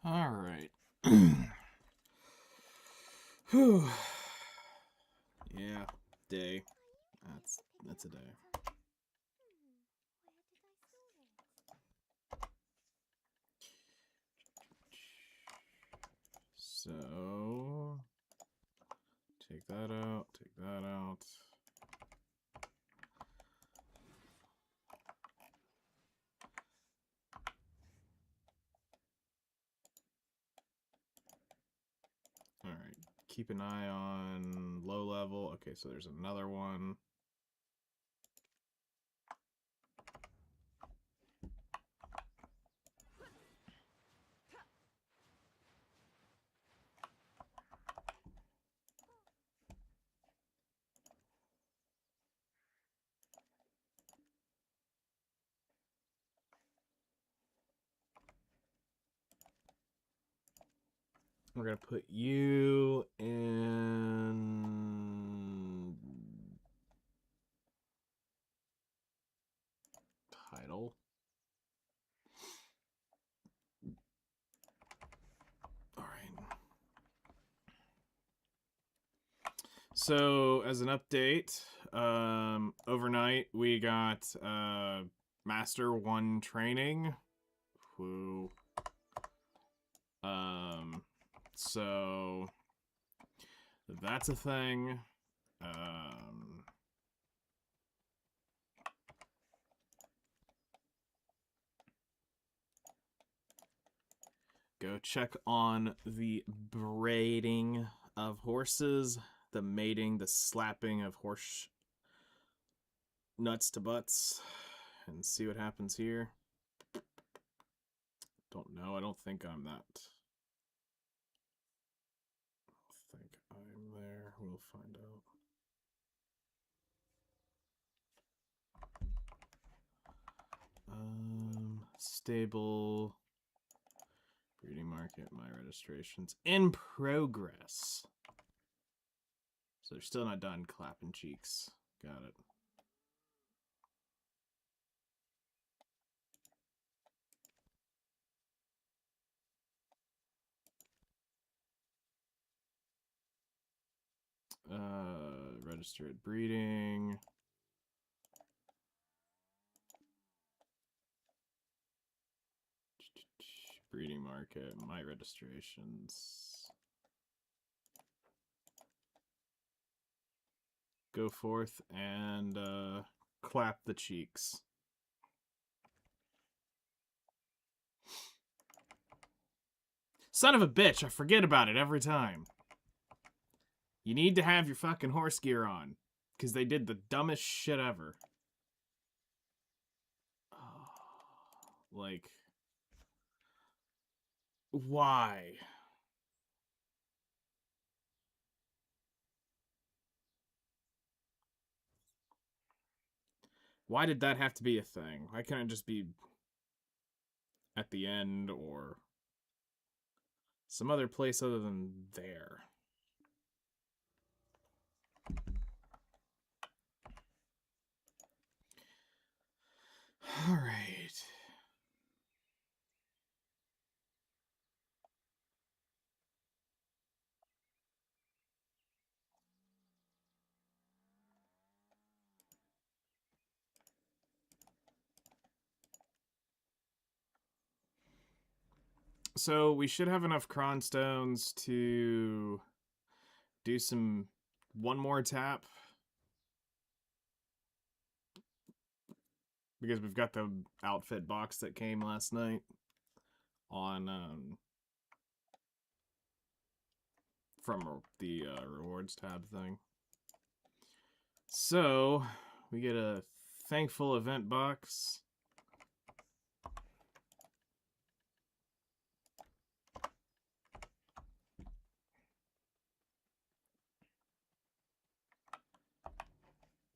All right. Whew. Yeah, day. That's a day. So take that out, take that out. All right. Keep an eye on low level. Okay, so there's another one. We're going to put you in title. All right. So, as an update, overnight we got Master 1 training. Woo. So that's a thing. Go check on the braiding of horses, the mating, the slapping of horse nuts to butts, and see what happens here. Don't know. I don't think I'm that. I think I'm there. We'll find out. Stable. Breeding market, my registrations in progress. So they're still not done clapping cheeks. Got it. Registered breeding. Breeding market, my registrations. Go forth and clap the cheeks. Son of a bitch, I forget about it every time. You need to have your fucking horse gear on, because they did the dumbest shit ever. Oh. Like, why? Why did that have to be a thing? Why couldn't it just be at the end or some other place other than there? All right. So we should have enough cron stones to do one more tap. Because we've got the outfit box that came last night on from the rewards tab thing. So we get a thankful event box.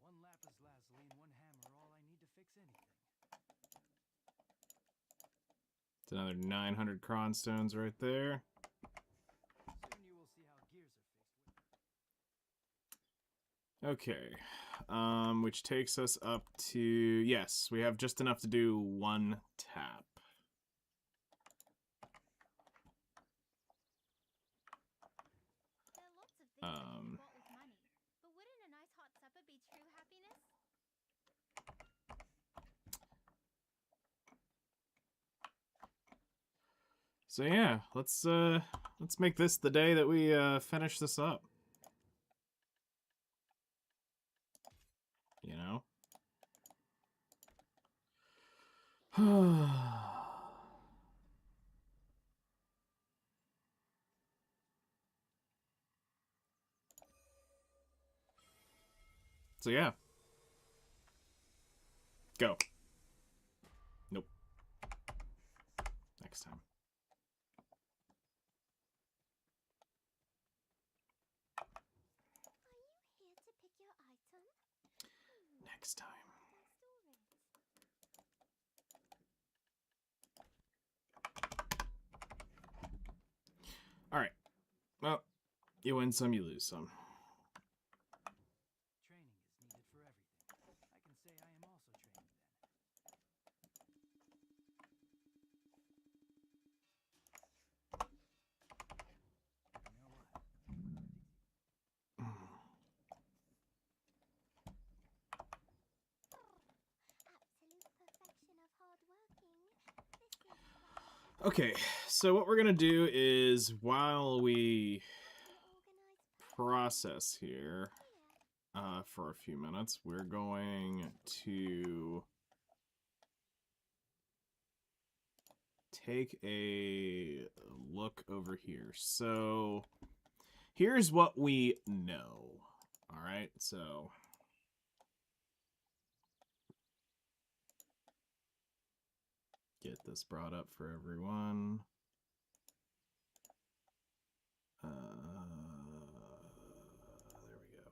One lapis lazuli and one hammer are all I need to fix anything. It's another 900 cron stones right there. Soon you will see how gears are fixed. Okay. Which takes us up to, yes, we have just enough to do one tap. There are lots of things that can be bought with money, but wouldn't a nice hot supper be true happiness? So yeah, let's make this the day that we finish this up. You know? So yeah. Go. Nope. Next time. Are you here to pick your item? Next time. Alright. Well, you win some, you lose some. Training is needed for everything. I can say I am also training then. You know what? Absolute perfection of hard working. This is Okay, so what we're gonna do is while we process here for a few minutes, we're going to take a look over here. So here's what we know. All right, so get this brought up for everyone. There we go.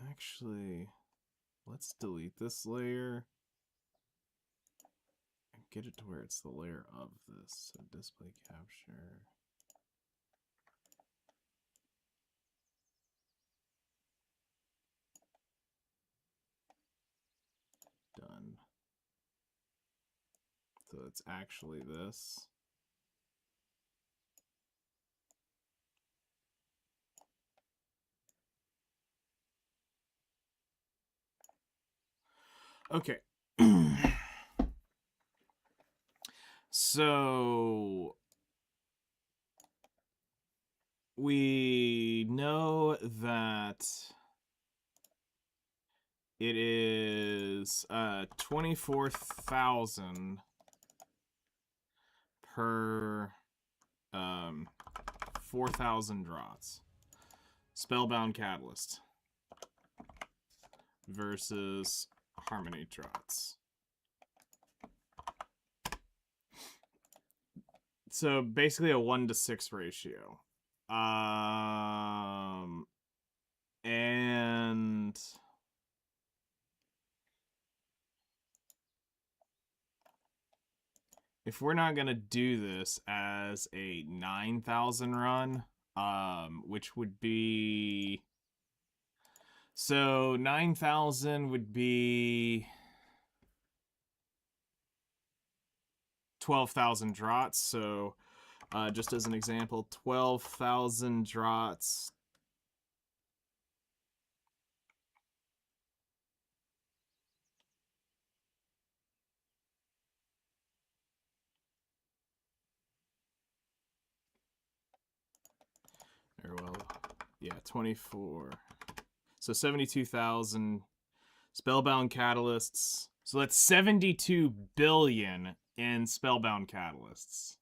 Actually, let's delete this layer and get it to where it's the layer of this. So display capture. Done. So it's actually this. Okay. So we know that it is 24,000 per 4,000 draughts. Spellbound Catalyst versus Harmony Trots. So basically a 1-to-6 ratio. And if we're not gonna do this as a 9,000 run, which would be, so 9,000 would be 12,000 drots. So just as an example, 12,000 drots. Well, yeah, 24. So 72,000 Spellbound Catalysts. So that's 72 billion in Spellbound Catalysts.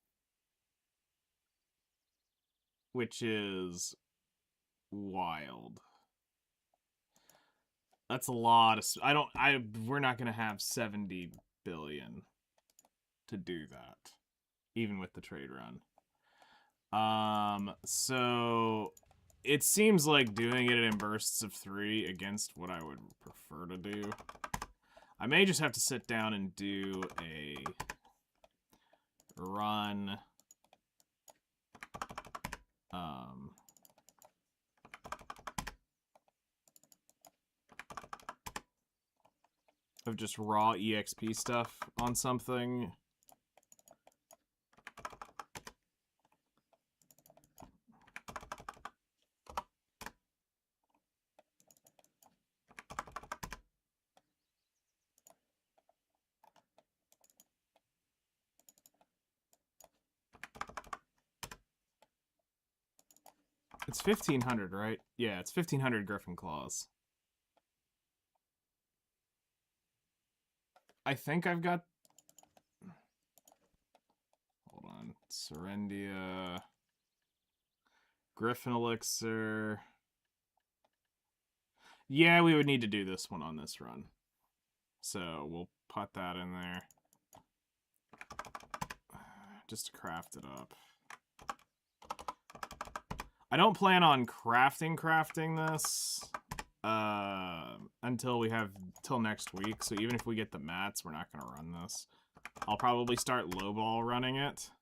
Which is wild. That's a lot of... we're not going to have 70 billion to do that. Even with the trade run. So it seems like doing it in bursts of 3 against what I would prefer to do. I may just have to sit down and do a run of just raw EXP stuff on something. It's 1,500, right? Yeah, it's 1,500 Griffin Claws. I think I've got... Hold on. Serendia. Griffin Elixir. Yeah, we would need to do this one on this run. So we'll put that in there. Just to craft it up. I don't plan on crafting this until we have till next week. So even if we get the mats, we're not going to run this. I'll probably start lowball running it.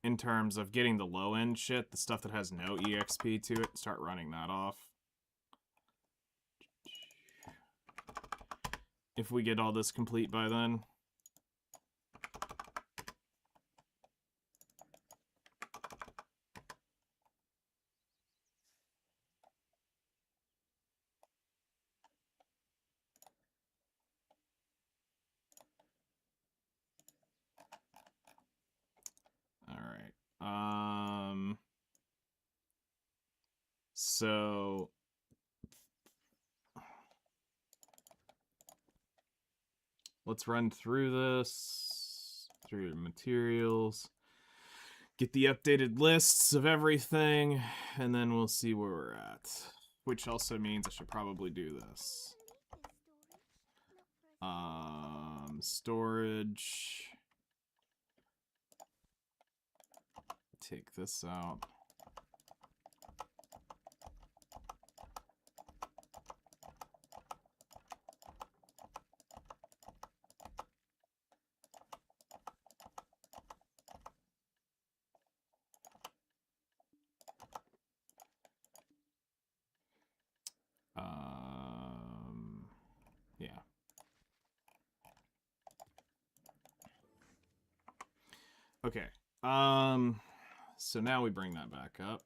In terms of getting the low end shit, the stuff that has no EXP to it, start running that off. If we get all this complete by then. So let's run through this, through the materials, get the updated lists of everything, and then we'll see where we're at. Which also means I should probably do this. Storage. Take this out. Yeah. Okay. So now we bring that back up.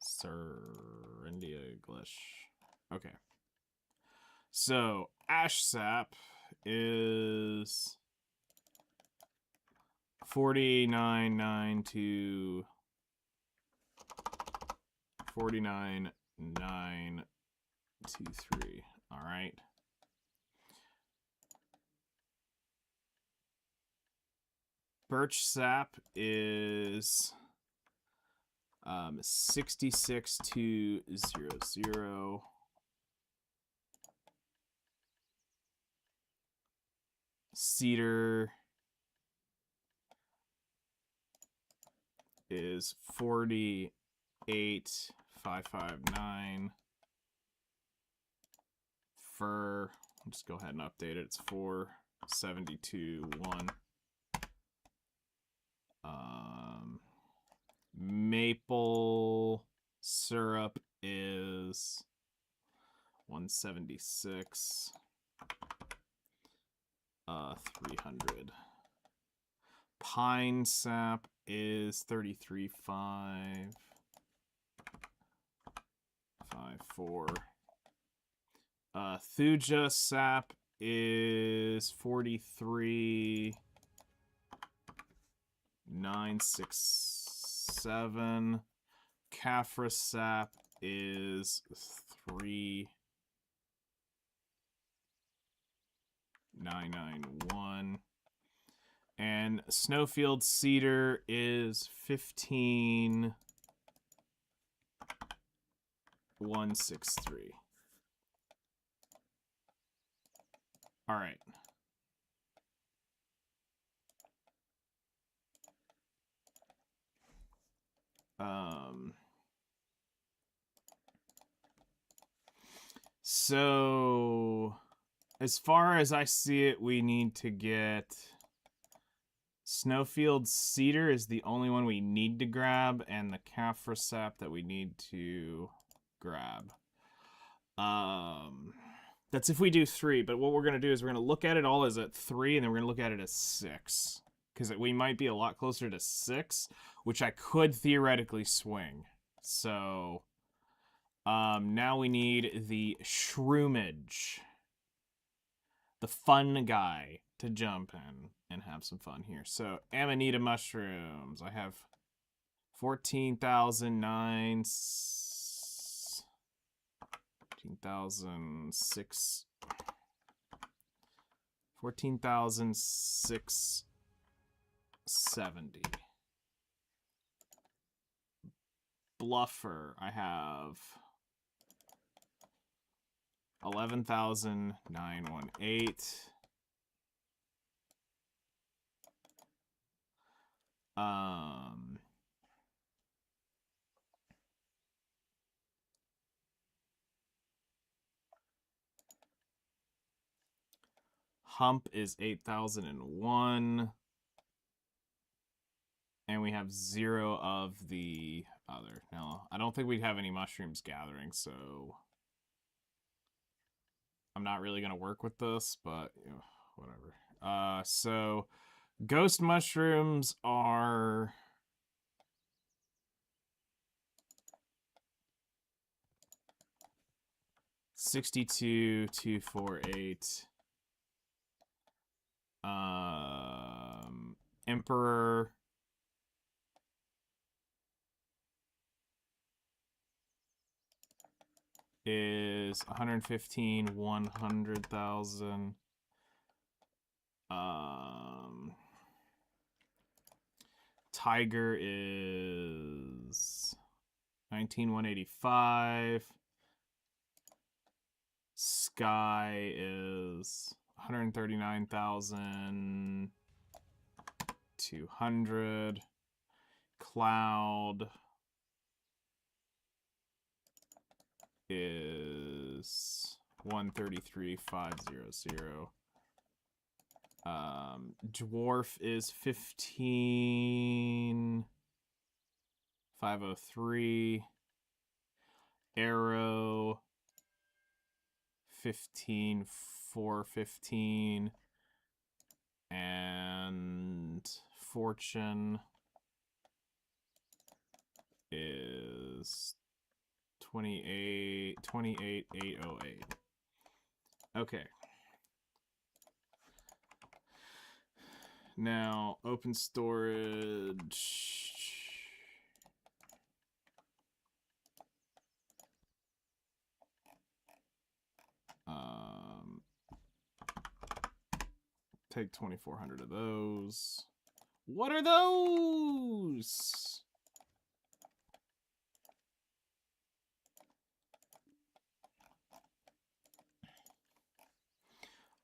Serendia Glish. Okay. So Ash Sap is 49.92. 49.923. All right. Birch sap is 66200. Cedar is 48559. Fir, I'll just go ahead and update it. It's 4721. Maple syrup is 176. 300. Pine sap is 33.554. Thuja sap is 43.967. Caphra sap is 3.991. And Snowfield cedar is 15.163. All right. So as far as I see it, we need to get Snowfield cedar is the only one we need to grab, and the Caphra sap that we need to grab. That's if we do 3, but what we're going to do is we're going to look at it all as at 3, and then we're going to look at it as 6. Because we might be a lot closer to 6, which I could theoretically swing. So, now we need the Shroomage. The fun guy to jump in and have some fun here. So, Amanita mushrooms. I have 14,009... 14,006... 14,670. Bluffer, I have 11,918. Hump is 8,001. And we have 0 of the other. Now, I don't think we'd have any mushrooms gathering, so I'm not really going to work with this, but you know, whatever. So ghost mushrooms are 62,248. Emperor is 115, 100,000. Tiger is 19,185. Sky is 139,200. Cloud is 133,500. Dwarf is 15,503. Arrow 15,415. And Fortune is 28,808. Okay. Now, open storage. Take 2,400 of those. What are those?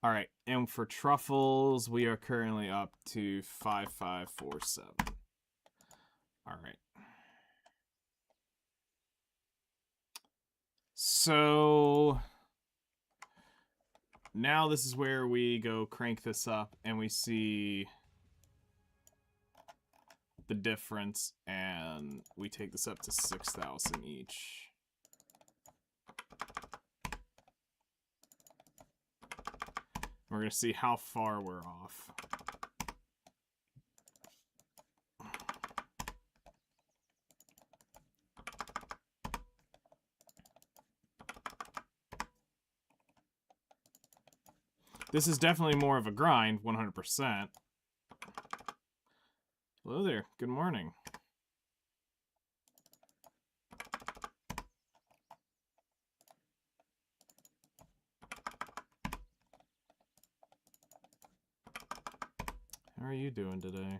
All right, and for truffles, we are currently up to 5547. All right. So now this is where we go crank this up and we see the difference, and we take this up to 6,000 each. We're going to see how far we're off. This is definitely more of a grind, 100%. Hello there. Good morning. How are you doing today?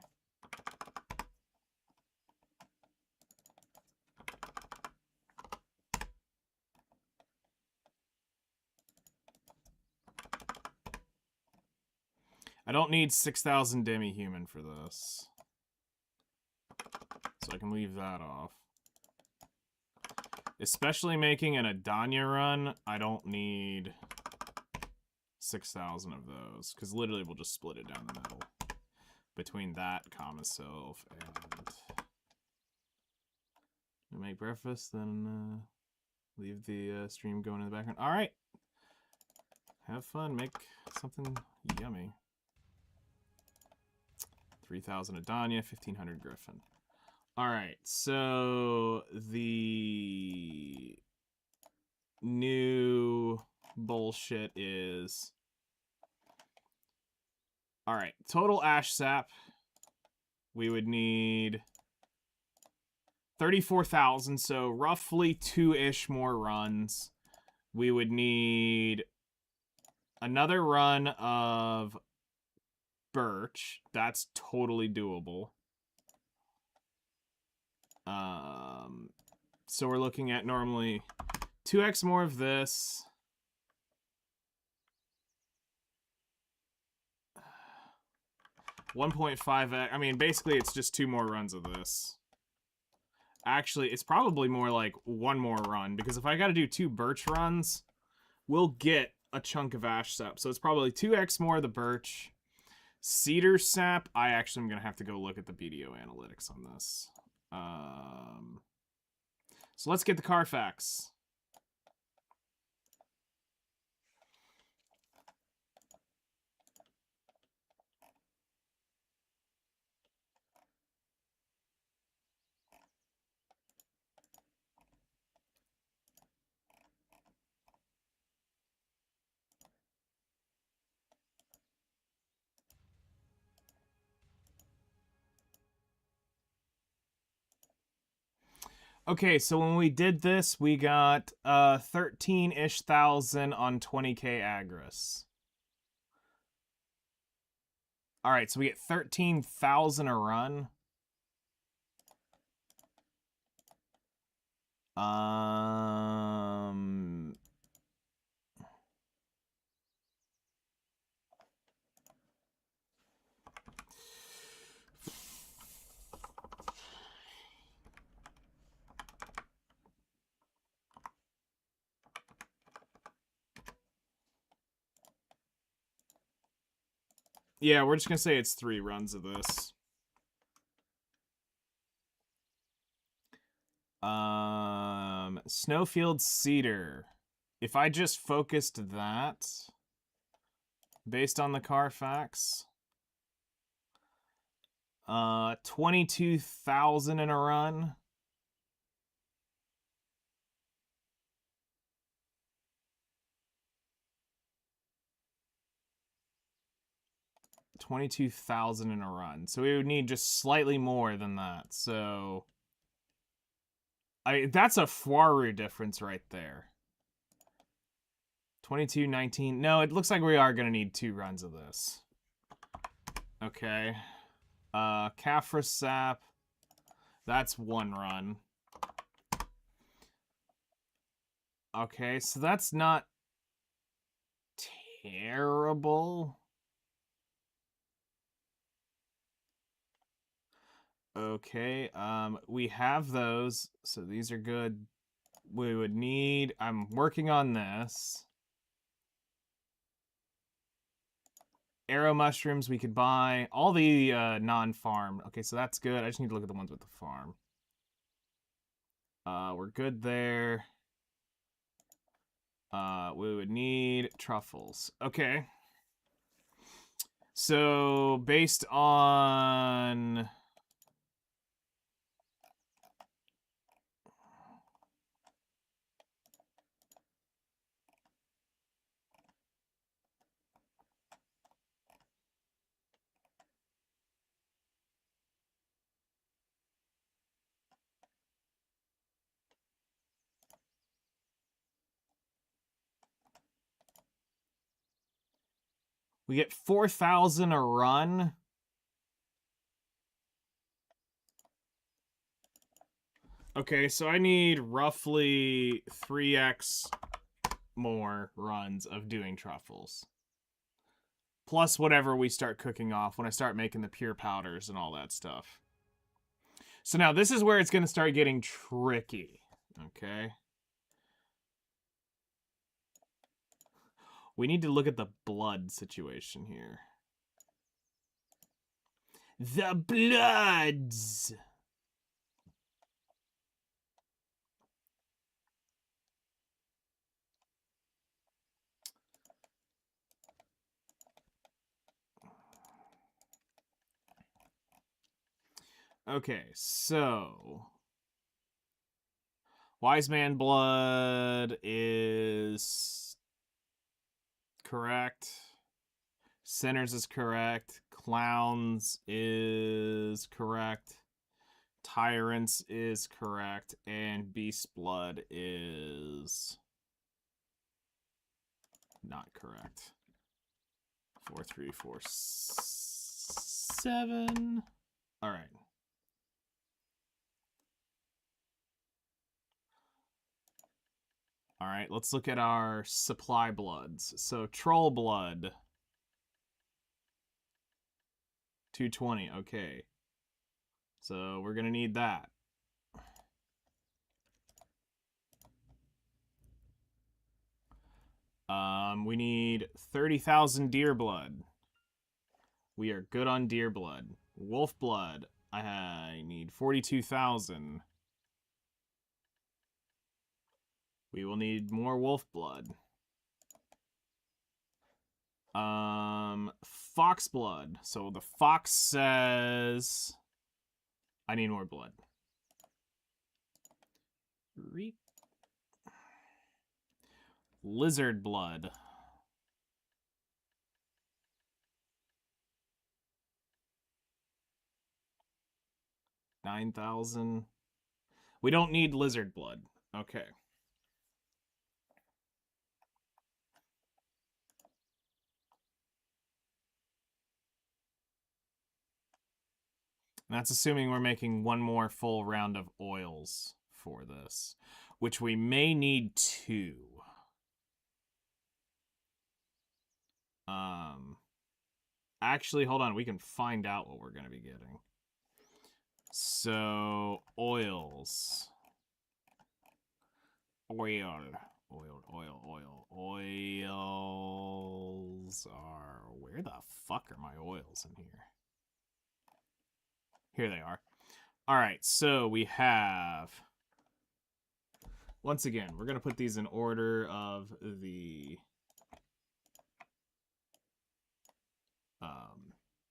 I don't need 6,000 demi-human for this. So I can leave that off. Especially making an Edana run, I don't need 6,000 of those. Because literally we'll just split it down the middle. Between that, comma self, and... make breakfast, then leave the stream going in the background. Alright! Have fun, make something yummy. 3,000 Edana, 1,500 Griffin. Alright, so the new bullshit is... Alright, total ash sap. We would need 34,000, so roughly 2-ish more runs. We would need another run of birch. That's totally doable. So we're looking at normally 2x more of this. $1.5x. I mean, basically, it's just 2 more runs of this. Actually, it's probably more like 1 more run, because if I gotta do 2 birch runs, we'll get a chunk of ash sap. So it's probably 2x more of the birch. Cedar sap, I actually am gonna have to go look at the BDO analytics on this. So let's get the Carfax. Okay, so when we did this, we got 13-ish thousand on 20k Agris. Alright, so we get 13,000 a run. Yeah, we're just gonna say it's 3 runs of this. Snowfield Cedar. If I just focused that, based on the Carfax, 22,000 in a run. $22,000 in a run. So we would need just slightly more than that. So that's a Fuaru difference right there. 22, 19. No, it looks like we are going to need 2 runs of this. Okay. Caphra sap. That's 1 run. Okay, so that's not terrible. Okay, we have those, so these are good. We would need, I'm working on this. Arrow mushrooms we could buy. All the non-farm. Okay, so that's good. I just need to look at the ones with the farm. We're good there. We would need truffles. Okay. So, based on... We get 4,000 a run. Okay, so I need roughly 3x more runs of doing truffles. Plus whatever we start cooking off when I start making the pure powders and all that stuff. So now this is where it's going to start getting tricky. Okay. We need to look at the blood situation here. The bloods! Okay, so... Wise Man blood is... correct. Sinners is correct. Clowns is correct. Tyrants is correct. And Beast blood is... not correct. 4, 3, 4, 7. All right. All right, let's look at our supply bloods. So troll blood. 220, okay. So we're gonna need that. We need 30,000 deer blood. We are good on deer blood. Wolf blood. I need 42,000. We will need more wolf blood. Fox blood. So the fox says I need more blood. Lizard blood. 9,000. We don't need lizard blood. Okay. And that's assuming we're making one more full round of oils for this, which we may need 2. Actually, hold on. We can find out what we're going to be getting. So, oils. Oils are... Where the fuck are my oils in here? Here they are. All right, so we have... Once again, we're going to put these in order of the...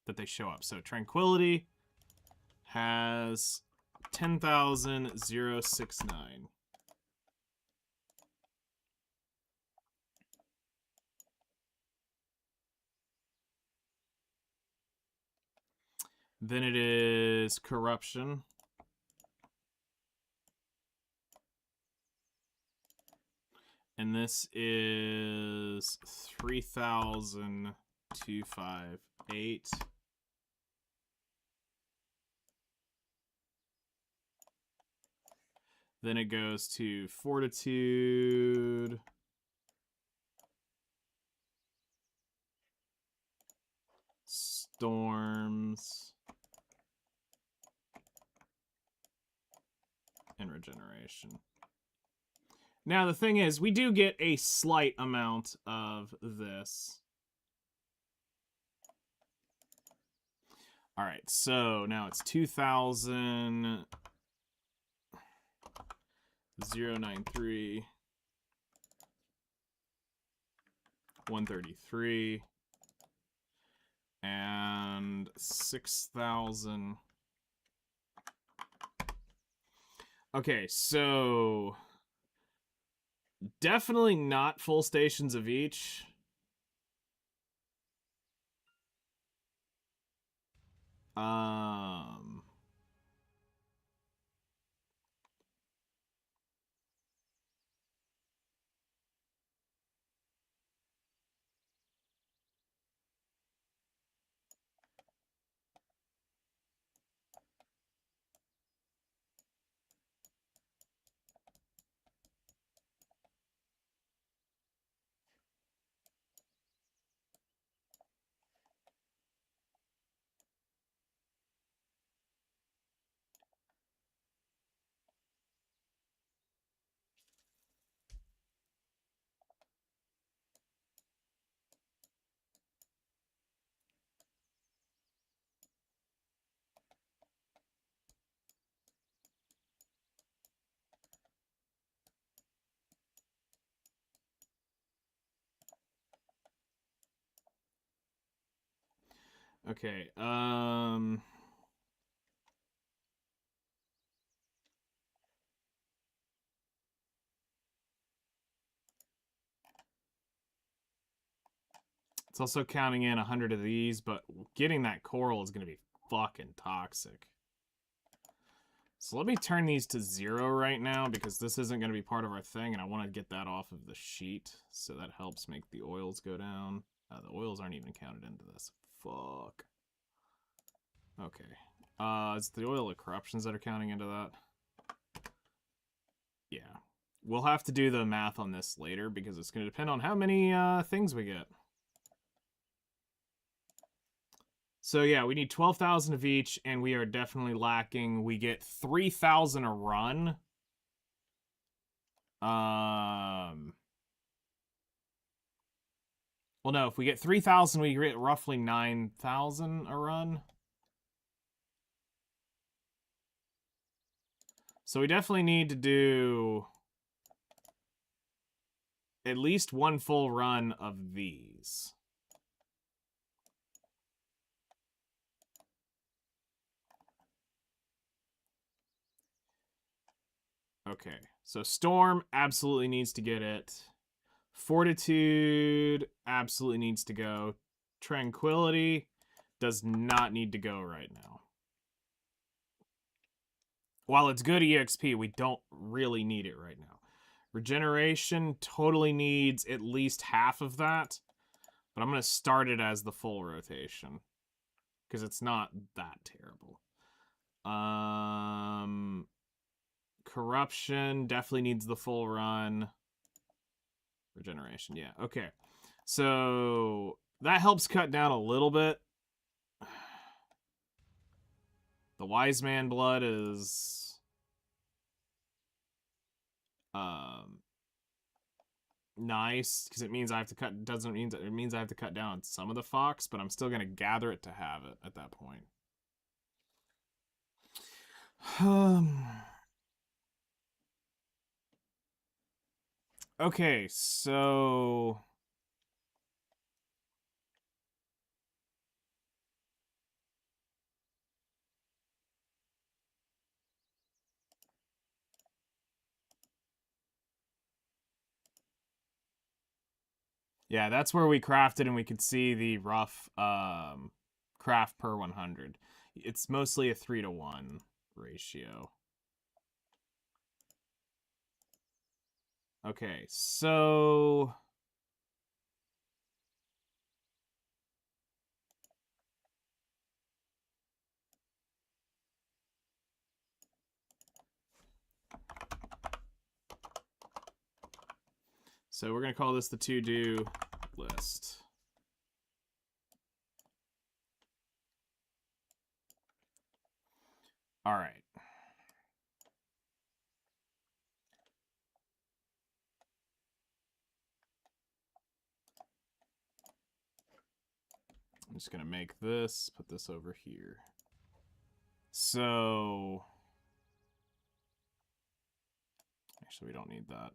that they show up. So Tranquility has 10,069. Then it is Corruption. And this is 3,258. Then it goes to Fortitude. Storms. And Regeneration. Now, the thing is, we do get a slight amount of this. All right, so now it's 2,000... 093 133 and 6,000. Okay, so definitely not full stations of each. Okay, it's also counting in 100 of these, but getting that coral is going to be fucking toxic. So let me turn these to 0 right now, because this isn't going to be part of our thing, and I want to get that off of the sheet, so that helps make the oils go down. The oils aren't even counted into this. Fuck. Okay. It's the oil of corruptions that are counting into that. Yeah. We'll have to do the math on this later, because it's going to depend on how many things we get. So yeah, we need 12,000 of each, and we are definitely lacking. We get 3,000 a run. Well, no, if we get 3,000, we get roughly 9,000 a run. So we definitely need to do at least one full run of these. Okay, so Storm absolutely needs to get it. Fortitude absolutely needs to go. Tranquility does not need to go right now. While it's good EXP, we don't really need it right now. Regeneration totally needs at least half of that, but I'm going to start it as the full rotation, because it's not that terrible. Corruption definitely needs the full run. Regeneration, yeah, okay. So that helps cut down a little bit. The Wise Man blood is nice, because it means I have to cut, it means I have to cut down some of the fox, but I'm still going to gather it to have it at that point. Okay, so yeah, that's where we crafted, and we could see the rough craft per 100. It's mostly a 3-to-1 ratio. Okay, so So we're going to call this the to-do list. All right. I'm just going to make this, put this over here. So, actually, we don't need that.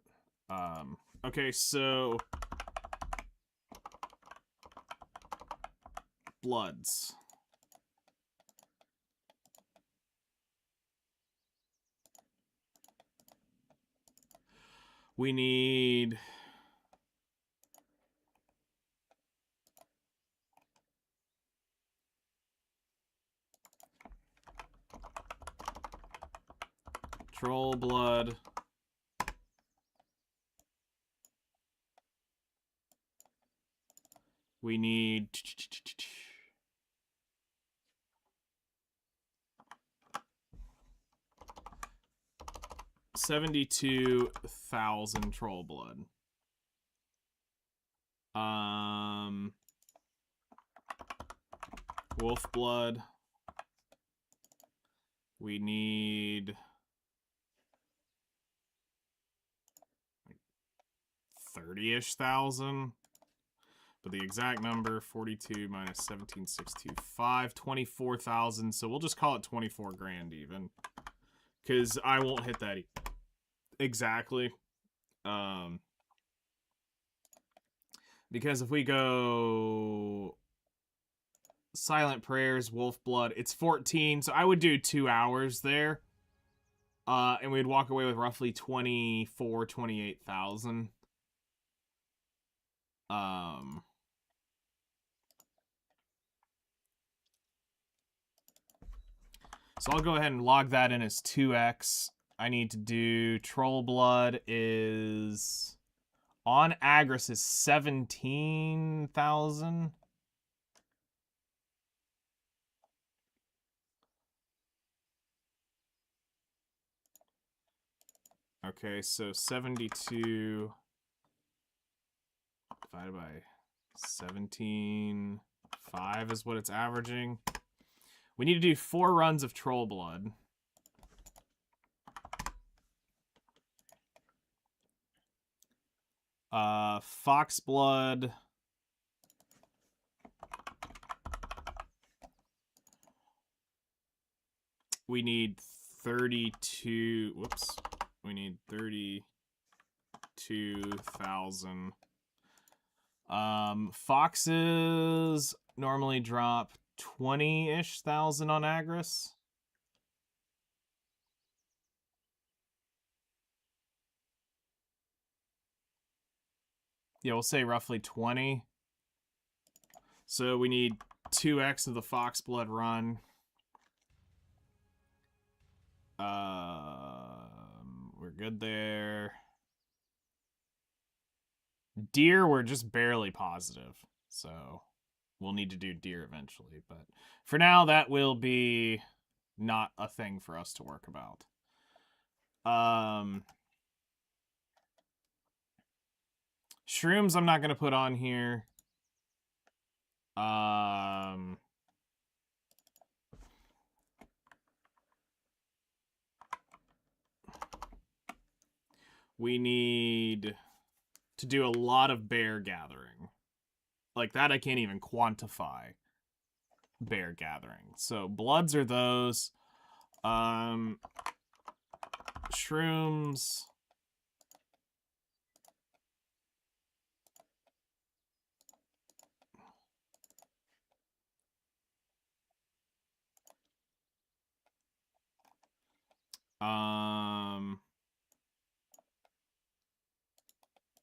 Okay, so bloods. We need troll blood. We need 72,000 troll blood. Wolf blood. We need 30-ish thousand. But the exact number, 42 minus 17,625, 24,000. So we'll just call it 24 grand even. Because I won't hit that exactly. Because if we go Silent Prayers, Wolf Blood, it's 14. So I would do 2 hours there. And we'd walk away with roughly 24, 28,000. So I'll go ahead and log that in as 2x. I need to do Troll Blood is on Agris is 17,000. Okay, so 72 divided by 17.5 is what it's averaging. We need to do 4 runs of Troll Blood. Fox Blood. We need 32. Whoops. We need 32,000. Foxes normally drop 20-ish thousand on Agris. Yeah, we'll say roughly 20. So we need 2x of the Fox Blood run. We're good there. Deer, we're just barely positive. So we'll need to do deer eventually. But for now, that will be not a thing for us to work about. Shrooms I'm not going to put on here. We need to do a lot of bear gathering. Like that I can't even quantify bear gathering. So bloods are those. Shrooms.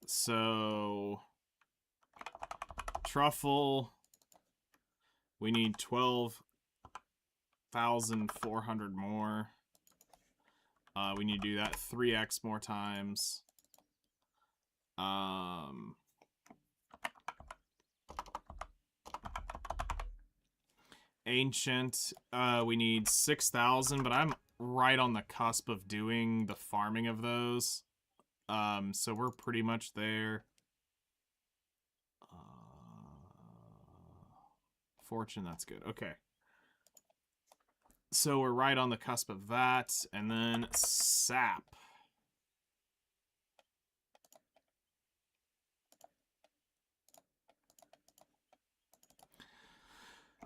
So truffle, we need 12,400 more. We need to do that 3x more times. Ancient, we need 6,000, but I'm right on the cusp of doing the farming of those. So we're pretty much there. Fortune, that's good. Okay. So we're right on the cusp of that. And then sap.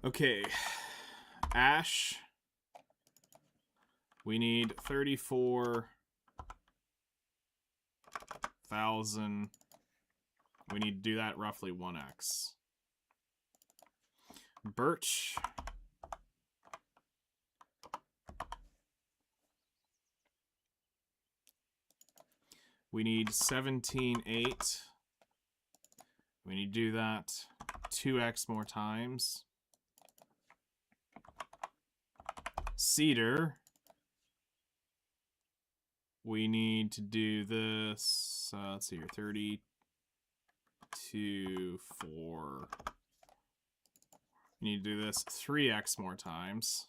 Okay. Ash. We need 34,000. We need to do that roughly 1x. Birch. We need 17,800. We need to do that 2x more times. Cedar. We need to do this, let's see here, 32, 4. We need to do this 3x more times.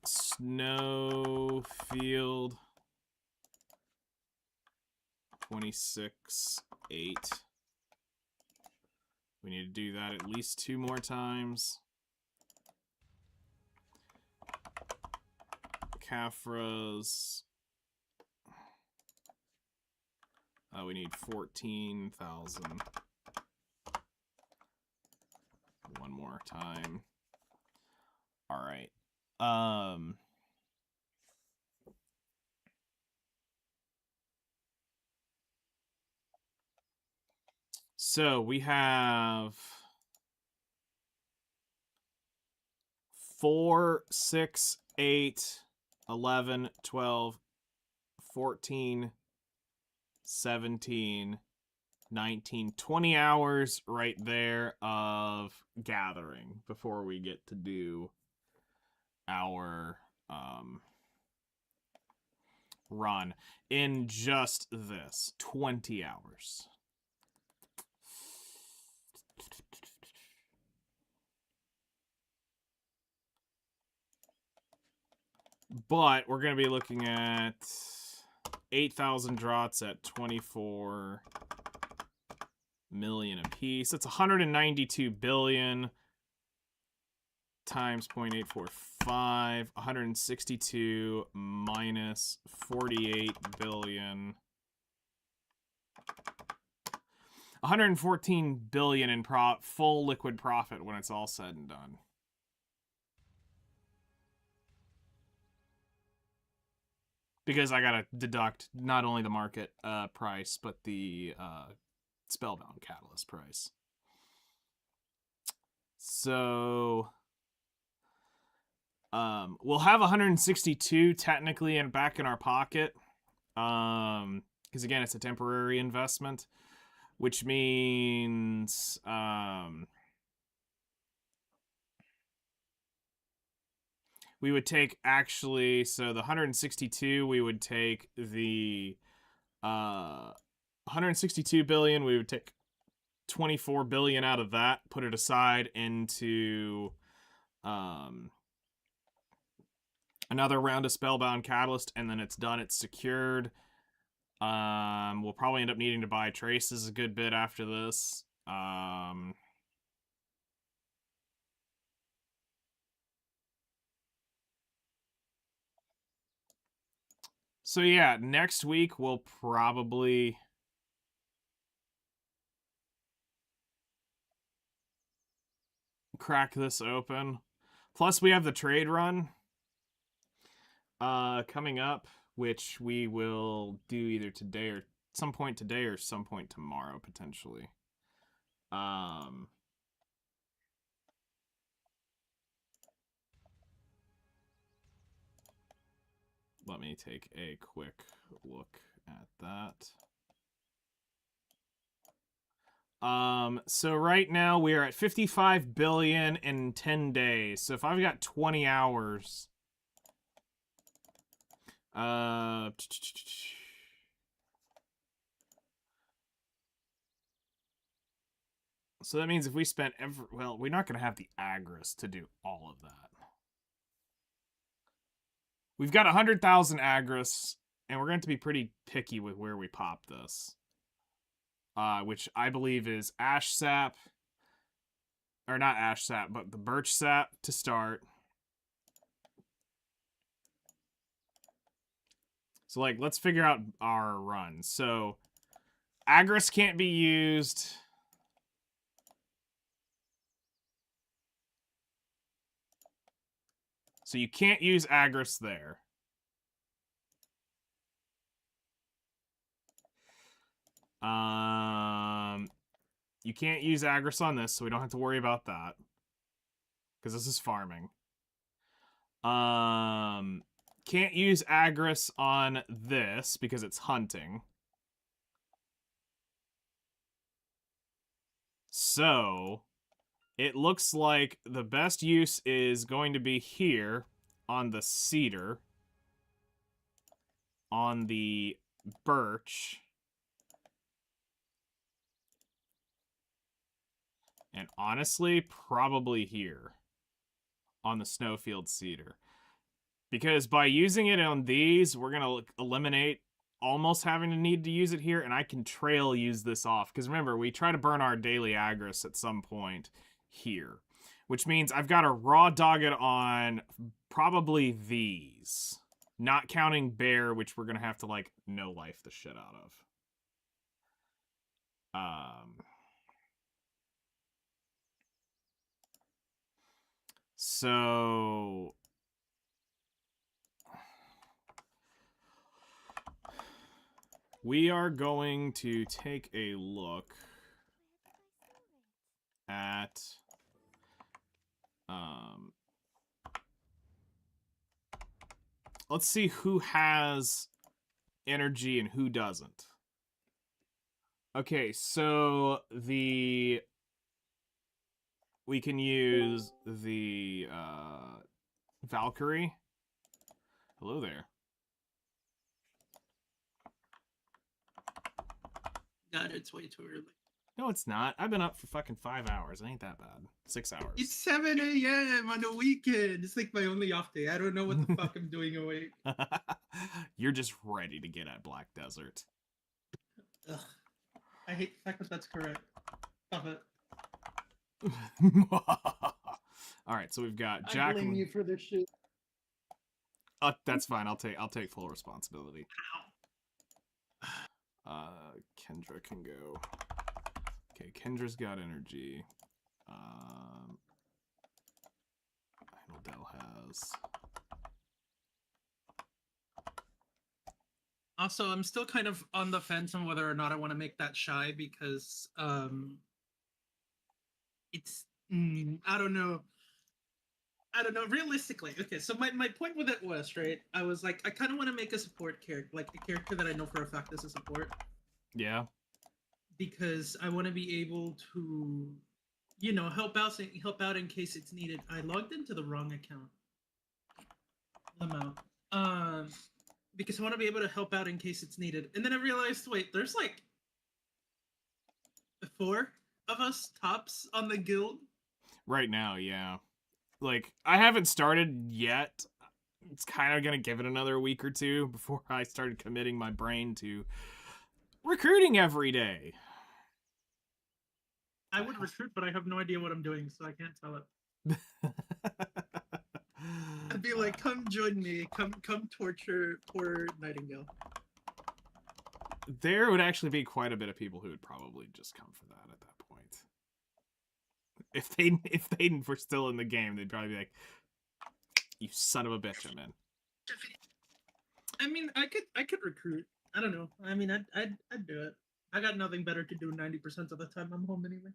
Snowfield. 26,800. We need to do that at least 2 more times. Caphras. We need 14,000. One more time. All right. So we have 4, 6, 8, 11, 12, 14, 17, 19, 20 hours right there of gathering before we get to do our run in just this 20 hours. But we're going to be looking at 8,000 draughts at 24 million apiece. That's 192 billion times 0.845. 162 minus 48 billion. 114 billion in full liquid profit when it's all said and done. Because I gotta deduct not only the market price, but the Spellbound Catalyst price. So we'll have 162 technically and back in our pocket. Because again, it's a temporary investment, which means we would take actually, so the 162, we would take the 162 billion, we would take 24 billion out of that, put it aside into another round of Spellbound Catalyst, and then it's done, it's secured. We'll probably end up needing to buy Traces a good bit after this. So yeah, next week we'll probably crack this open. Plus we have the trade run coming up, which we will do either today or some point today or some point tomorrow potentially. Let me take a quick look at that. So right now we are at 55 billion in 10 days. So if I've got 20 hours, so that means if we spent well, we're not going to have the Agris to do all of that. We've got 100,000 Agris, and we're going to be pretty picky with where we pop this. Which I believe is Ash Sap, or not ash sap, but the birch sap to start. So, like, let's figure out our run. So, Agris can't be used. So you can't use Agris there. You can't use Agris on this, so we don't have to worry about that. Because this is farming. Can't use Agris on this because it's hunting. So, it looks like the best use is going to be here on the cedar, on the birch, and honestly, probably here on the snowfield cedar. Because by using it on these, we're going to eliminate almost having to need to use it here, and I can trail use this off. Because remember, we try to burn our daily Agris at some point here. Which means I've got to raw dog it on probably these. Not counting bear, which we're going to have to, like, no-life the shit out of. So... we are going to take a look at let's see who has energy and who doesn't. Okay, so we can use the Valkyrie. Hello there. God, it's way too early. No, it's not. I've been up for fucking 5 hours. It ain't that bad. 6 hours. It's 7 a.m. on the weekend. It's like my only off day. I don't know what the fuck I'm doing awake. You're just ready to get at Black Desert. Ugh. I hate the fact that that's correct. Stop it. All right, so we've got I Jack. blame you for this shit. That's fine. I'll take full responsibility. Kendra can go. Okay, Kendra's got energy. I know Dell has. Also, I'm still kind of on the fence on whether or not I want to make that shy because it's I don't know. Realistically, okay, so my point with it was, right, I was like, I kind of want to make a support character, like a character that I know for a fact is a support. Yeah. Because I want to be able to, help out in case it's needed. I logged into the wrong account. Because I want to be able to help out in case it's needed. And then I realized, wait, there's like 4 of us tops on the guild. Right now, yeah. Like, I haven't started yet. It's kind of going to give it another week or two before I started committing my brain to recruiting every day. I would recruit, but I have no idea what I'm doing, so I can't tell it. I'd be like, come join me. Come torture poor Nightingale. There would actually be quite a bit of people who would probably just come for that at that point. If they were still in the game, they'd probably be like, "You son of a bitch, I'm in." I mean, I could recruit. I don't know. I mean, I'd do it. I got nothing better to do 90% of the time. I'm home anyway.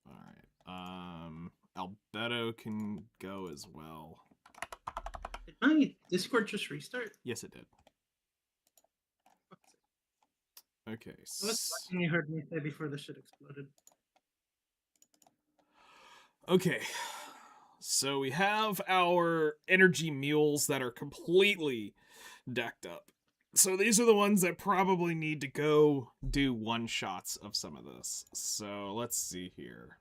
Alright. Albedo can go as well. Did my Discord just restart? Yes, it did. Okay. What's what you heard me say before the shit exploded? Okay. So we have our energy mules that are completely decked up. So these are the ones that probably need to go do one-shots of some of this. So let's see here.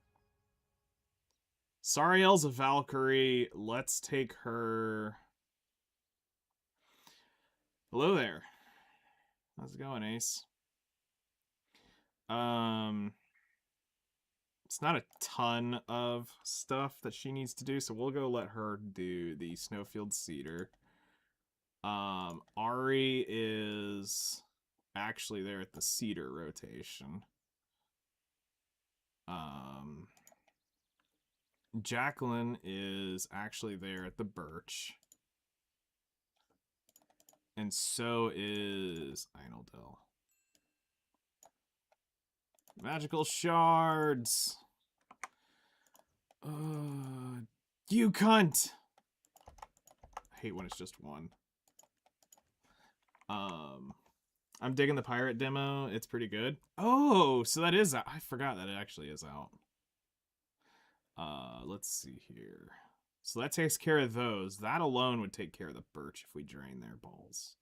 Sariel's a Valkyrie. Let's take her. Hello there. How's it going, Ace? It's not a ton of stuff that she needs to do, so we'll go let her do the Snowfield Cedar. Ari is actually there at the Cedar rotation. Jacqueline is actually there at the Birch. And so is Einaldell. Magical shards! You cunt! I hate when it's just one. I'm digging the pirate demo. It's pretty good. Oh, so that is out. I forgot that it actually is out. Let's see here. So that takes care of those. That alone would take care of the Birch if we drain their balls.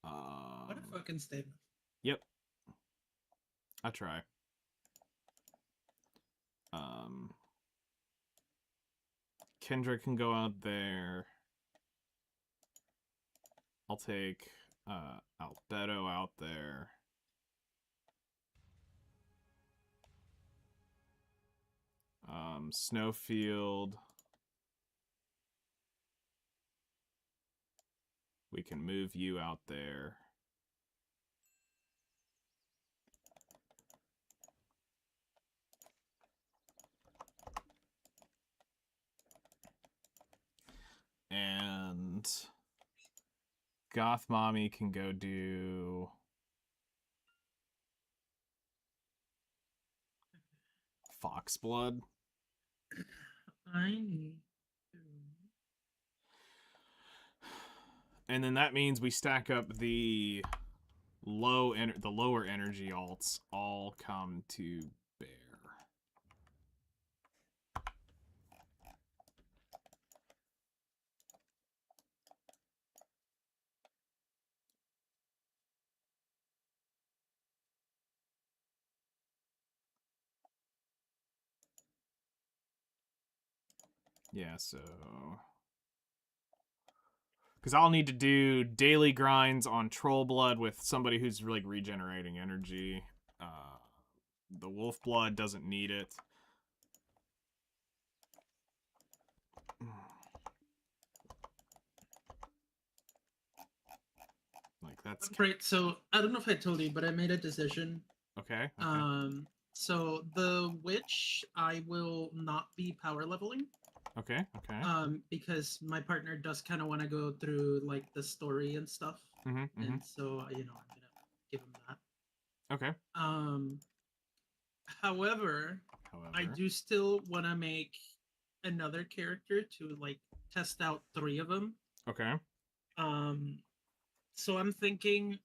What a fucking statement. Yep. I'll try. Kendra can go out there. I'll take Albedo out there. Snowfield. We can move you out there. And Goth Mommy can go do Foxblood. I need to... And then that means we stack up the lower energy alts all come to bear. Yeah, so... Because I'll need to do daily grinds on Troll Blood with somebody who's like regenerating energy. The Wolf Blood doesn't need it. Like that's Right, so I don't know if I told you, but I made a decision. okay. So the witch I will not be power leveling. Okay. Okay. Because my partner does kind of want to go through like the story and stuff, and so I'm gonna give him that. Okay. However, I do still want to make another character to like test out 3 of them. Okay. So I'm thinking,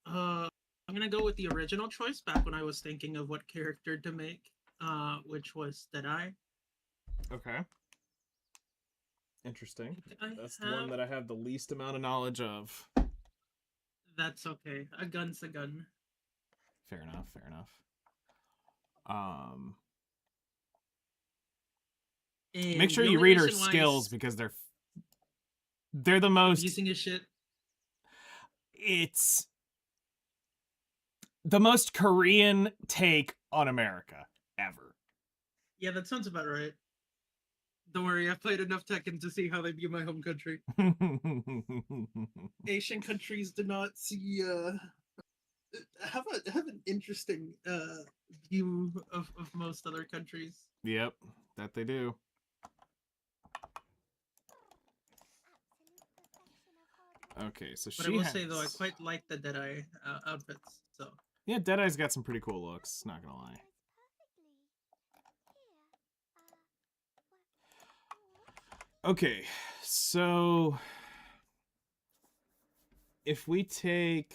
I'm gonna go with the original choice back when I was thinking of what character to make, which was Deadeye. Okay. Interesting. That's the one that I have the least amount of knowledge of. That's okay. A gun's a gun. Fair enough. Fair enough. Make sure you read her skills because they're the most using his shit. It's the most Korean take on America ever. Yeah, that sounds about right. Don't worry, I've played enough Tekken to see how they view my home country. Asian countries do not see have an interesting view of most other countries. Yep, that they do. Okay, so but I will say though, I quite like the Deadeye outfits. So yeah, Deadeye's got some pretty cool looks. Not gonna lie. Okay, so if we take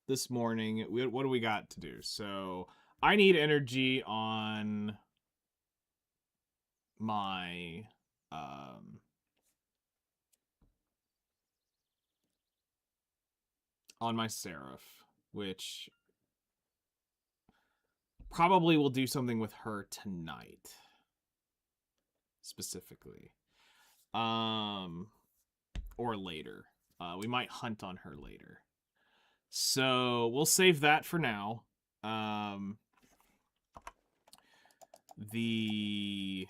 this morning, what do we got to do? So I need energy on my Seraph, which probably will do something with her tonight. Specifically. Or later. We might hunt on her later. So we'll save that for now. The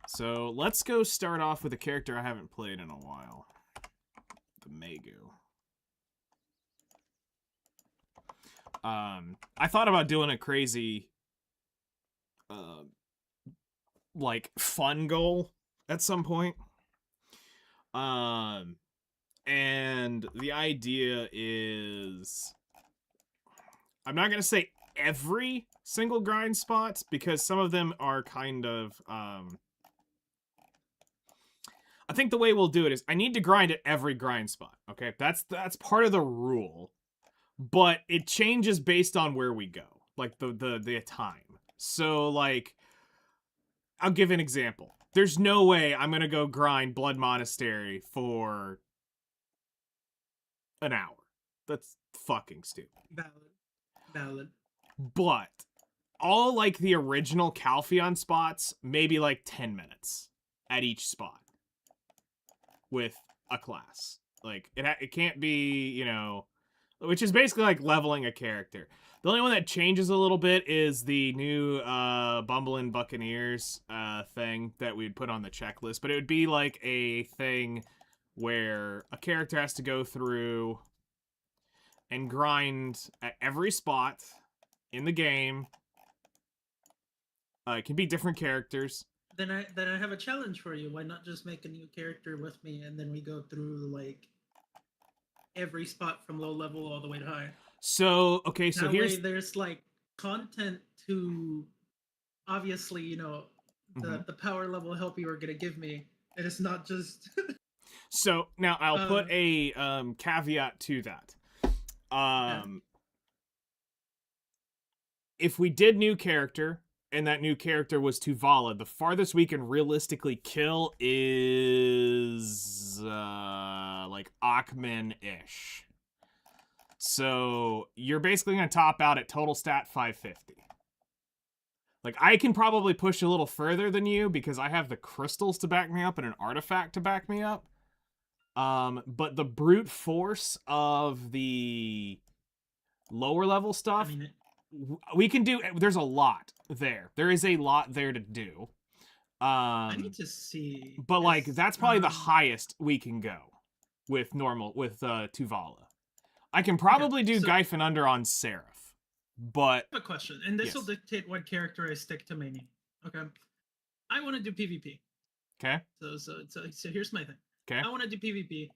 So let's go start off with a character I haven't played in a while. The Megu. I thought about doing a crazy like fun goal at some point. And the idea is I'm not gonna say every single grind spot because some of them are kind of I think the way we'll do it is I need to grind at every grind spot. Okay, that's part of the rule, but it changes based on where we go, like the time. So like, I'll give an example. There's no way I'm gonna go grind Blood Monastery for an hour. That's fucking stupid. Valid. But all like the original Calpheon spots, maybe like 10 minutes at each spot with a class. Like it can't be, you know, which is basically like leveling a character. The only one that changes a little bit is the new Bumbling Buccaneers thing that we'd put on the checklist, but it would be like a thing where a character has to go through and grind at every spot in the game. It can be different characters. Then I have a challenge for you. Why not just make a new character with me and then we go through like every spot from low level all the way to high. So okay, so that here's way there's like content to obviously, you know, the power level help you are gonna give me. And it's not just So now I'll put a caveat to that. If we did new character and that new character was Tuvala, the farthest we can realistically kill is like Achman-ish. So you're basically going to top out at total stat 550. Like, I can probably push a little further than you because I have the crystals to back me up and an artifact to back me up. But the brute force of the lower level stuff, I mean, we can do. There's a lot there. There is a lot there to do. I need to see. But like that's probably the highest we can go with Tuvala. I can probably do Gyphon under on Seraph, but I have a question, and this will dictate what character I stick to maining. Okay, I want to do PvP. Okay. So here's my thing. Okay. I want to do PvP,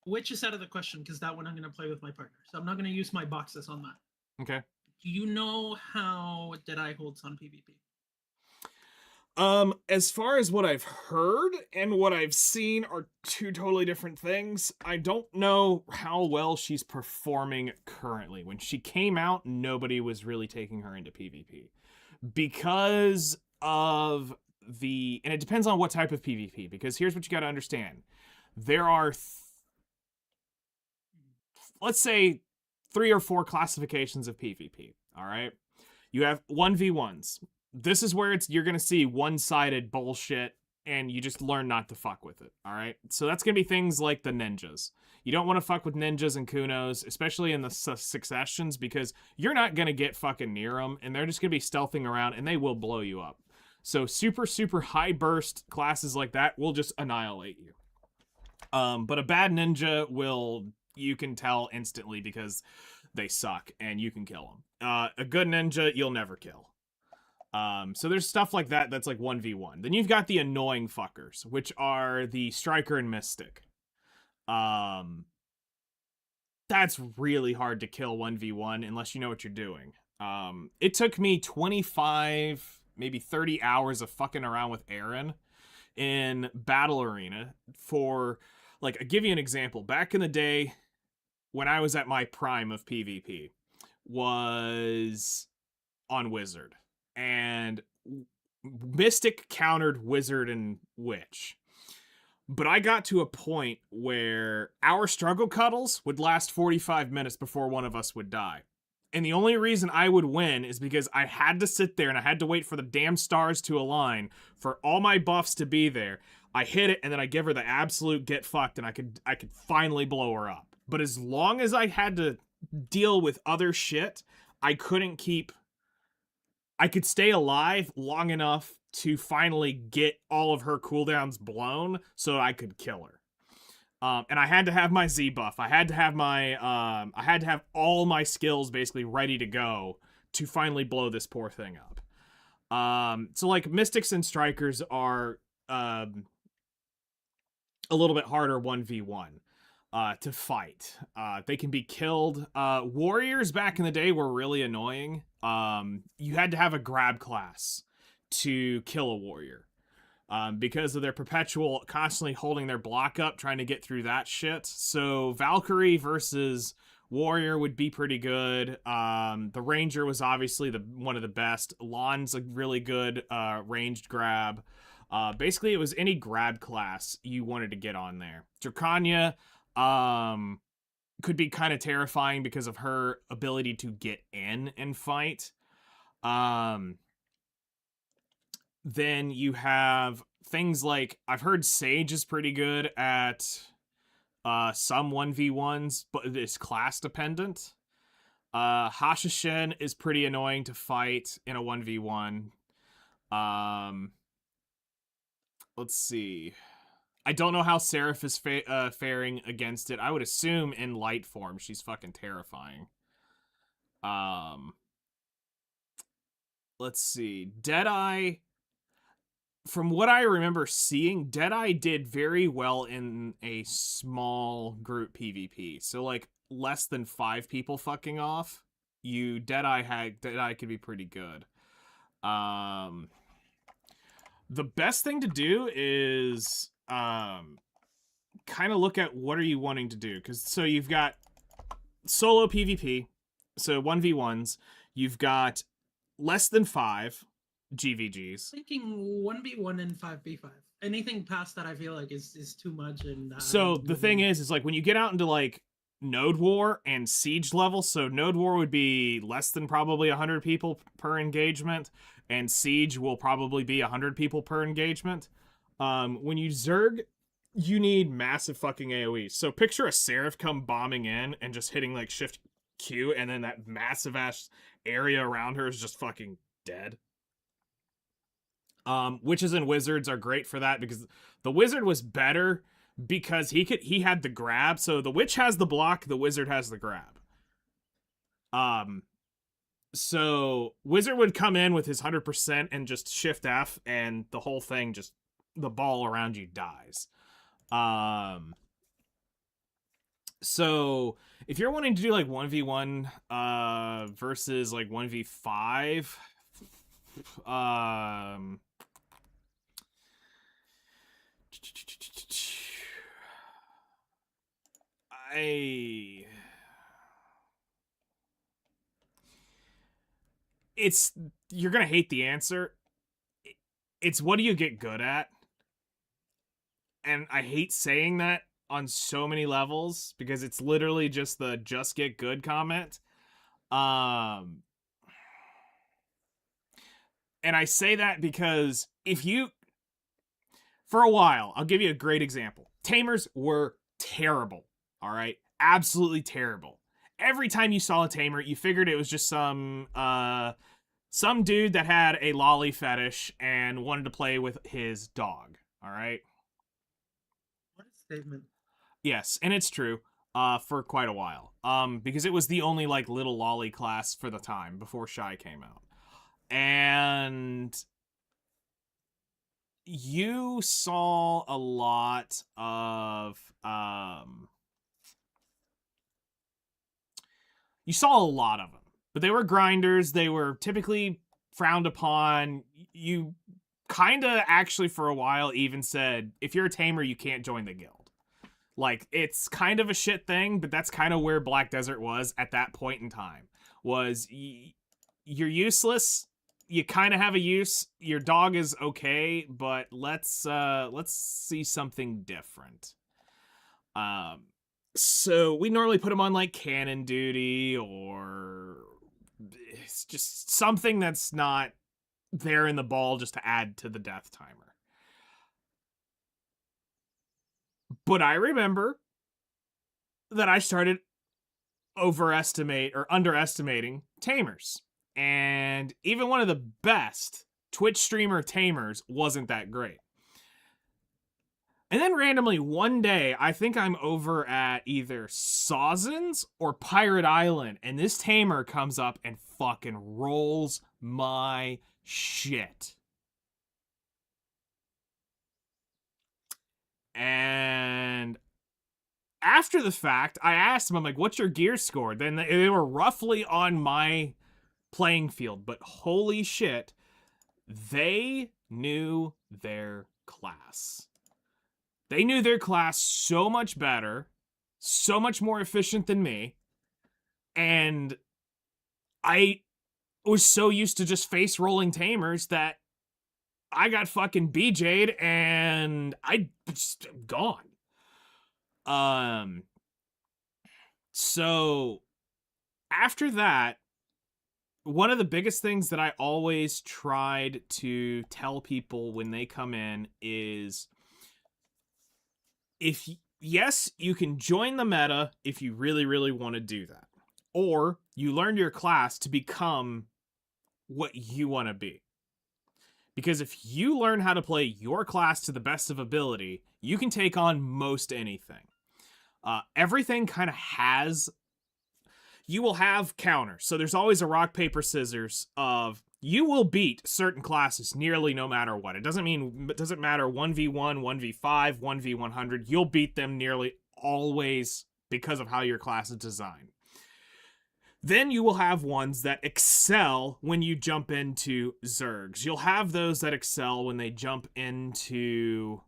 which is out of the question because that one I'm going to play with my partner. So I'm not going to use my boxes on that. Okay. Do you know how Deadeye holds on PvP? As far as what I've heard and what I've seen are two totally different things. I don't know how well she's performing currently. When she came out, nobody was really taking her into PvP because of and it depends on what type of PvP, because here's what you got to understand. There are let's say 3 or 4 classifications of PvP, all right? You have 1v1s. This is where you're going to see one-sided bullshit, and you just learn not to fuck with it, all right? So that's going to be things like the ninjas. You don't want to fuck with ninjas and kunos, especially in the successions, because you're not going to get fucking near them, and they're just going to be stealthing around, and they will blow you up. So super, super high burst classes like that will just annihilate you. But a bad ninja you can tell instantly because they suck, and you can kill them. A good ninja, you'll never kill. So there's stuff like that that's like 1v1. Then you've got the annoying fuckers, which are the Striker and Mystic. That's really hard to kill 1v1 unless you know what you're doing. It took me 25, maybe 30 hours of fucking around with Aaron in Battle Arena for, like, I'll give you an example. Back in the day, when I was at my prime of PvP, was on Wizard. And Mystic countered Wizard and Witch. But I got to a point where our struggle cuddles would last 45 minutes before one of us would die. And the only reason I would win is because I had to sit there and I had to wait for the damn stars to align for all my buffs to be there. I hit it and then I give her the absolute get fucked and I could finally blow her up. But as long as I had to deal with other shit, I could stay alive long enough to finally get all of her cooldowns blown so I could kill her. And I had to have my Z buff. I had to have all my skills basically ready to go to finally blow this poor thing up. So like Mystics and Strikers are a little bit harder 1v1 to fight. They can be killed. Warriors back in the day were really annoying. You had to have a grab class to kill a warrior. Because of their perpetual constantly holding their block up, trying to get through that shit. So Valkyrie versus Warrior would be pretty good. The Ranger was obviously one of the best. Lon's a really good ranged grab. Basically, it was any grab class you wanted to get on there. Dracania could be kind of terrifying because of her ability to get in and fight. Then you have things like, I've heard Sage is pretty good at some 1v1s, but it is class dependent. Hashashin is pretty annoying to fight in a 1v1. Let's see. I don't know how Seraph is faring against it. I would assume in light form she's fucking terrifying. Let's see. Deadeye, from what I remember seeing, Deadeye did very well in a small group PvP. So like less than 5 people fucking off. Deadeye could be pretty good. The best thing to do is kind of look at what are you wanting to do, because so you've got solo PvP, so 1v1s, you've got less than 5 GVGs. Thinking 1v1 and 5v5. Anything past that I feel like is too much. And so the thing is like when you get out into like Node War and Siege level, so Node War would be less than probably 100 people per engagement, and Siege will probably be 100 people per engagement. When you Zerg, you need massive fucking AoE. So picture a Seraph come bombing in and just hitting like Shift Q, and then that massive ass area around her is just fucking dead. Witches and Wizards are great for that because the Wizard was better because he had the grab. So the Witch has the block, the Wizard has the grab. So Wizard would come in with his 100% and just Shift F, and the whole thing just, the ball around you dies. So if you're wanting to do like 1v1 versus like 1v5, you're gonna hate the answer. It's what do you get good at? And I hate saying that on so many levels because it's literally just the just get good comment. And I say that because for a while, I'll give you a great example. Tamers were terrible, all right? Absolutely terrible. Every time you saw a Tamer, you figured it was just some dude that had a lolly fetish and wanted to play with his dog, all right? What a statement. Yes, and it's true. For quite a while. Because it was the only like little lolly class for the time before Shy came out. And you saw a lot of them. But they were grinders, they were typically frowned upon. You kinda actually for a while even said, if you're a tamer, you can't join the guild. Like, it's kind of a shit thing, but that's kind of where Black Desert was at that point in time. Was you're useless, you kind of have a use. Your dog is okay, but let's see something different. So we normally put him on like cannon duty, or it's just something that's not there in the ball just to add to the death timer. But I remember that I started underestimating tamers. And even one of the best Twitch streamer tamers wasn't that great. And then randomly one day, I think I'm over at either Sawzins or Pirate Island, and this tamer comes up and fucking rolls my shit. And after the fact, I asked him, I'm like, what's your gear score? Then they were roughly on my playing field, but holy shit, they knew their class. They knew their class so much better, so much more efficient than me, and I was so used to just face rolling tamers that I got fucking BJ'd and I just gone. So after that, one of the biggest things that I always tried to tell people when they come in is, yes, you can join the meta if you really, really want to do that. Or you learn your class to become what you want to be. Because if you learn how to play your class to the best of ability, you can take on most anything. Everything kind of has... You will have counters. So there's always a rock, paper, scissors of... You will beat certain classes nearly no matter what. It doesn't matter 1v1, 1v5, 1v100. You'll beat them nearly always because of how your class is designed. Then you will have ones that excel when you jump into Zergs. You'll have those that excel when they jump into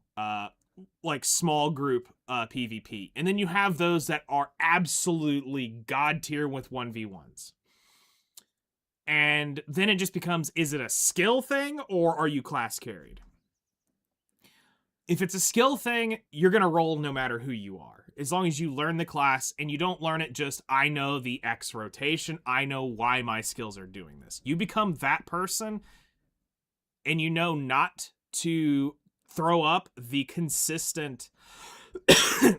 like small group PvP. And then you have those that are absolutely god tier with 1v1s. And then it just becomes, is it a skill thing or are you class carried? If it's a skill thing, you're going to roll no matter who you are. As long as you learn the class and you don't learn it just, I know the X rotation, I know why my skills are doing this. You become that person and you know not to throw up the consistent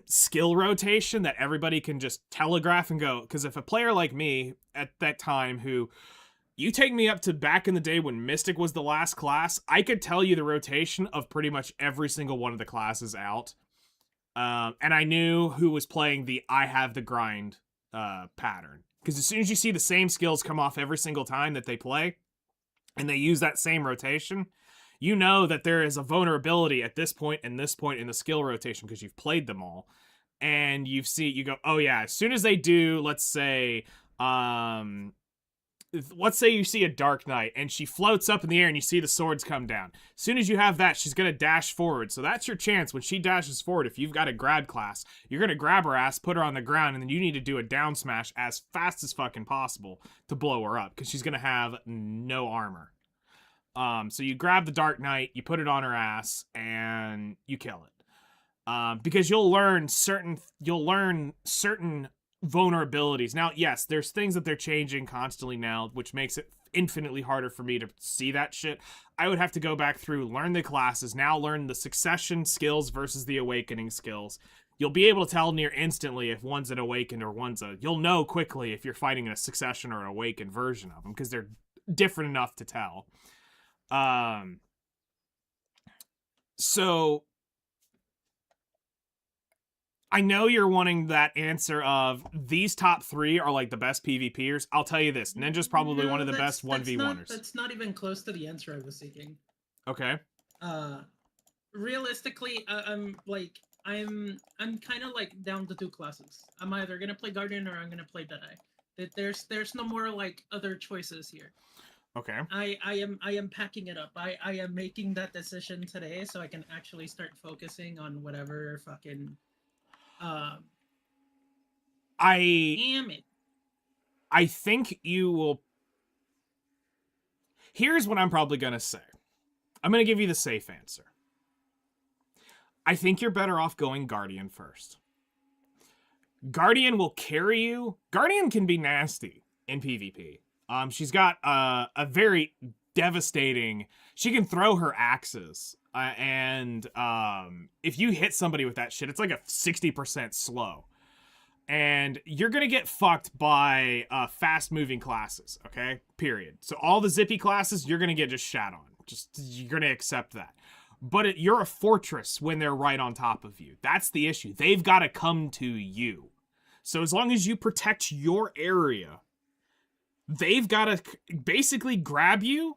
skill rotation that everybody can just telegraph and go. Because if a player like me at that time who... You take me up to back in the day when Mystic was the last class, I could tell you the rotation of pretty much every single one of the classes out. And I knew who was playing the I have the grind pattern. Because as soon as you see the same skills come off every single time that they play, and they use that same rotation, you know that there is a vulnerability at this point and this point in the skill rotation because you've played them all. And you go, oh yeah, as soon as they do, let's say you see a Dark Knight and she floats up in the air and you see the swords come down. As soon as you have that, she's going to dash forward. So that's your chance when she dashes forward. If you've got a grab class, you're going to grab her ass, put her on the ground, and then you need to do a down smash as fast as fucking possible to blow her up because she's going to have no armor. So you grab the Dark Knight, you put it on her ass, and you kill it. Because you'll learn certain vulnerabilities. Now, yes, there's things that they're changing constantly now, which makes it infinitely harder for me to see that shit. I would have to go back through, learn the classes, now learn the succession skills versus the awakening skills. You'll be able to tell near instantly if one's an awakened or one's a... You'll know quickly if you're fighting a succession or an awakened version of them, because they're different enough to tell. So... I know you're wanting that answer of these top three are like the best PvPers. I'll tell you this, Ninja's probably one of the best 1v1ers. That's not even close to the answer I was seeking. Okay. Realistically, I'm kind of like down to two classes. I'm either gonna play Guardian or I'm gonna play Deadeye. There's no more like other choices here. Okay. I am packing it up. I am making that decision today so I can actually start focusing on whatever fucking damn it. I think you will... Here's what I'm probably going to say. I'm going to give you the safe answer. I think you're better off going Guardian first. Guardian will carry you. Guardian can be nasty in PvP. She's got a very devastating... She can throw her axes. And if you hit somebody with that shit, it's like a 60% slow. And you're going to get fucked by fast-moving classes, okay? Period. So all the zippy classes, you're going to get just shat on. You're going to accept that. But you're a fortress when they're right on top of you. That's the issue. They've got to come to you. So as long as you protect your area, they've got to basically grab you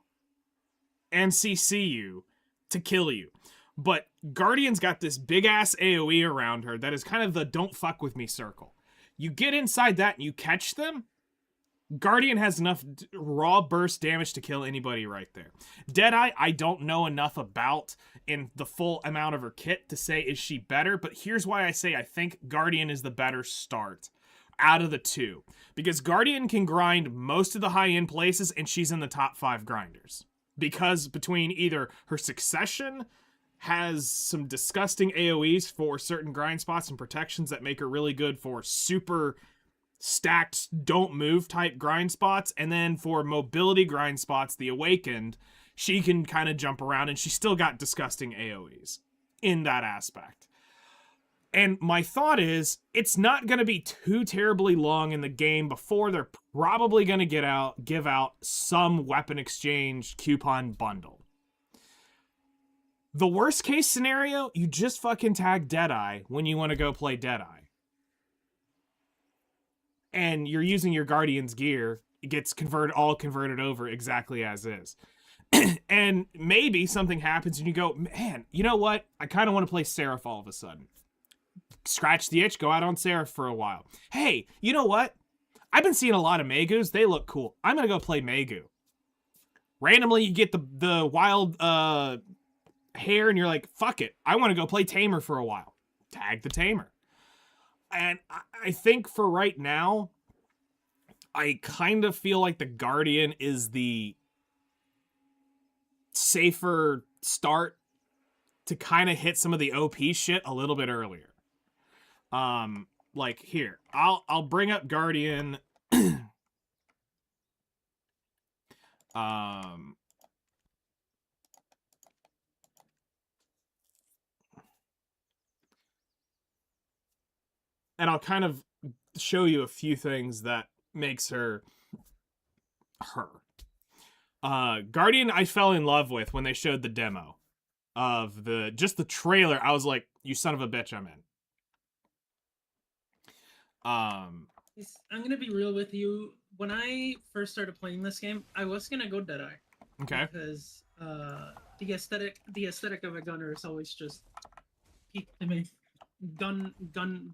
and CC you to kill you. But Guardian's got this big-ass AoE around her that is kind of the don't fuck with me circle. You get inside that and you catch them, Guardian has enough raw burst damage to kill anybody right there. Deadeye, I don't know enough about in the full amount of her kit to say is she better, but here's why I say I think Guardian is the better start out of the two. Because Guardian can grind most of the high-end places and she's in the top 5 grinders. Because between either her succession has some disgusting AoEs for certain grind spots and protections that make her really good for super stacked don't move type grind spots, and then for mobility grind spots, the Awakened, she can kind of jump around and she's still got disgusting AoEs in that aspect. And my thought is it's not going to be too terribly long in the game before they're probably going to give out some weapon exchange coupon bundle. The worst case scenario, you just fucking tag Deadeye when you want to go play Deadeye. And you're using your Guardian's gear, it gets all converted over exactly as is. And maybe something happens and you go, man, you know what? I kind of want to play Seraph all of a sudden. Scratch the itch, go out on Seraph for a while. Hey, you know what? I've been seeing a lot of Megus. They look cool. I'm going to go play Megu. Randomly, you get the wild hair and you're like, fuck it. I want to go play Tamer for a while. Tag the Tamer. And I think for right now, I kind of feel like the Guardian is the safer start to kind of hit some of the OP shit a little bit earlier. Like here, I'll bring up Guardian. And I'll kind of show you a few things that makes her her. Guardian I fell in love with when they showed the demo of the trailer. I was like, you son of a bitch, I'm in. I'm gonna be real with you. When I first started playing this game, I was gonna go Deadeye. Okay. Because the aesthetic of a gunner is always just peak to me. Gun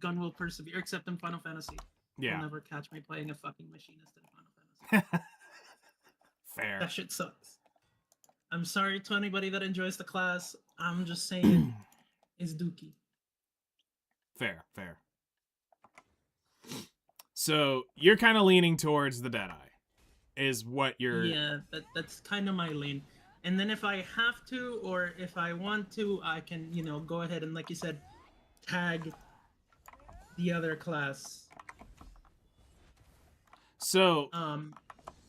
will persevere, except in Final Fantasy. Yeah. You'll never catch me playing a fucking machinist in Final Fantasy. Fair. That shit sucks. I'm sorry to anybody that enjoys the class. I'm just saying it's dookie. Fair. So you're kind of leaning towards the Deadeye, is what you're... Yeah, that's kind of my lane. And then if I have to, or if I want to, I can, go ahead and, like you said, tag the other class. So...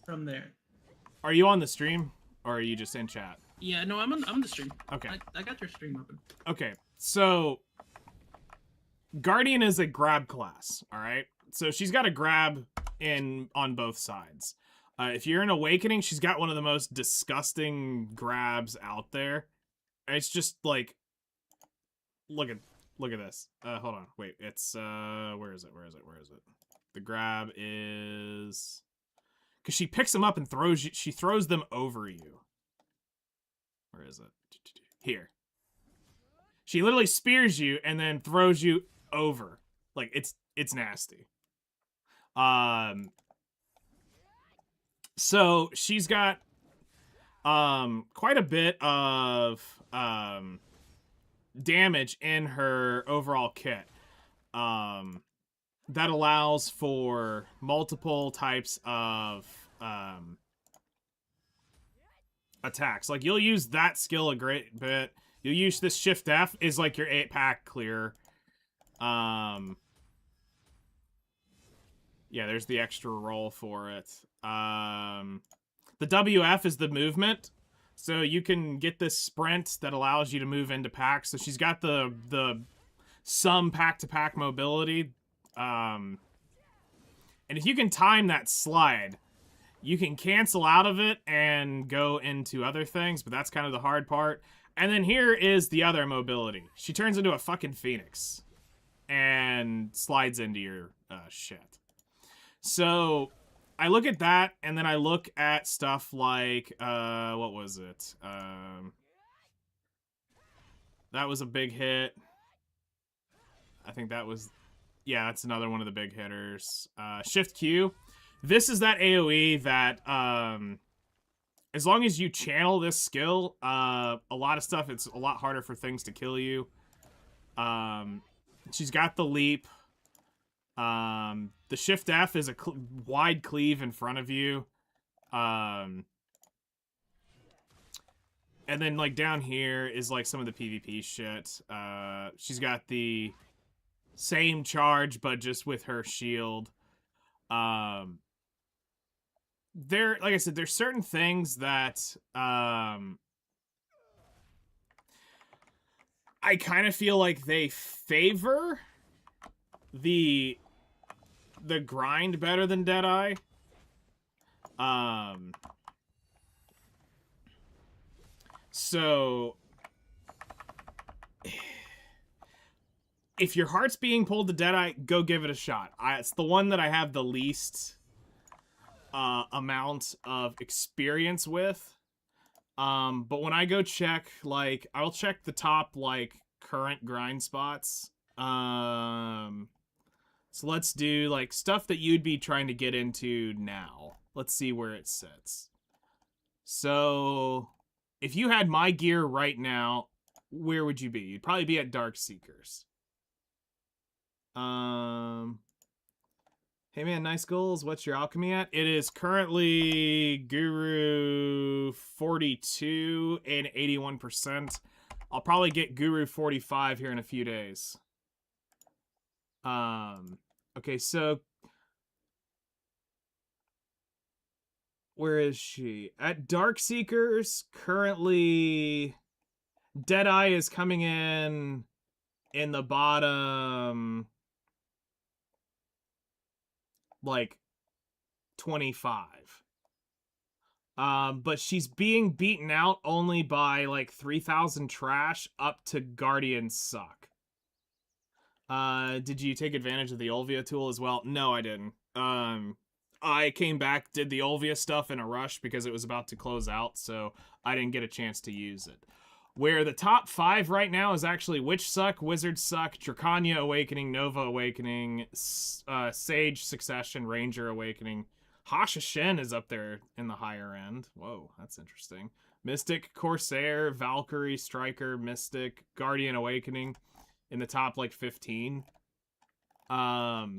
from there. Are you on the stream, or are you just in chat? Yeah, no, I'm on the stream. Okay. I got your stream open. Okay, so... Guardian is a grab class, alright? So she's got a grab on both sides. If you're in Awakening, she's got one of the most disgusting grabs out there. It's just like... Look at this. Hold on. Wait, it's... Where is it? The grab is... Because she picks them up and she throws them over you. Where is it? Here. She literally spears you and then throws you over. Like, it's nasty. So she's got quite a bit of damage in her overall kit. That allows for multiple types of attacks. Like, you'll use that skill a great bit. You'll use this Shift F is like your 8-pack clear. Yeah, there's the extra roll for it. The WF is the movement. So you can get this sprint that allows you to move into packs. So she's got the some pack-to-pack mobility. And if you can time that slide, you can cancel out of it and go into other things, but that's kind of the hard part. And then here is the other mobility. She turns into a fucking phoenix and slides into your shit. So I look at that, and then I look at stuff like, what was it? That was a big hit. I think that was, yeah, that's another one of the big hitters. Shift Q. This is that AoE that, as long as you channel this skill, a lot of stuff, it's a lot harder for things to kill you. She's got the leap. The Shift F is a wide cleave in front of you. And then, like, down here is, like, some of the PvP shit. She's got the same charge, but just with her shield. There, like I said, there's certain things that, I kind of feel like they favor the grind better than Deadeye. So if your heart's being pulled to Deadeye, go give it a shot. It's the one that I have the least amount of experience with. But when I go check, like, I'll check the top, like, current grind spots. So let's do, like, stuff that you'd be trying to get into now. Let's see where it sits. So if you had my gear right now, where would you be? You'd probably be at Dark Seekers. Hey man, nice goals. What's your alchemy at? It is currently Guru 42 and 81%. I'll probably get Guru 45 here in a few days. Okay, so where is she? At Dark Seekers, currently Deadeye is coming in the bottom, like, 25. But she's being beaten out only by, like, 3,000 trash up to Guardians Suck. Did you take advantage of the Olvia tool as well? No, I didn't. I came back, did the Olvia stuff in a rush because it was about to close out, so I didn't get a chance to use it. Where the top 5 right now is actually Witch Suck, Wizard Suck, Dracania Awakening, Nova Awakening, Sage Succession, Ranger Awakening. Hasha Shen is up there in the higher end. Whoa, that's interesting. Mystic, Corsair, Valkyrie, Striker, Mystic, Guardian Awakening in the top, like, 15. But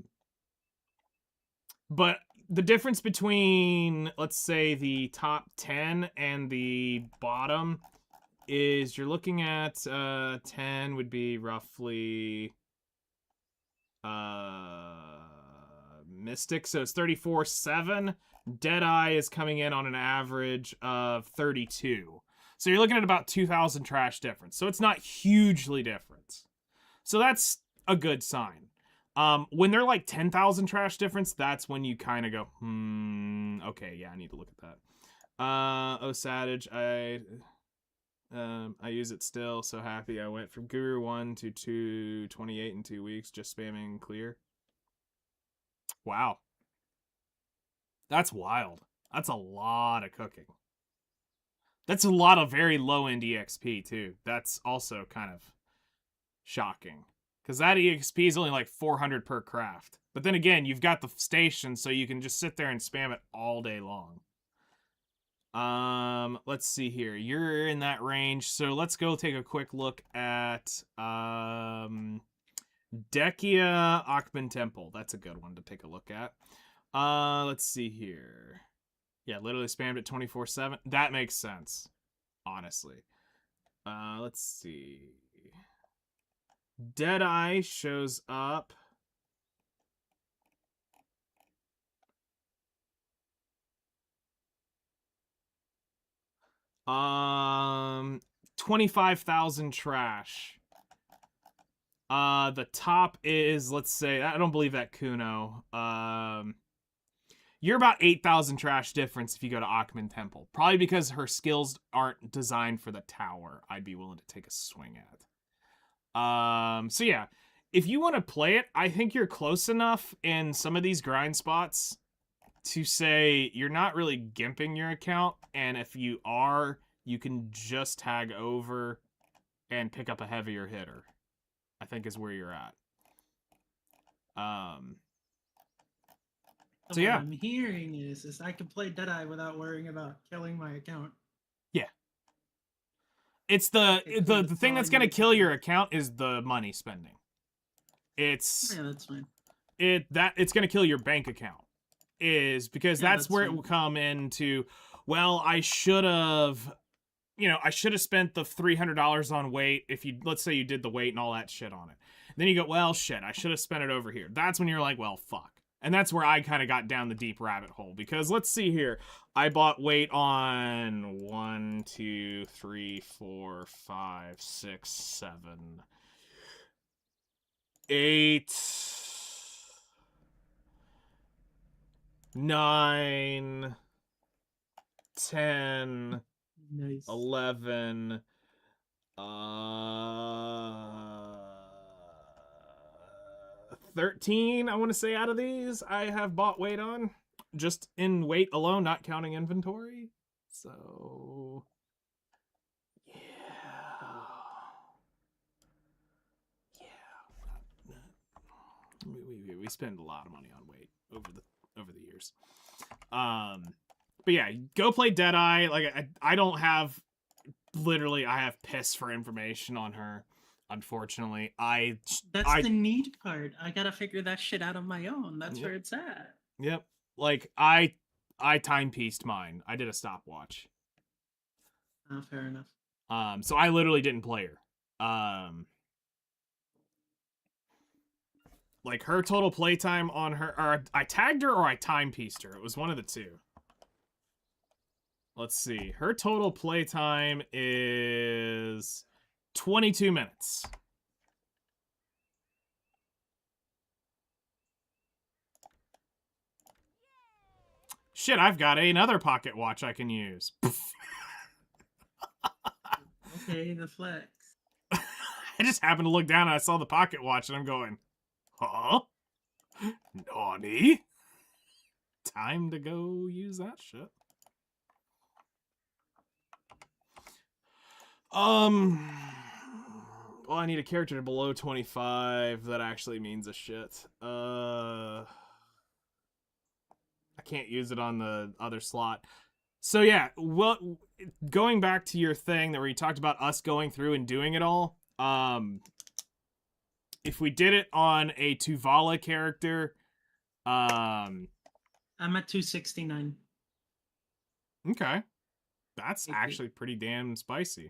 the difference between, let's say, the top 10 and the bottom is you're looking at 10 would be roughly Mystic, so it's 34.7. Deadeye is coming in on an average of 32. So you're looking at about 2,000 trash difference. So it's not hugely different. So that's a good sign. When they're like 10,000 trash difference, that's when you kind of go, okay, yeah, I need to look at that. Osadage, I use it still, so happy. I went from Guru 1 to 228 in 2 weeks, just spamming clear. Wow. That's wild. That's a lot of cooking. That's a lot of very low-end EXP, too. That's also kind of shocking. Because that EXP is only like 400 per craft. But then again, you've got the station, so you can just sit there and spam it all day long. Let's see here. You're in that range, so let's go take a quick look at Dekia Akhman Temple. That's a good one to take a look at. Let's see here. Yeah, literally spammed it 24/7. That makes sense. honestly. Let's see. Deadeye shows up. Um, 25,000 trash. The top is, let's say, I don't believe that Kuno. You're about 8,000 trash difference if you go to Akhman Temple. Probably because her skills aren't designed for the tower. I'd be willing to take a swing at. So yeah, if you want to play it, I think you're close enough in some of these grind spots to say you're not really gimping your account, and if you are, you can just tag over and pick up a heavier hitter, I think is where you're at. So yeah. What I'm hearing is I can play Deadeye without worrying about killing my account. Yeah. It's the Okay, cool. the thing that's gonna kill your account is the money spending. It's Yeah, that's fine. It's gonna kill your bank account. Is because that's where it will come into, well, I should have spent the $300 on weight if you, let's say you did the weight and all that shit on it. And then you go, well, shit, I should have spent it over here. That's when you're like, well, fuck. And that's where I kind of got down the deep rabbit hole, because let's see here. I bought weight on 1, 2, 3, 4, 5, 6, 7, 8, 9, 10, Nice. 11, 13, I want to say, out of these I have bought weight on. Just in weight alone, not counting inventory. So, yeah. We spend a lot of money on weight over the years. But yeah, go play Deadeye. Like, I don't have, literally, I have piss for information on her. Unfortunately, That's the neat part. I gotta figure that shit out on my own. That's where it's at. Yep. Like, I timepieced mine. I did a stopwatch. Oh, fair enough. So I literally didn't play her. Like, her total playtime on her, or I tagged her or I timepieced her. It was one of the two. Let's see. Her total playtime is 22 minutes. Shit, I've got another pocket watch I can use. Okay, the flex. I just happened to look down and I saw the pocket watch and I'm going, huh? Nani? Time to go use that shit. Well, I need a character below 25 that actually means a shit. I can't use it on the other slot. So yeah, well, going back to your thing that where you talked about us going through and doing it all, if we did it on a Tuvala character, I'm at 269. Okay. That's actually pretty damn spicy.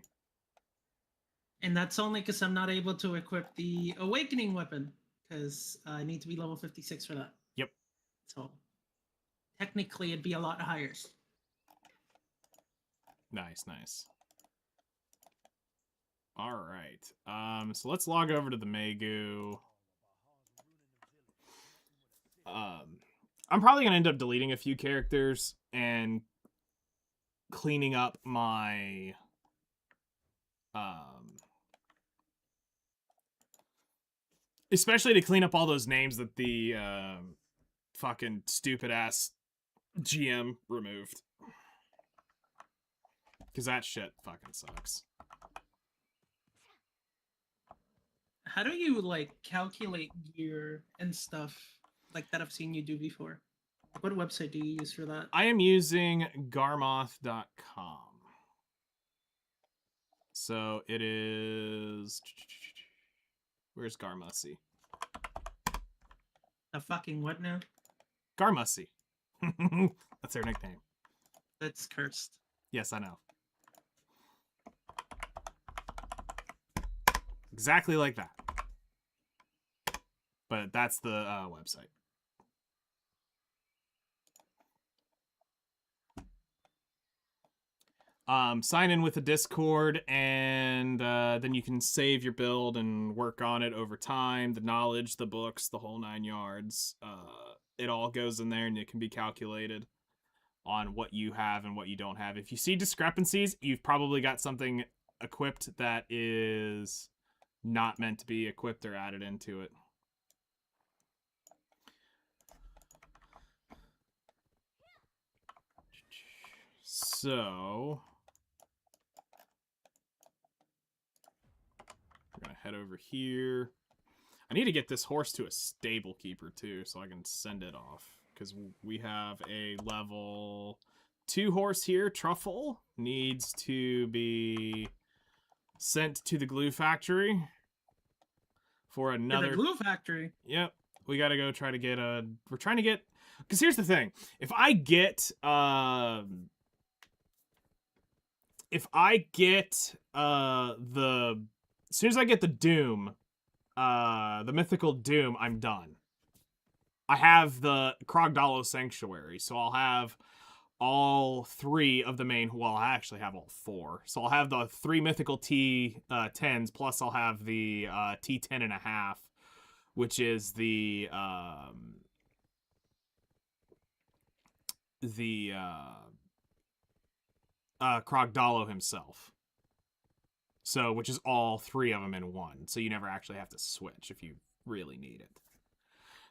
And that's only because I'm not able to equip the Awakening weapon, because I need to be level 56 for that. Yep. So technically it'd be a lot higher. Nice, nice. All right. So let's log over to the Megu. I'm probably gonna end up deleting a few characters and cleaning up my especially to clean up all those names that the fucking stupid ass GM removed. Because that shit fucking sucks. How do you, like, calculate gear and stuff like that I've seen you do before? What website do you use for that? I am using garmoth.com. So it is... Where's Garmussy? A fucking what now? Garmussy. That's her nickname. That's cursed. Yes, I know. Exactly like that. But that's the website. Sign in with the Discord, and then you can save your build and work on it over time. The knowledge, the books, the whole 9 yards. It all goes in there, and it can be calculated on what you have and what you don't have. If you see discrepancies, you've probably got something equipped that is not meant to be equipped or added into it. So we're gonna head over here. I need to get this horse to a stable keeper too, so I can send it off, because we have a level 2 horse here. Truffle needs to be sent to the glue factory for another The glue factory. Yep, we gotta go try to get a. We're trying to get, because here's the thing: if I get the, as soon as I get the Doom, the mythical Doom, I'm done. I have the Krogdalo Sanctuary, so I'll have all 3 of the main. Well, I actually have all 4. So I'll have the 3 mythical T10s, plus I'll have the T10.5, which is the Krogdalo himself. So, which is all 3 of them in one. So you never actually have to switch if you really need it.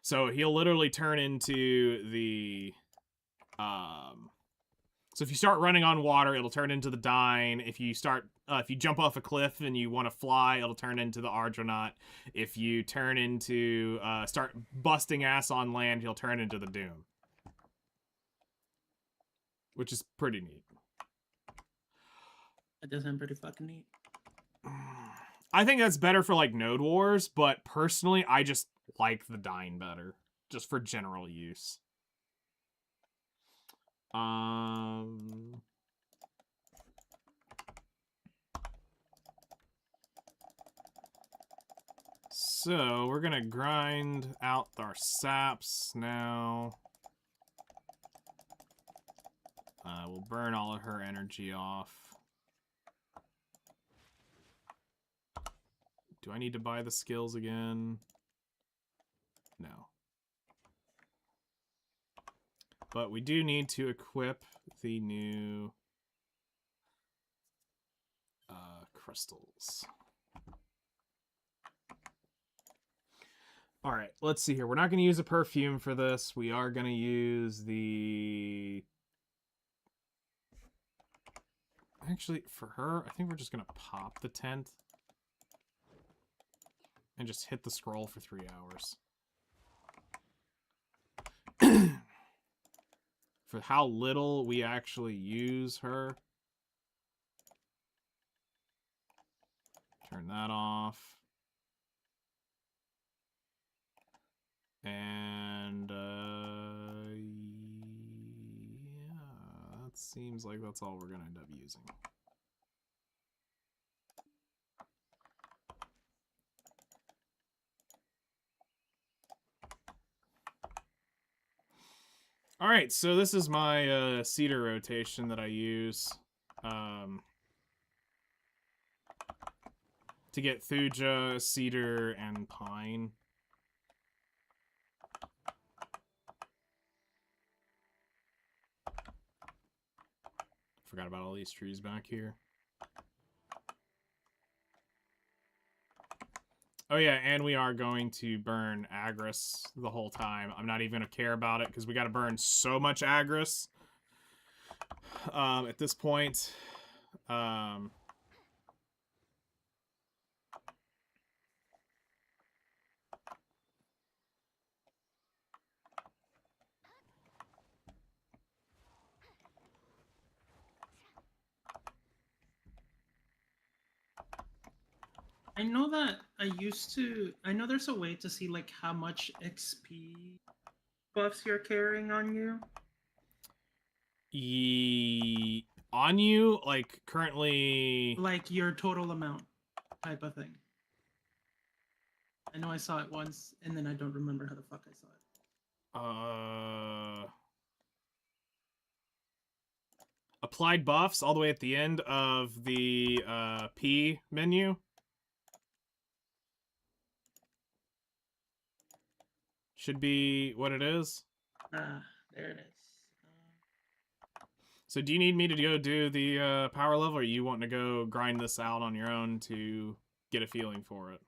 So he'll literally turn into the so if you start running on water, it'll turn into the Dine. If you start, if you jump off a cliff and you want to fly, it'll turn into the Ardronaut. If you turn into, start busting ass on land, he'll turn into the Doom. Which is pretty neat. That does sound pretty fucking neat. I think that's better for, like, Node Wars, but personally, I just like the Dine better. Just for general use. So, we're gonna grind out our saps now. We'll burn all of her energy off. Do I need to buy the skills again? No. But we do need to equip the new crystals. Alright, let's see here. We're not going to use a perfume for this. We are going to use the... Actually, for her, I think we're just going to pop the tent. And just hit the scroll for 3 hours. For how little we actually use her. Turn that off. And, yeah, that seems like that's all we're going to end up using. All right, so this is my cedar rotation that I use to get Thuja, cedar, and pine. Forgot about all these trees back here. Oh yeah, and we are going to burn Agris the whole time. I'm not even going to care about it because we got to burn so much Agris at this point. I know that I know there's a way to see like how much XP buffs you're carrying on you. On you, like currently, like your total amount type of thing. I know I saw it once, and then I don't remember how the fuck I saw it. Applied buffs all the way at the end of the P menu. Should be what it is. Ah, there it is. So do you need me to go do the power level, or you want to go grind this out on your own to get a feeling for it?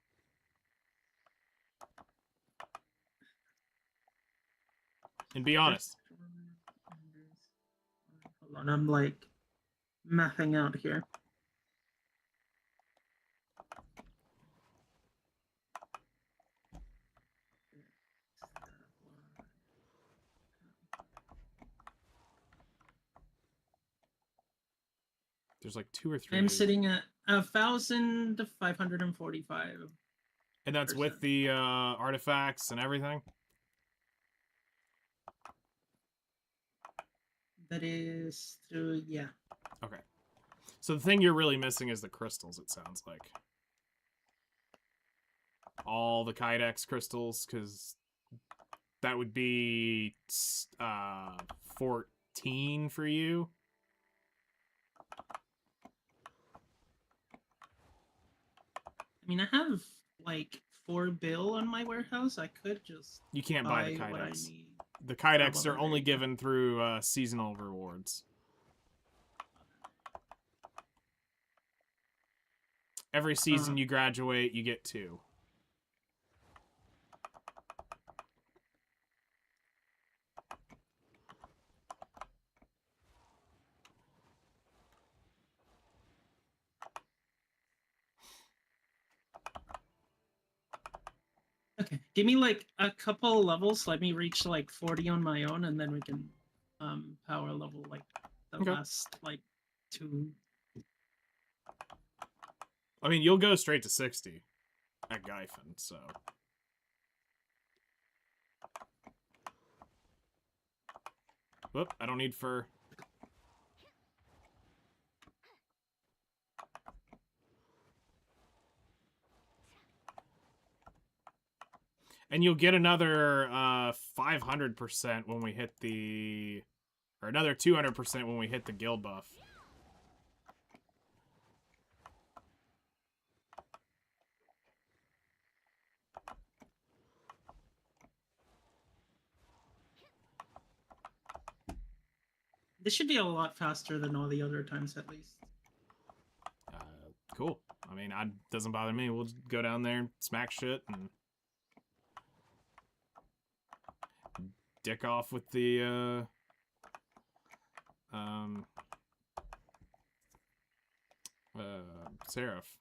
And be honest. Hold on, I'm like mapping out here. There's like 2 or 3. I'm sitting at 1,545. And that's with the artifacts and everything? That is through, yeah. Okay. So the thing you're really missing is the crystals, it sounds like. All the Kydex crystals, because that would be 14 for you. I mean, I have like 4 bill on my warehouse. I could just You can't buy the what I Kydex. need. The Kydex well, are only given through seasonal rewards. Every season you graduate, you get 2. Okay, give me like a couple levels. Let me reach like 40 on my own, and then we can power level like the last like 2. I mean, you'll go straight to 60 at Gyphon, so. Whoop, I don't need fur. And you'll get another 500% when we hit the... Or another 200% when we hit the guild buff. This should be a lot faster than all the other times, at least. Cool. I mean, it doesn't bother me. We'll just go down there and smack shit and... dick off with the, Seraph.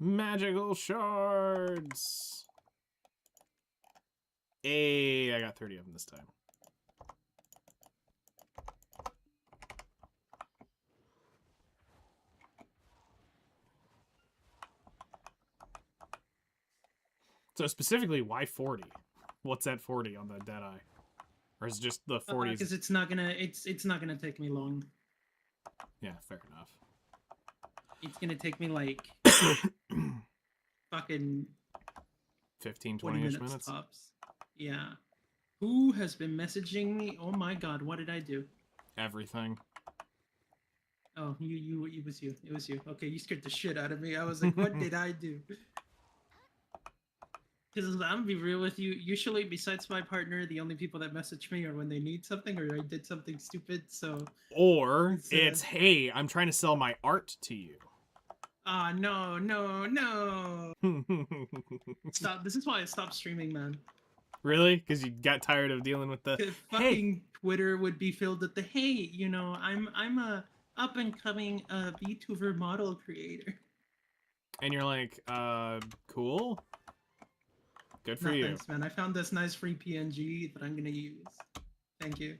Magical shards! Hey, I got 30 of them this time. So specifically, why 40? What's that 40 on the Deadeye? Or is it just the 40s? Because it's not gonna take me long. Yeah, fair enough. It's gonna take me like fucking 15, 20 minutes tops. Yeah. Who has been messaging me? Oh my god, what did I do? Everything. Oh, it was you. It was you. Okay, you scared the shit out of me. I was like, what did I do? Because I'm gonna be real with you. Usually, besides my partner, the only people that message me are when they need something or I did something stupid. So. Or it's hey, I'm trying to sell my art to you. Ah, no. Stop. This is why I stopped streaming, man. Really? Because you got tired of dealing with the fucking Twitter would be filled with the hey, you know, I'm a up and coming VTuber model creator. And you're like, cool. Good for you. Thanks, man. I found this nice free PNG that I'm gonna use. Thank you.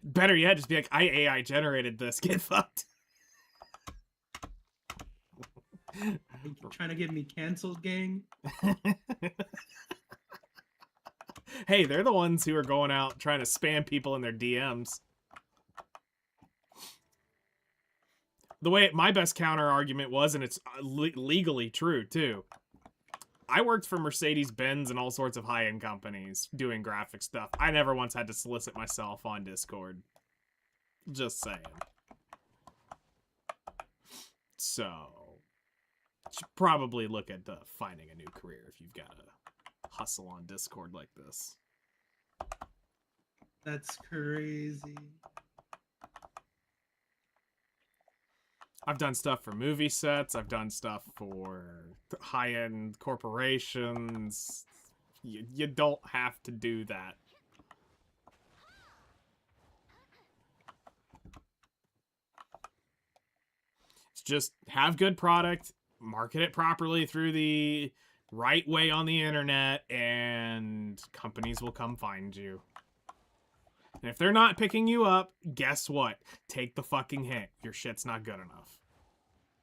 Better yet, just be like, I AI generated this. Get fucked. You trying to get me canceled, gang? Hey, they're the ones who are going out trying to spam people in their DMs. The way my best counter argument was, and it's legally true too. I worked for Mercedes-Benz and all sorts of high-end companies doing graphic stuff. I never once had to solicit myself on Discord. Just saying. So, should probably look at finding a new career if you've got to hustle on Discord like this. That's crazy. I've done stuff for movie sets. I've done stuff for high-end corporations. You don't have to do that. It's just have good product, market it properly through the right way on the internet, and companies will come find you. And if they're not picking you up, guess what? Take the fucking hint. Your shit's not good enough.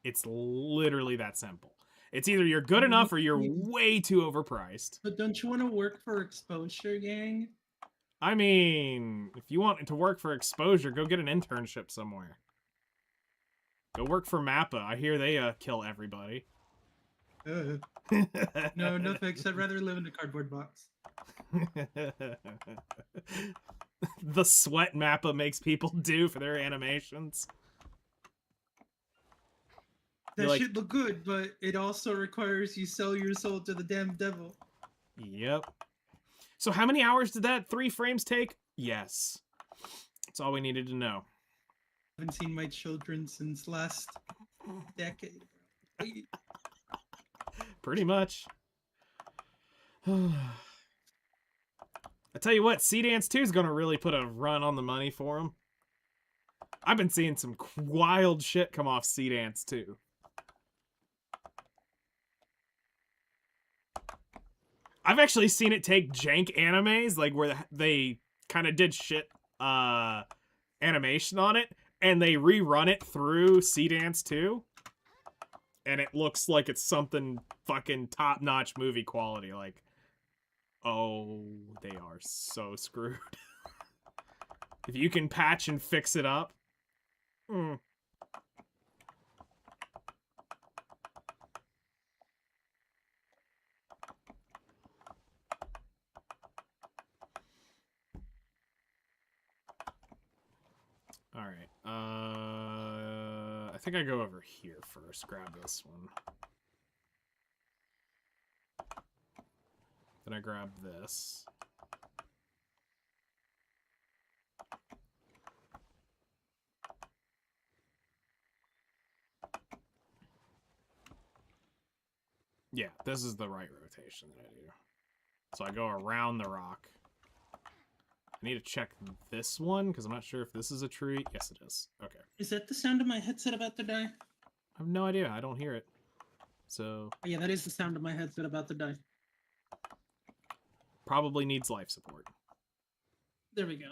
It's literally that simple. It's either you're good enough or you're way too overpriced. But don't you want to work for Exposure, gang? I mean, if you want to work for Exposure, go get an internship somewhere. Go work for Mappa. I hear they kill everybody. No, no thanks. I'd rather live in a cardboard box. The sweat Mappa makes people do for their animations. That like, shit look good, but it also requires you sell your soul to the damn devil. Yep. So how many hours did that 3 frames take? Yes. That's all we needed to know. I haven't seen my children since last decade. Pretty much. I tell you what, Seedance 2 is going to really put a run on the money for them. I've been seeing some wild shit come off Seedance 2. I've actually seen it take jank animes, like where they kind of did shit animation on it, and they rerun it through Seedance 2. And it looks like it's something fucking top-notch movie quality. Like, oh, they are so screwed. If you can patch and fix it up. Alright, I think I go over here first, grab this one. Then I grab this. Yeah, this is the right rotation that I do. So I go around the rock. I need to check this one, because I'm not sure if this is a tree. Yes, it is. Okay. Is that the sound of my headset about to die? I have no idea. I don't hear it. So... Oh, yeah, that is the sound of my headset about to die. Probably needs life support. There we go.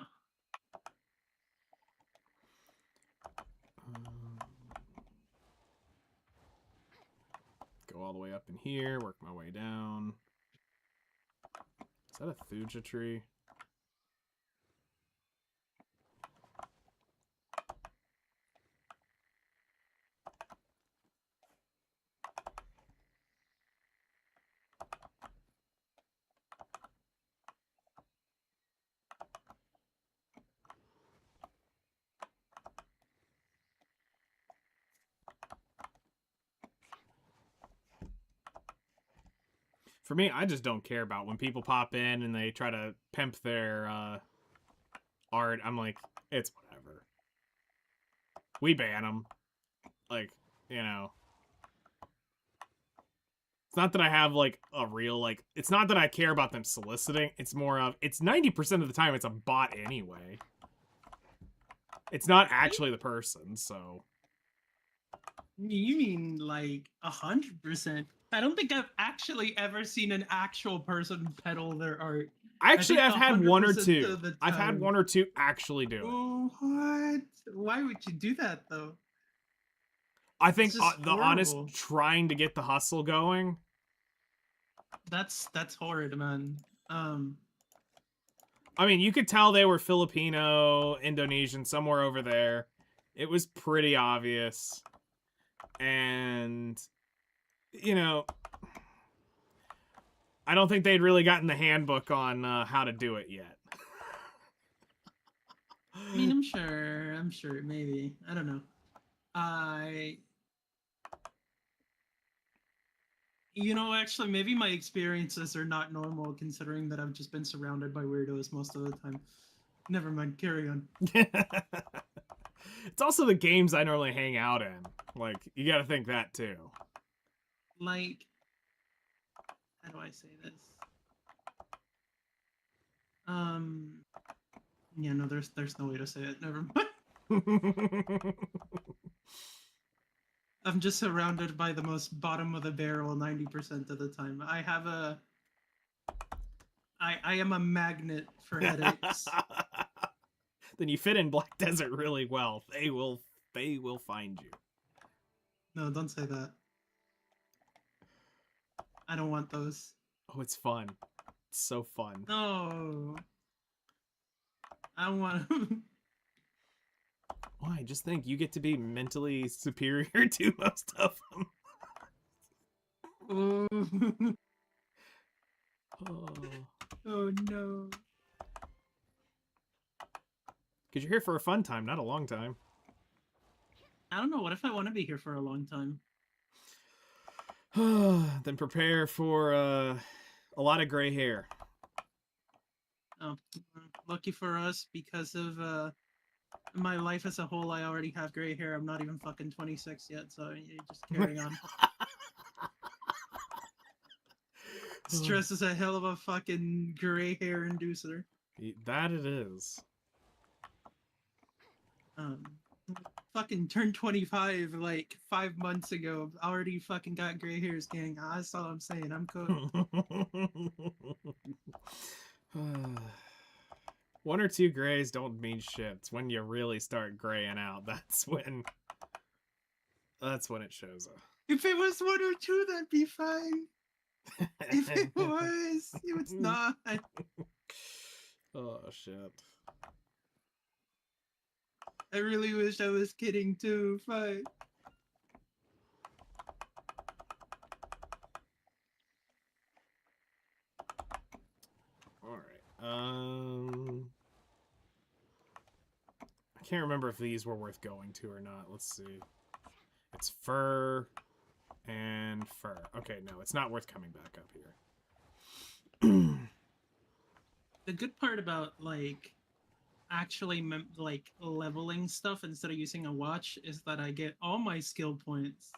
Go all the way up in here, work my way down. Is that a thuja tree? For me, I just don't care about when people pop in and they try to pimp their art. I'm like, it's whatever. We ban them. Like, you know. It's not that I have, like, a real, like... It's not that I care about them soliciting. It's more of... It's 90% of the time it's a bot anyway. It's not actually the person, so... You mean, like, 100%? I don't think I've actually ever seen an actual person peddle their art. Actually, think I've had one or 100% two. of the I've had time- one or two actually do it. Oh, what? Why would you do that though? I think It's just the honest horrible. trying to get the hustle going. That's horrid, man. I mean, you could tell they were Filipino, Indonesian, somewhere over there. It was pretty obvious. And, you know, I don't think they'd really gotten the handbook on how to do it yet. I mean, I'm sure, maybe. I don't know. Actually, maybe my experiences are not normal considering that I've just been surrounded by weirdos most of the time. Never mind, carry on. It's also the games I normally hang out in. Like, you gotta think that too. Like, how do I say this? Yeah, no, there's no way to say it. Never mind. I'm just surrounded by the most bottom of the barrel 90% of the time. I am a magnet for headaches. Then you fit in Black Desert really well. They will find you. No, don't say that. I don't want those. Oh, it's fun. It's so fun. No. I don't want to. Why? Just think, you get to be mentally superior to most of them. Oh. Oh. Oh no. Because you're here for a fun time, not a long time. I don't know. What if I want to be here for a long time? Then prepare for a lot of gray hair. Oh, lucky for us, because of my life as a whole, I already have gray hair. I'm not even fucking 26 yet, so you just carry on. Stress is a hell of a fucking gray hair inducer. That it is. Fucking turned 25 like 5 months ago. Already fucking got gray hairs, gang. That's all I'm saying. I'm cooked. 1 or 2 grays don't mean shit. It's when you really start graying out. That's when it shows up. If it was 1 or 2, that'd be fine. If it was, it's not. Oh shit. I really wish I was kidding too. Fine. Alright. I can't remember if these were worth going to or not. Let's see. It's fur and fur. Okay, no, it's not worth coming back up here. The good part about like actually like leveling stuff instead of using a watch is that I get all my skill points.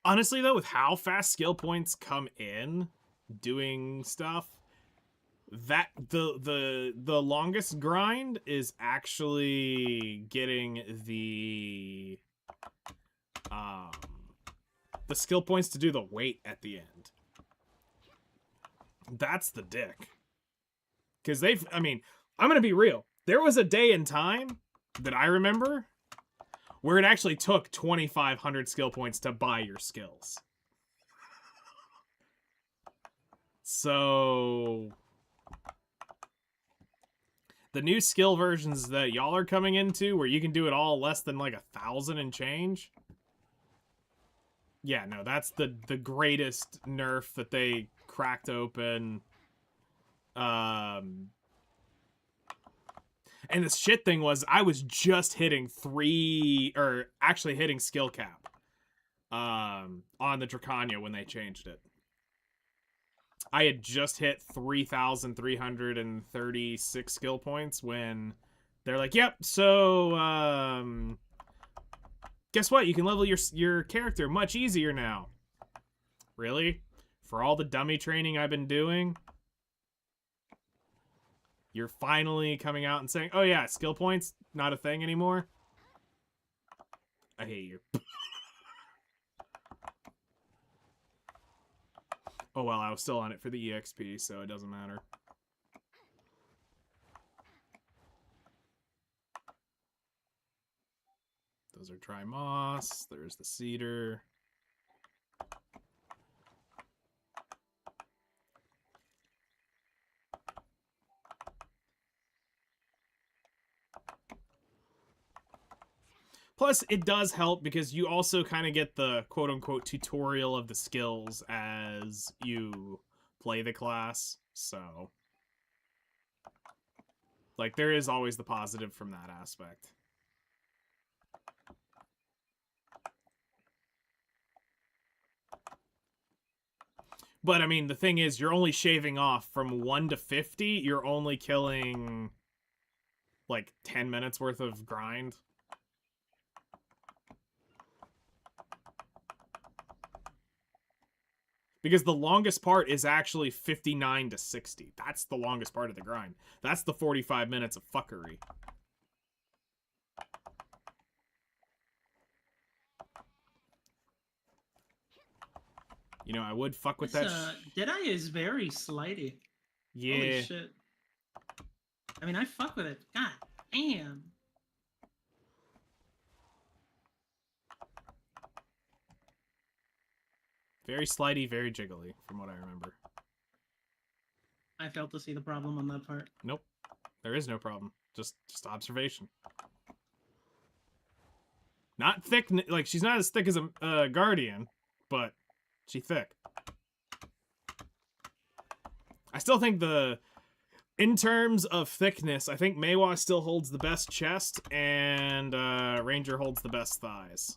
Honestly, though, with how fast skill points come in doing stuff, that the longest grind is actually getting the skill points to do the weight at the end. That's the dick. Because I mean, I'm gonna be real. There was a day in time that I remember where it actually took 2,500 skill points to buy your skills. So the new skill versions that y'all are coming into, where you can do it all less than like 1,000 and change. Yeah, no, that's the greatest nerf that they cracked open. And the shit thing was, I was just hitting hitting skill cap on the Dracania when they changed it. I had just hit 3,336 skill points when they're like, yep, so guess what? You can level your character much easier now. Really? For all the dummy training I've been doing? You're finally coming out and saying, oh yeah, skill points, not a thing anymore? I hate you. Oh well, I was still on it for the EXP, so it doesn't matter. Those are dry moss. There's the cedar. Plus, it does help because you also kind of get the quote-unquote tutorial of the skills as you play the class. So, like, there is always the positive from that aspect. But, I mean, the thing is, you're only shaving off from 1 to 50. You're only killing, like, 10 minutes worth of grind. Because the longest part is actually 59 to 60. That's the longest part of the grind. That's the 45 minutes of fuckery. You know, I would fuck with that. Deadeye is very slidey. Yeah. Holy shit. I mean, I fuck with it. God damn. Very slidey, very jiggly, from what I remember. I failed to see the problem on that part. Nope. There is no problem. Just observation. Not thick, like, she's not as thick as a Guardian, but she's thick. I still think in terms of thickness, I think Meiwa still holds the best chest, and Ranger holds the best thighs.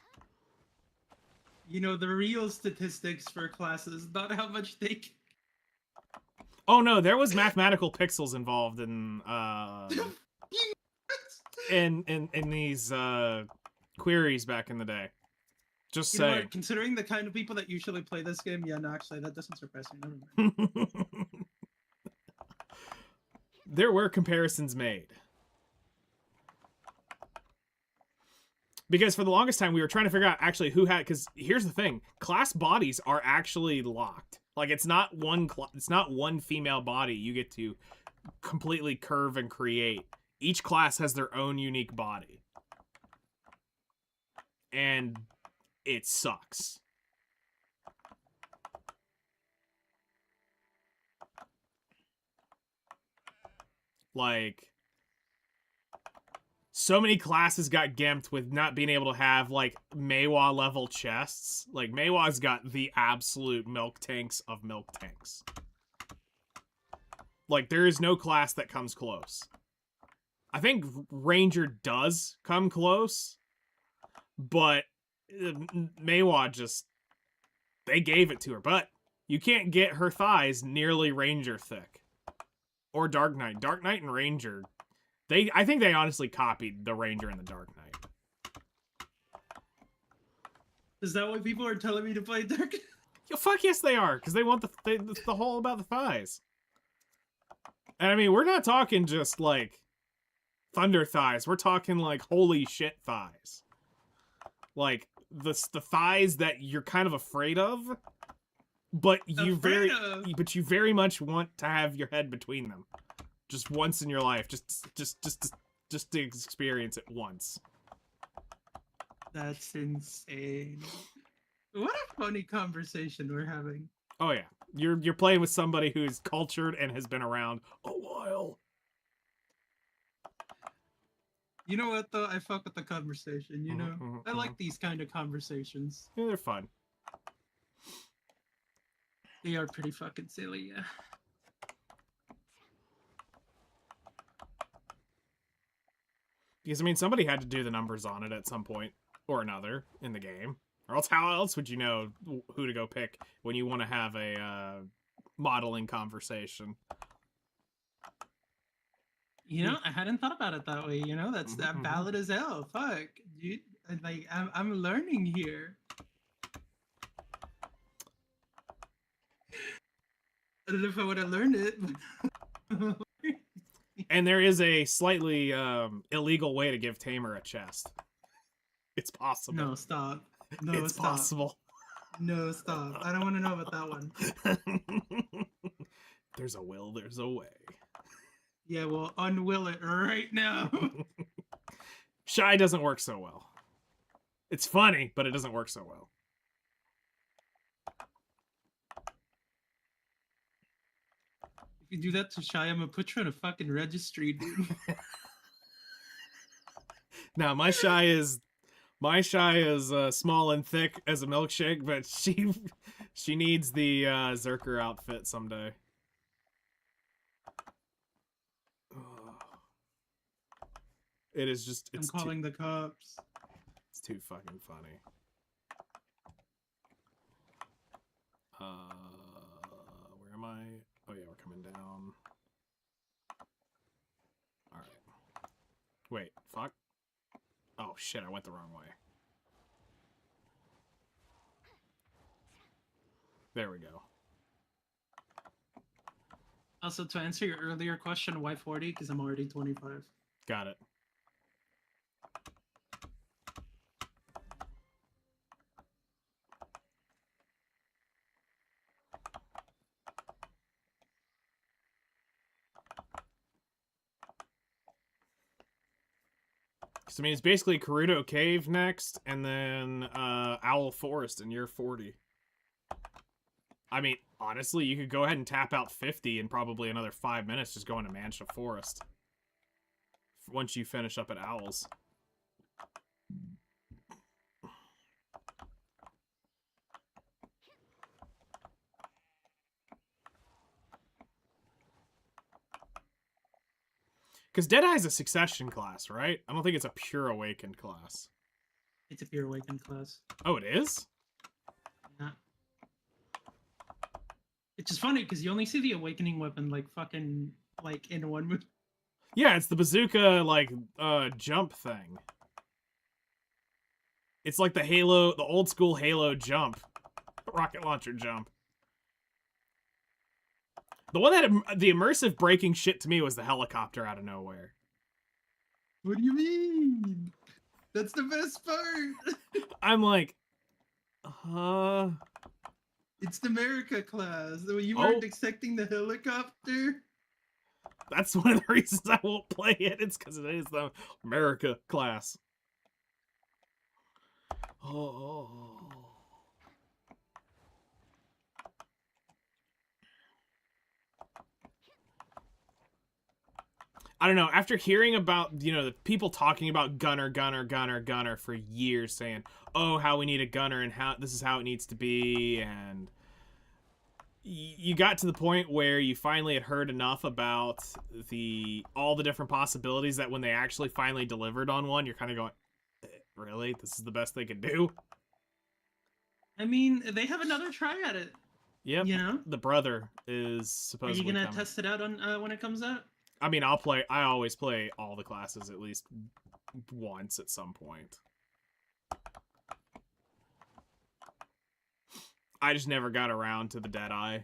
You know, the real statistics for classes, not how much they... Oh no, there was mathematical pixels involved in these queries back in the day. Just You know saying. what, considering the kind of people that usually play this game, yeah, no, actually, that doesn't surprise me. Never mind. There were comparisons made. Because for the longest time, we were trying to figure out actually who had... Because here's the thing. Class bodies are actually locked. Like, it's not one female body you get to completely curve and create. Each class has their own unique body. And it sucks. Like... So many classes got gimped with not being able to have, like, Meiwa level chests. Like, Meiwa's got the absolute milk tanks of milk tanks. Like, there is no class that comes close. I think Ranger does come close, but Meiwa just... They gave it to her, but you can't get her thighs nearly Ranger thick. Or Dark Knight. Dark Knight and Ranger... I think they honestly copied the Ranger and the Dark Knight. Is that why people are telling me to play Dark? Yo, fuck yes they are, because they want the whole about the thighs. And I mean, we're not talking just like thunder thighs. We're talking like holy shit thighs. Like the thighs that you're kind of afraid of, but you very much want to have your head between them. Just once in your life, just to experience it once. That's insane. What a funny conversation we're having. Oh yeah, you're playing with somebody who's cultured and has been around a while. You know what though? I fuck with the conversation. You know, I like these kind of conversations. Yeah, they're fun. They are pretty fucking silly, yeah. Because, I mean, somebody had to do the numbers on it at some point or another in the game. Or else how else would you know who to go pick when you want to have a modeling conversation? You know, I hadn't thought about it that way. You know, that's that valid as hell. Fuck, dude. Like, I'm learning here. I don't know if I would have learned it. And there is a slightly illegal way to give Tamer a chest. It's possible. No, stop. No, it's stop. possible. No, stop. I don't want to know about that one. There's a will, there's a way. Yeah, well, unwill it right now. Shy doesn't work so well. It's funny, but it doesn't work so well. If you do that to Shy, I'm gonna put you in a fucking registry, dude. Now my shy is small and thick as a milkshake, but she needs the Zerker outfit someday. It is just I'm calling the cops. It's too fucking funny. Where am I? Oh yeah, we're coming down. All right. Wait, fuck. Oh shit, I went the wrong way. There we go. Also, to answer your earlier question, why 40? Because I'm already 25. Got it. So, I mean, it's basically Karuto Cave next, and then Owl Forest, and you're 40. I mean, honestly, you could go ahead and tap out 50 in probably another 5 minutes just going to Mansion Forest. Once you finish up at Owls. Because Deadeye's a succession class, right? I don't think it's a pure awakened class. It's a pure awakened class. Oh, it is? Yeah. It's just funny because you only see the awakening weapon like fucking like in one move. Yeah, it's the bazooka like jump thing. It's like the Halo, the old school Halo jump. Rocket launcher jump. The one that the immersive breaking shit to me was the helicopter out of nowhere. What do you mean? That's the best part. I'm like, It's the America class. You weren't expecting the helicopter. That's one of the reasons I won't play it. It's because it is the America class. Oh. I don't know. After hearing about, the people talking about gunner for years, saying, "Oh, how we need a gunner and how this is how it needs to be," and you got to the point where you finally had heard enough about all the different possibilities that when they actually finally delivered on one, you're kind of going, "Really? This is the best they could do?" I mean, they have another try at it. Yep. You know, the brother is supposedly. Are you gonna coming. test it out on when it comes out? I mean, I always play all the classes at least once at some point. I just never got around to the Deadeye.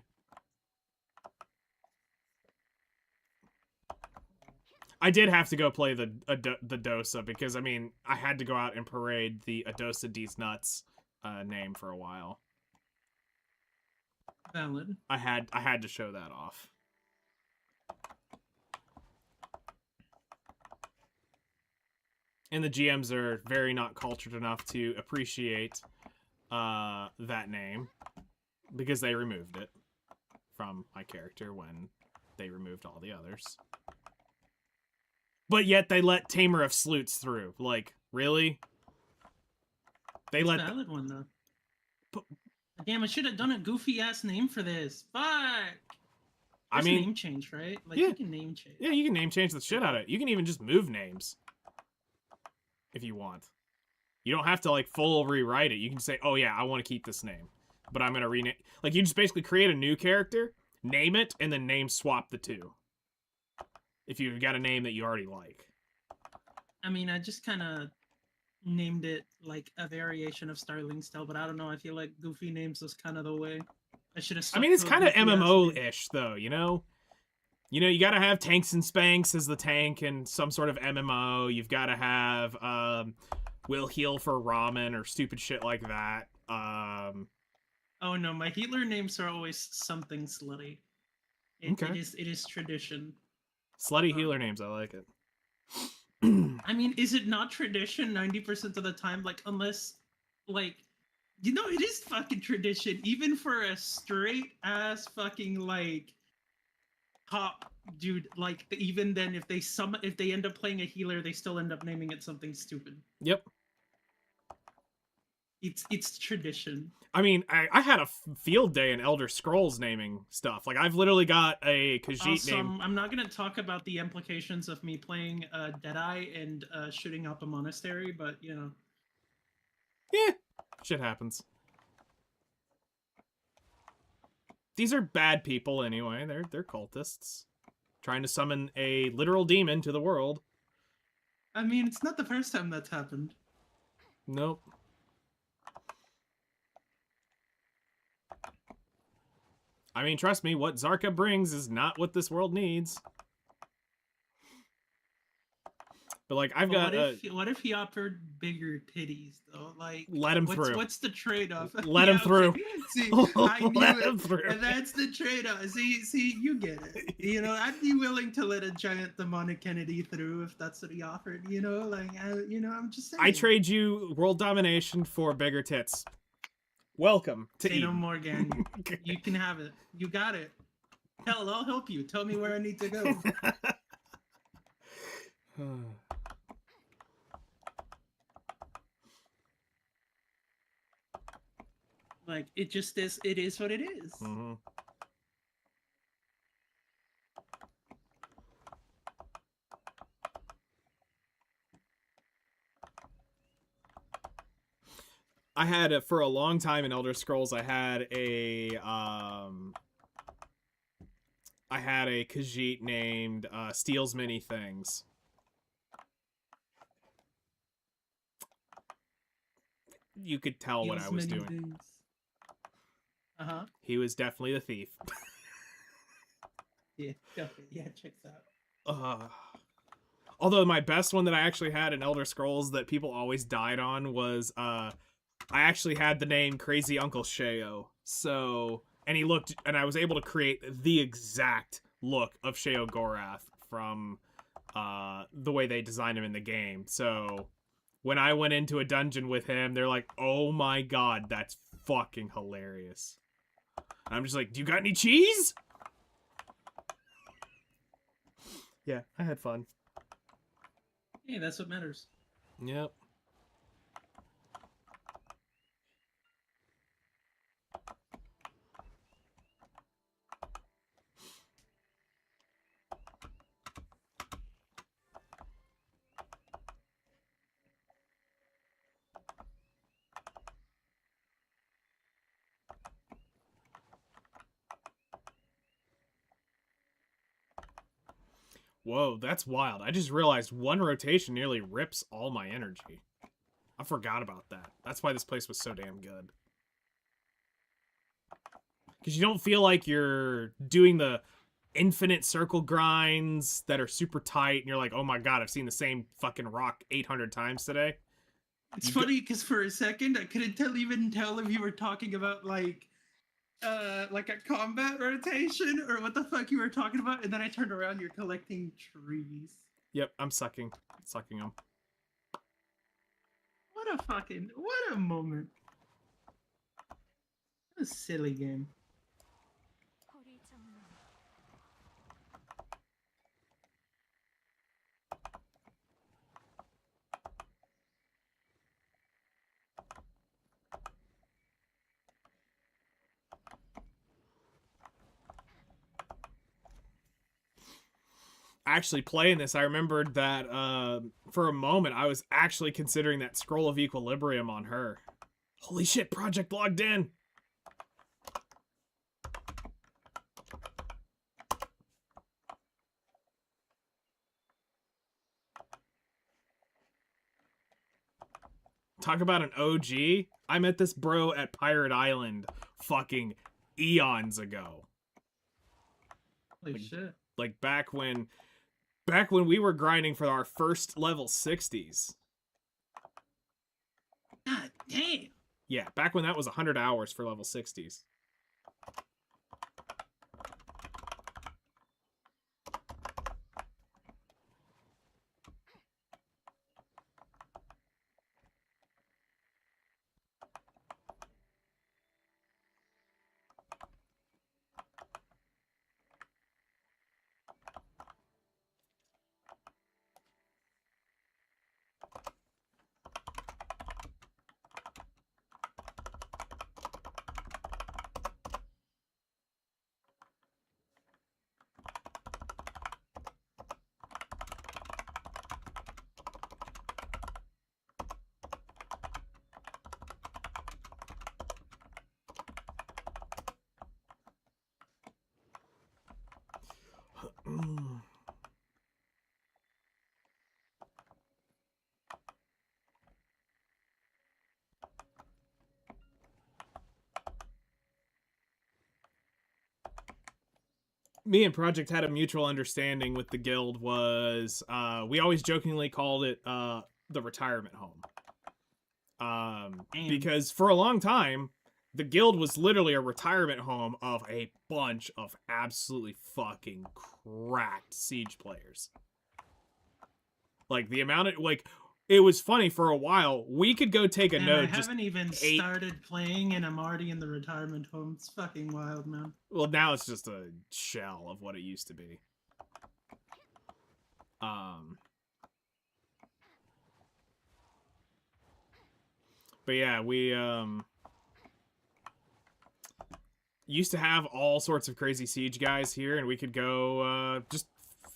I did have to go play the Dosa because, I mean, I had to go out and parade the Adosa D's Nuts name for a while. Valid. I had to show that off. And the GMs are very not cultured enough to appreciate that name because they removed it from my character when they removed all the others. But yet they let Tamer of Sleuts through. Like, really? They let valid one though. Damn, I should have done a goofy ass name for this. Fuck. I mean, name change, right? Like, yeah. You can name change. Yeah, you can name change the shit out of it. You can even just move names if you want. You don't have to like full rewrite it. You can say, "Oh yeah, I want to keep this name, but I'm gonna rename." Like, you just basically create a new character, name it, and then name swap the two. If you've got a name that you already like. I mean, I just kind of named it like a variation of Starling Style, but I don't know. I feel like goofy names was kind of the way. I should have. I mean, it's kind of MMO-ish, though. You gotta have Tanks and Spanks as the tank in some sort of MMO. You've got to have Will Heal for ramen or stupid shit like that. Oh no, my healer names are always something slutty. Okay. It is tradition. Slutty healer names, I like it. I mean, is it not tradition 90% of the time? Like, unless, like, you know, it is fucking tradition, even for a straight ass fucking like top dude. Like, even then, if they end up playing a healer, they still end up naming it something stupid. Yep. It's tradition. I mean, I had a field day in Elder Scrolls naming stuff. Like, I've literally got a Khajiit Also, name. I'm not gonna talk about the implications of me playing Deadeye and shooting up a monastery, but you know. Yeah, shit happens. These are bad people anyway. They're cultists trying to summon a literal demon to the world. I mean, it's not the first time that's happened. Nope. I mean, trust me, what Zarka brings is not what this world needs. But like, I've got. What if he offered bigger titties though? Like, let him through. What's the trade-off? Let him through. Okay. See, I knew let it. him through. And that's the trade-off. See, you get it. You know, I'd be willing to let a giant demonic Kennedy through if that's what he offered. You know, like, I'm just saying. I trade you world domination for bigger tits. Welcome to Say Eden. no more, gang. You can have it. You got it. Hell, I'll help you. Tell me where I need to go. Like, it just is. It is what it is. Mm-hmm. I had for a long time in Elder Scrolls. I had a Khajiit named Steals Many Things. You could tell what I was doing. Uh-huh. He was definitely the thief. Yeah. Okay. Yeah. Checks out. Although my best one that I actually had in Elder Scrolls that people always died on was I actually had the name Crazy Uncle Sheo. So, and I was able to create the exact look of Sheo Gorath from the way they designed him in the game. So, when I went into a dungeon with him, they're like, "Oh my god, that's fucking hilarious." And I'm just like, "Do you got any cheese?" Yeah, I had fun. Hey, that's what matters. Yep. Whoa, that's wild. I just realized one rotation nearly rips all my energy. I forgot about that. That's why this place was so damn good. Because you don't feel like you're doing the infinite circle grinds that are super tight, and you're like, oh my god, I've seen the same fucking rock 800 times today. It's funny because for a second I couldn't even tell if you were talking about like a combat rotation or what the fuck you were talking about, and then I turned around, you're collecting trees. Yep, I'm sucking them. What a moment. What a silly game. Actually playing this, I remembered that for a moment I was actually considering that Scroll of Equilibrium on her. Holy shit, project logged in! Talk about an OG. I met this bro at Pirate Island fucking eons ago. Holy shit. Like back when we were grinding for our first level 60s. God damn. Yeah, back when that was 100 hours for level 60s. me and Project had a mutual understanding with the guild was we always jokingly called it the retirement home. Because for a long time, the guild was literally a retirement home of a bunch of absolutely fucking cracked Siege players. Like, the amount of, like, it was funny for a while. We could go take a And node. I haven't even eight... started playing, and I'm already in the retirement home. It's fucking wild, man. Well, now it's just a shell of what it used to be. But yeah, we used to have all sorts of crazy Siege guys here, and we could go just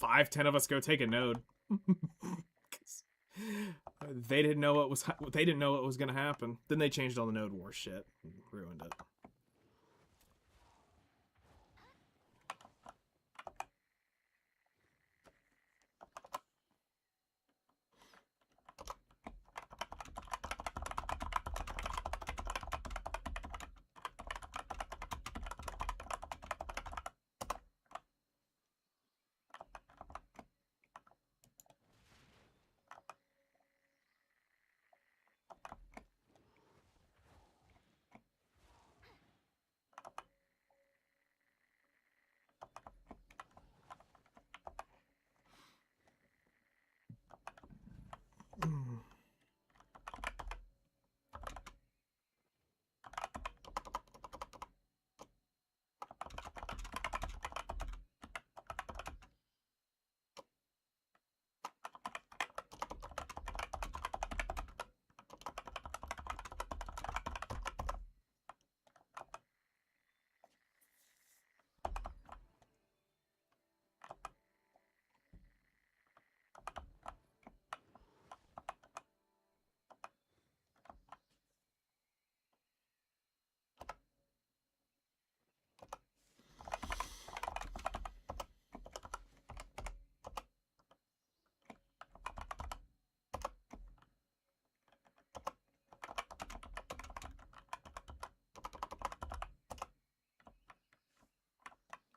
5-10 of us go take a node. They didn't know what was gonna happen. Then they changed all the node war shit and ruined it.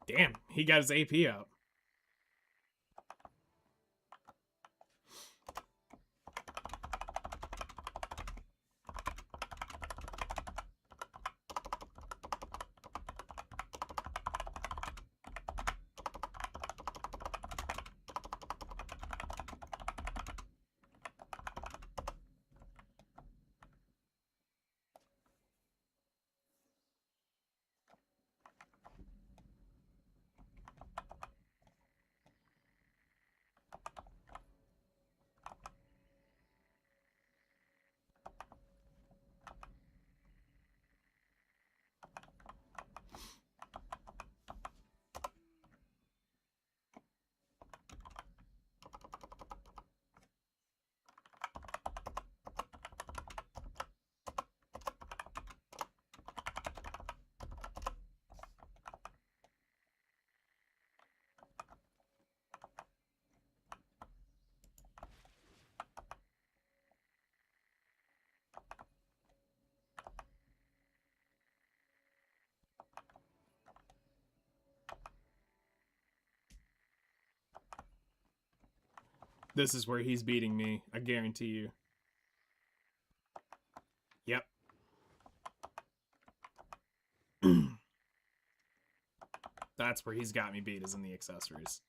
Damn, he got his AP up. This is where he's beating me, I guarantee you. Yep. That's where he's got me beat, is in the accessories.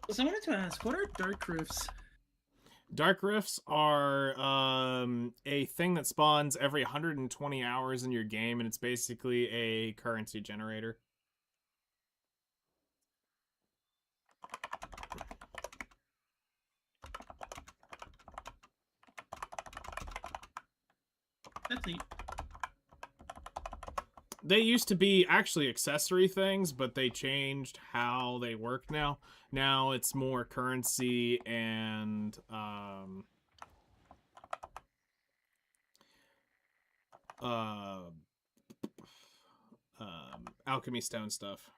So I wanted to ask, what are dark roofs? Dark Rifts are a thing that spawns every 120 hours in your game, and it's basically a currency generator. That's neat. They used to be actually accessory things, but they changed how they work now. Now it's more currency and alchemy stone stuff.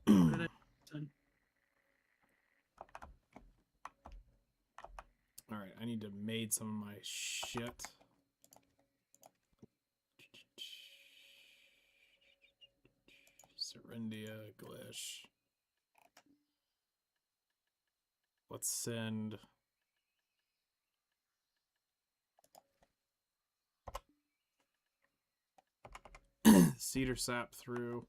What did I say? Alright, I need to made some of my shit. Serendia, Glish. Let's send... Cedar Sap through.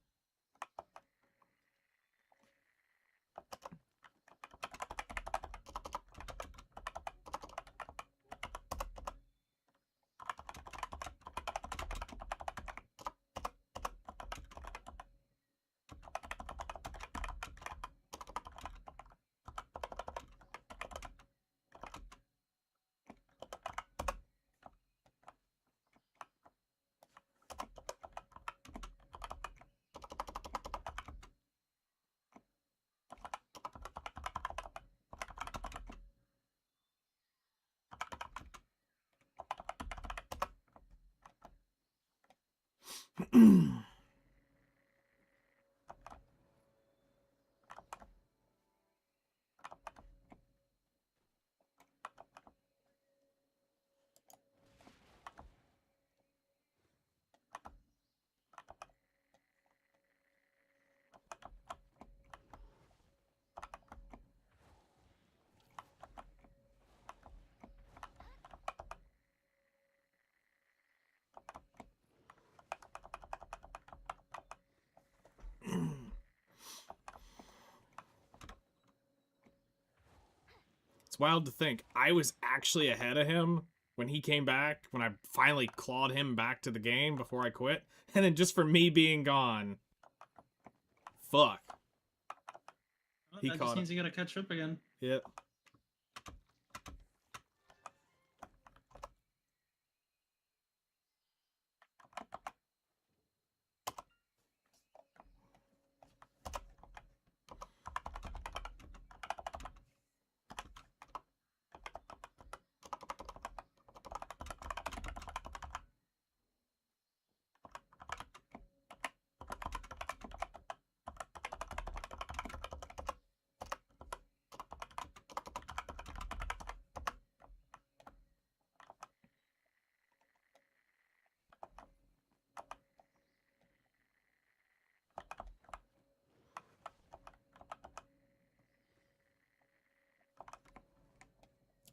It's wild to think. I was actually ahead of him when he came back, when I finally clawed him back to the game before I quit. And then just for me being gone. Fuck. Well, He that caught just means it. you gotta catch up again. Yep.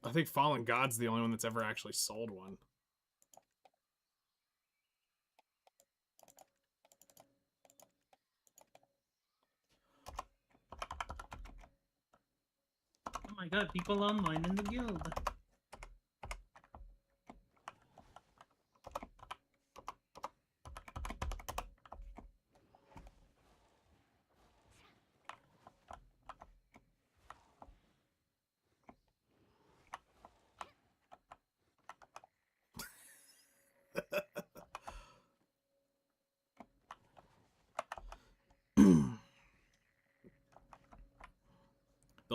I think Fallen God's the only one that's ever actually sold one. Oh my god, people online in the guild.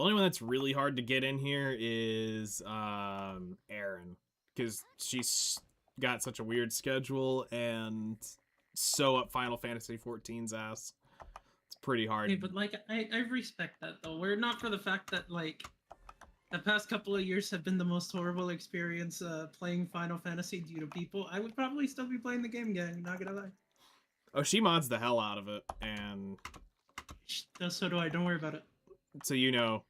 only one that's really hard to get in here is Erin, because she's got such a weird schedule and so up Final Fantasy XIV's ass. It's pretty hard. Hey, but like I respect that though. We're not for the fact that like the past couple of years have been the most horrible experience playing Final Fantasy due to people. I would probably still be playing the game, gang. Not gonna lie. Oh, she mods the hell out of it, and So do I. Don't worry about it. so you know.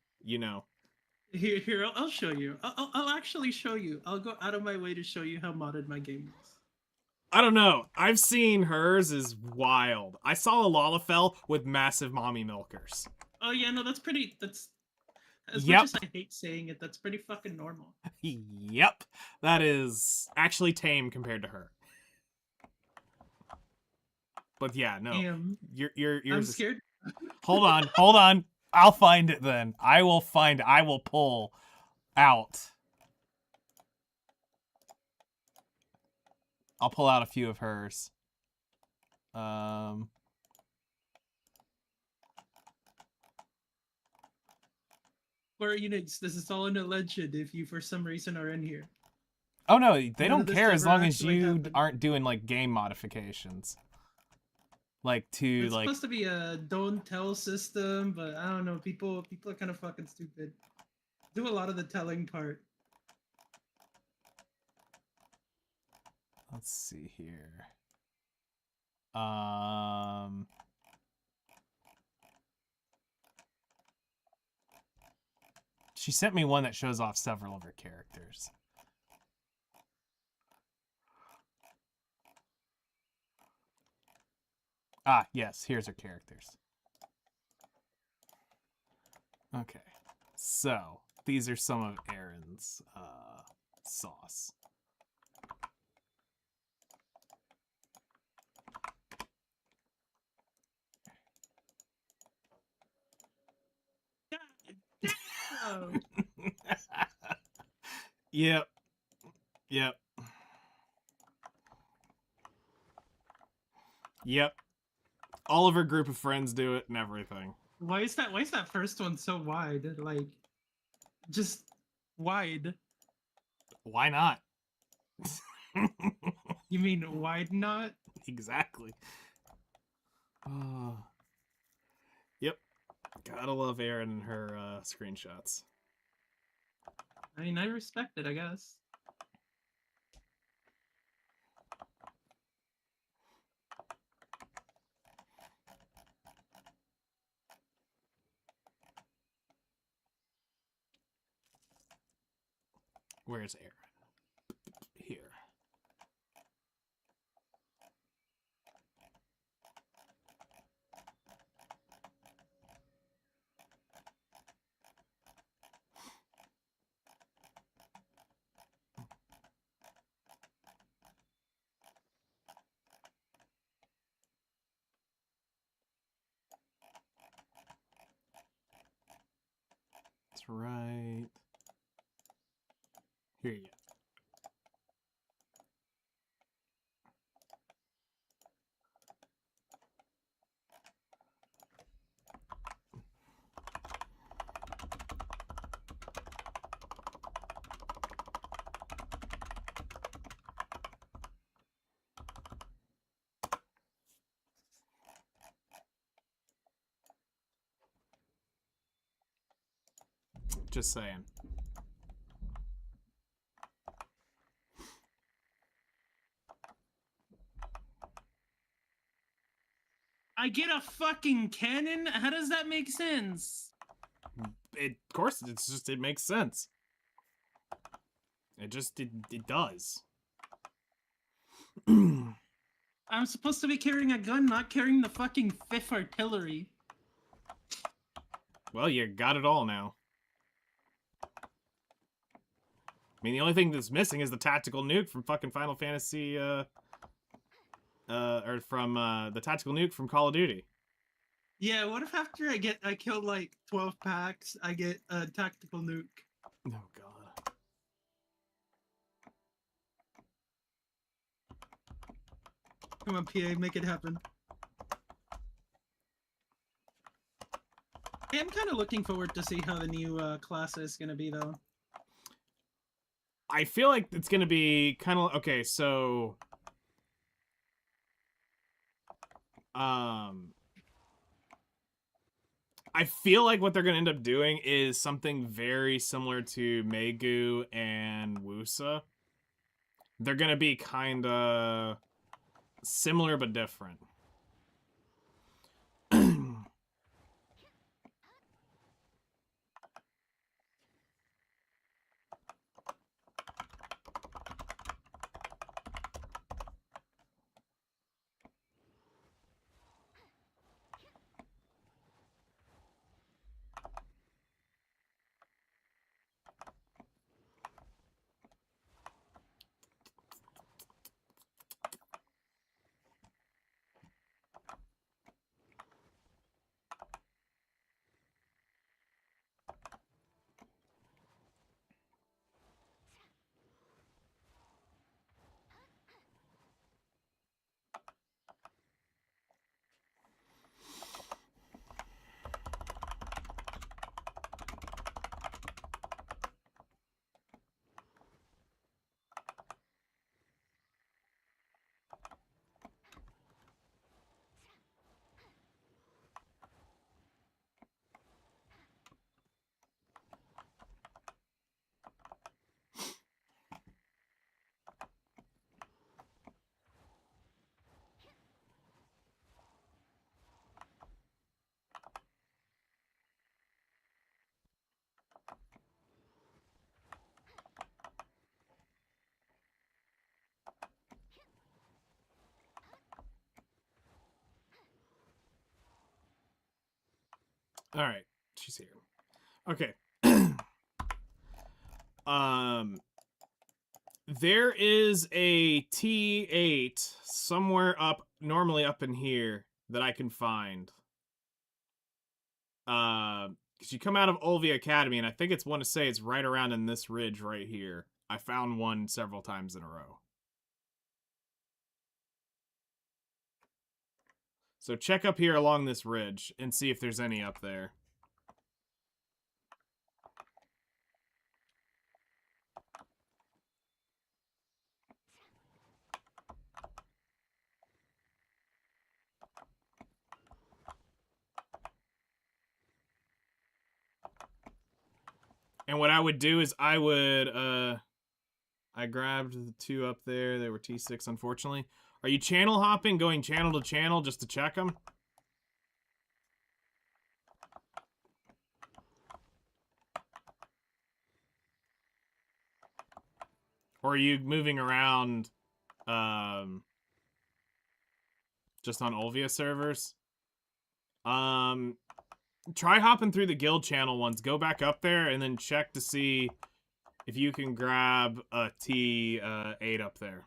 Here, I'll show you. I'll actually show you. I'll go out of my way to show you how modded my game is. I don't know. I've seen hers is wild. I saw a Lalafell with massive mommy milkers. Oh yeah, no, that's pretty. That's as Yep. much as I hate saying it, that's pretty fucking normal. Yep. That is actually tame compared to her. But yeah, no. Damn, Yours I'm is... scared. Hold on. I'll find it then. I will pull out. I'll pull out a few of hers. Or Unix, this is all in a legend if you for some reason are in here. Oh no, they None don't of this care as ever long as actually you happened. aren't doing like game modifications. Like to It's like supposed to be a don't tell system, but I don't know. People are kind of fucking stupid. Do a lot of the telling part. let's see here. She sent me one that shows off several of her characters. Ah, yes, here's her characters. Okay, so these are some of Erin's sauce. Oh, Yep. All of her group of friends do it and everything. why is that first one so wide? Like, just wide. Why not? You mean wide not? Exactly. Yep. Gotta love Erin and her screenshots. I mean, I respect it, I guess. Where's Erin? Here. That's right. Here you go. Just saying. I get a fucking cannon? How does that make sense? Of course, it makes sense. It does. I'm supposed to be carrying a gun, not carrying the fucking 5th artillery. Well, you got it all now. I mean, the only thing that's missing is the tactical nuke from fucking Final Fantasy, or from, the tactical nuke from Call of Duty. Yeah, what if after I kill like 12 packs, I get a tactical nuke? Oh, God. Come on, PA, make it happen. I am kind of looking forward to see how the new class is gonna be, though. I feel like it's gonna be kind of okay. So, I feel like what they're gonna end up doing is something very similar to Megu and Wusa. They're gonna be kind of similar but different. All right, she's here. Okay. There is a T8 somewhere up, normally up in here, that I can find. Because you come out of Olvia Academy, and I think it's one to say it's right around in this ridge right here. I found one several times in a row. So check up here along this ridge and see if there's any up there. And what I would do is I grabbed the two up there. They were T6, unfortunately. Are you channel hopping, going channel to channel just to check them? Or are you moving around just on Olvia servers? Try hopping through the guild channel ones. Go back up there and then check to see if you can grab a T8 up there.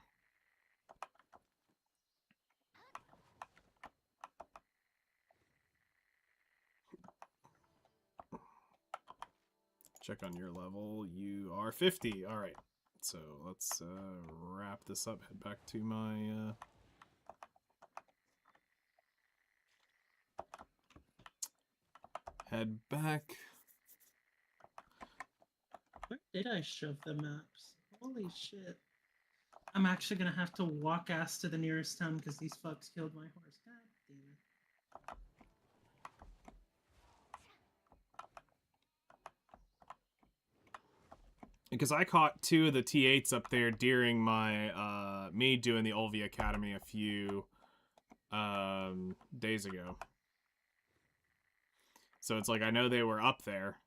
Check on your level. You are 50. All right. So let's wrap this up. Head back to my... Head back. Where did I shove the maps? Holy shit. I'm actually gonna have to walk ass to the nearest town because these fucks killed my horse. God damn it. Because I caught two of the T8s up there during my, me doing the Olvia Academy a few, days ago. So it's like, I know they were up there.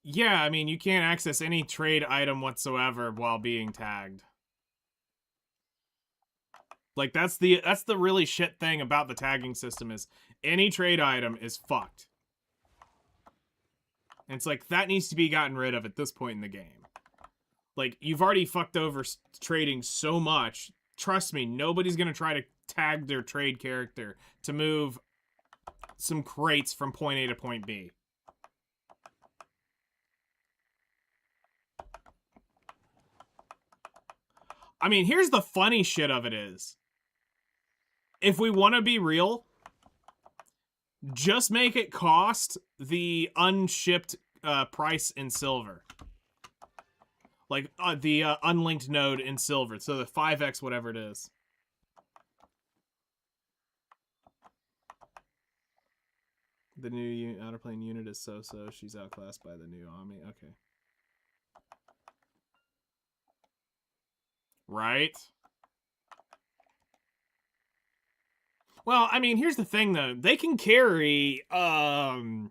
Yeah, I mean, you can't access any trade item whatsoever while being tagged. Like, that's the really shit thing about the tagging system is any trade item is fucked. And it's like, that needs to be gotten rid of at this point in the game. Like, you've already fucked over trading so much. Trust me, nobody's gonna try to tag their trade character to move some crates from point A to point B. I mean, here's the funny shit of it is, if we want to be real, just make it cost the unshipped price in silver. Like, the unlinked node in silver. So the 5x whatever it is. The new outer plane unit is so-so. She's outclassed by the new Ami. Okay. Right? Well, I mean, here's the thing, though. They can carry, you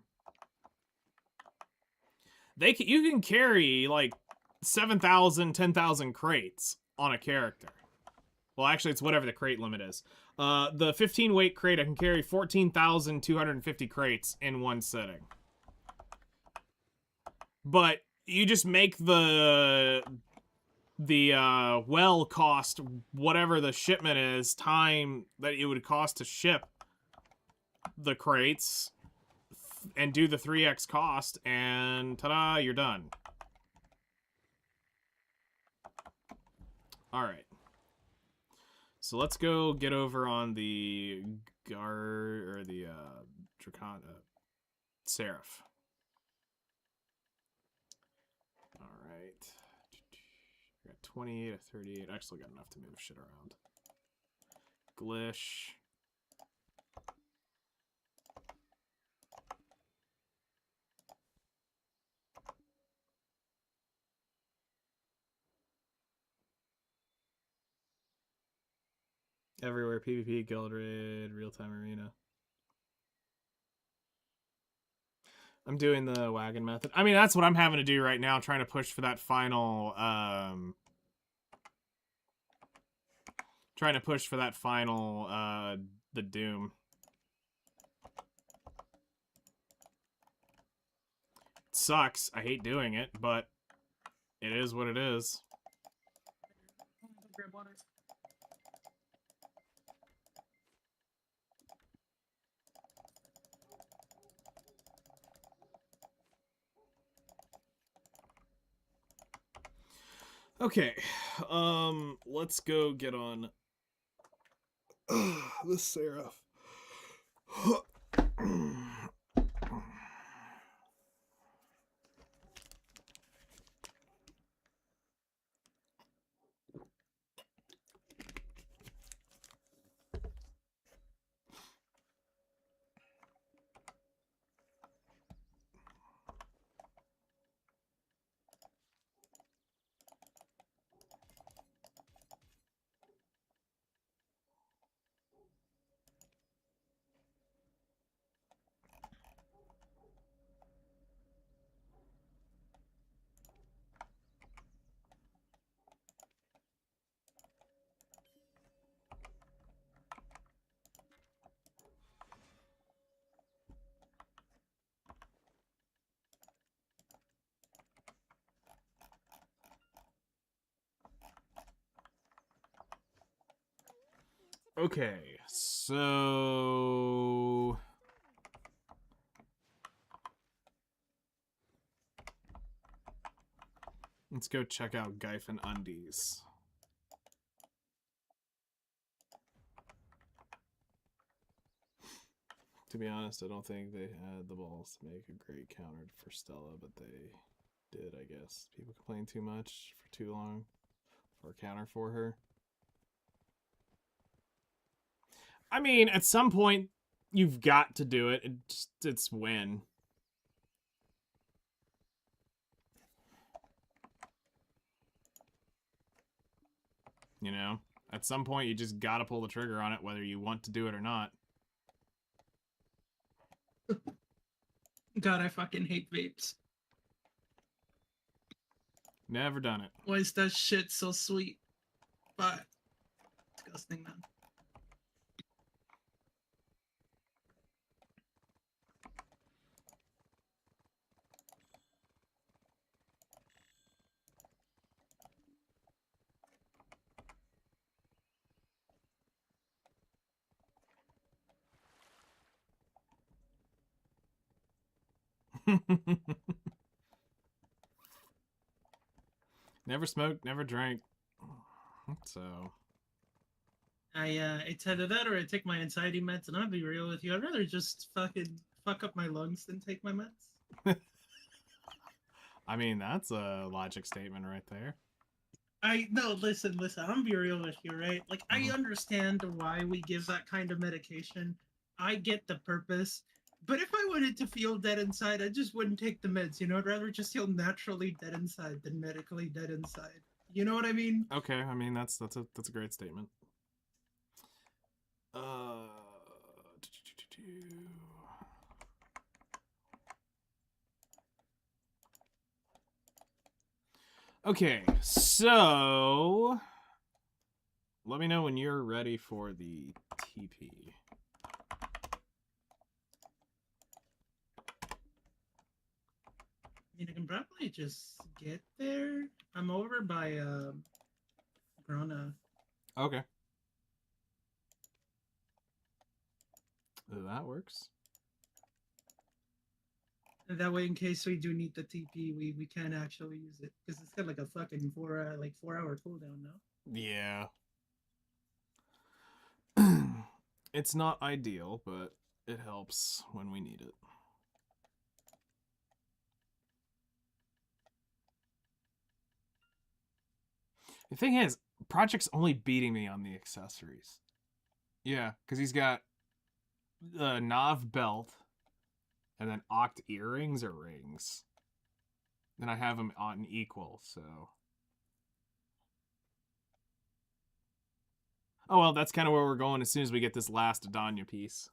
can carry, like, 7,000, 10,000 crates on a character. Well, actually, it's whatever the crate limit is. The 15-weight crate, I can carry 14,250 crates in one sitting. But you just make the well cost whatever the shipment is, time that it would cost to ship the crates, and do the 3x cost, and ta-da, you're done. Alright. So let's go get over on the Seraph. Alright. I got 28 or 38. I still got enough to move shit around. Glish. Everywhere, PvP, Guild Raid, real-time arena. I'm doing the wagon method. I mean, that's what I'm having to do right now, trying to push for that final, the Doom. It sucks. I hate doing it, but it is what it is. Grab water. Okay, let's go get on the Seraph. Okay, so let's go check out Gyphon Undies. To be honest, I don't think they had the balls to make a great counter for Stella, but they did, I guess. People complain too much for too long for a counter for her. I mean, at some point, you've got to do it. It's win. You know? At some point, you just gotta pull the trigger on it, whether you want to do it or not. God, I fucking hate vapes. Never done it. Why is that shit so sweet? But disgusting, man. Never smoked, never drank. So It's either that or I take my anxiety meds, and I'll be real with you. I'd rather just fucking fuck up my lungs than take my meds. I mean, that's a logic statement right there. Listen. I'm gonna be real with you, right? Like, I Mhm. understand why we give that kind of medication. I get the purpose. But if I wanted to feel dead inside, I just wouldn't take the meds, you know? I'd rather just feel naturally dead inside than medically dead inside. You know what I mean? Okay, I mean that's a great statement. Uh, okay, so let me know when you're ready for the TP. I mean, I can probably just get there. I'm over by Grana. Okay. That works. And that way, in case we do need the TP, we can actually use it because it's got like a fucking 4 hour cooldown now. Yeah. It's not ideal, but it helps when we need it. The thing is, Project's only beating me on the accessories. Yeah, because he's got the Nav belt and then Oct earrings or rings. Then I have him on equal, so. Oh, well, that's kind of where we're going as soon as we get this last Edana piece.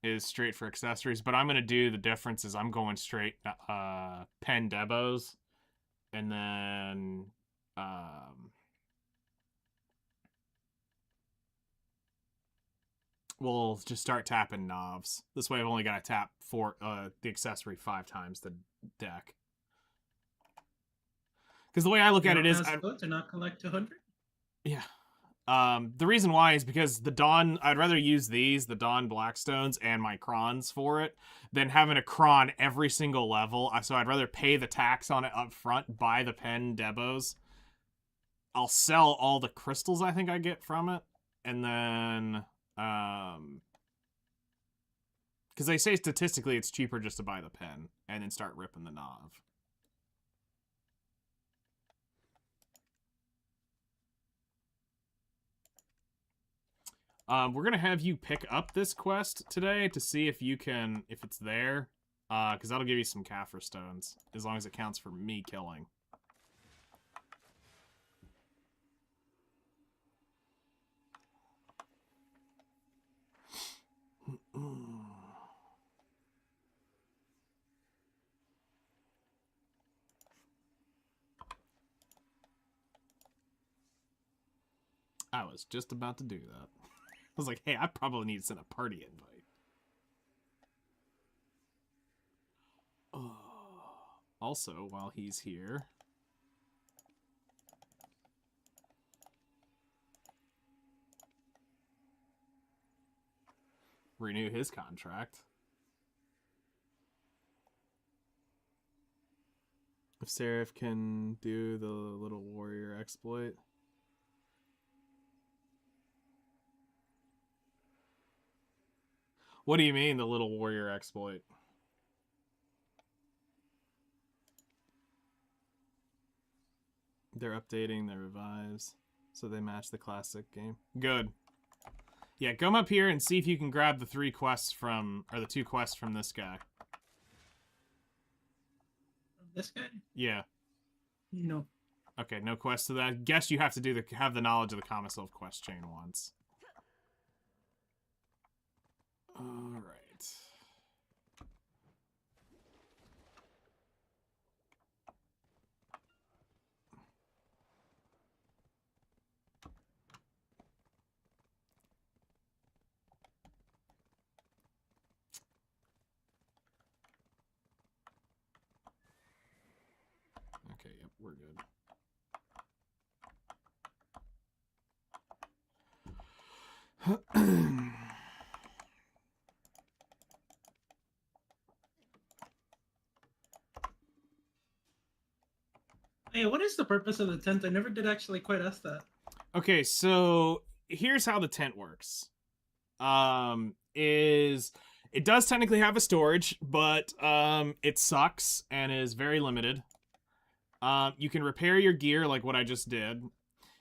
Is straight for accessories, but I'm going to do the difference is I'm going straight pen debos and then we'll just start tapping knobs. This way I've only got to tap the accessory 5 times the deck. Because the way I look at it is to not collect 200. Yeah. The reason why is because the Dawn, I'd rather use these, the Dawn Blackstones and my Crons for it, than having a Cron every single level. So I'd rather pay the tax on it up front, buy the pen debos. I'll sell all the crystals I think I get from it, and then, because they say statistically it's cheaper just to buy the pen, and then start ripping the Nav. We're gonna have you pick up this quest today to see if you can, if it's there, because that'll give you some Kaffir stones, as long as it counts for me killing. I was just about to do that. I was like, hey, I probably need to send a party invite. Also, while he's here, renew his contract. If Seraph can do the little warrior exploit. What do you mean, the little warrior exploit? They're updating their revives, so they match the classic game. Good. Yeah, come up here and see if you can grab the 3 quests from, or the 2 quests from this guy. This guy? Yeah. No. Okay, no quest to that. I guess you have to have the knowledge of the Commissar quest chain once. Alright. Okay, yep, we're good. Hey, what is the purpose of the tent? I never did actually quite ask that. Okay, so here's how the tent works. Is it does technically have a storage, but it sucks and is very limited. You can repair your gear like what I just did.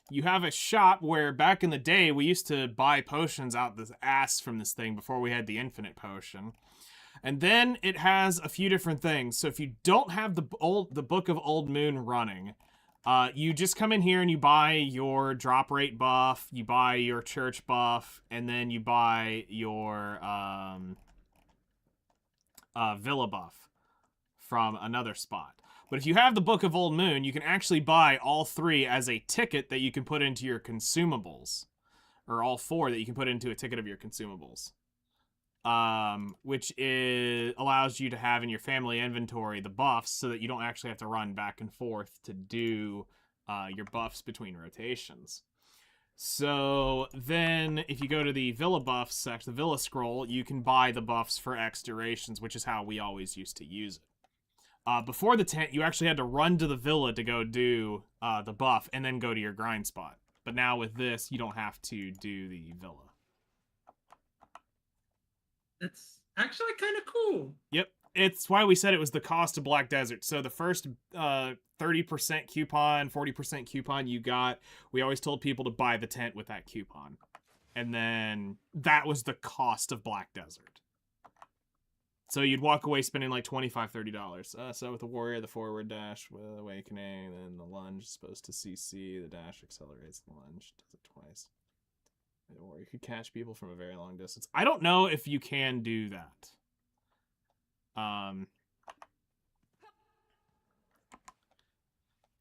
You have a shop where back in the day we used to buy potions out the ass from this thing before we had the infinite potion. And then it has a few different things. So if you don't have the Book of Old Moon running, you just come in here and you buy your drop rate buff, you buy your church buff, and then you buy your villa buff from another spot. But if you have the Book of Old Moon, you can actually buy all three as a ticket that you can put into your consumables. Or all four that you can put into a ticket of your consumables. Which allows you to have in your family inventory the buffs so that you don't actually have to run back and forth to do your buffs between rotations. So then if you go to the Villa buffs section, the Villa scroll, you can buy the buffs for X durations, which is how we always used to use it. Before the tent, you actually had to run to the villa to go do the buff and then go to your grind spot. But now with this, you don't have to do the villa. That's actually kind of cool. Yep. It's why we said it was the cost of Black Desert. So the first 30% coupon, 40% coupon you got, we always told people to buy the tent with that coupon. And then that was the cost of Black Desert. So you'd walk away spending like $25, $30. So with the warrior, the forward dash with awakening, then the lunge is supposed to CC, the dash accelerates the lunge, does it twice. Or you could catch people from a very long distance. I don't know if you can do that.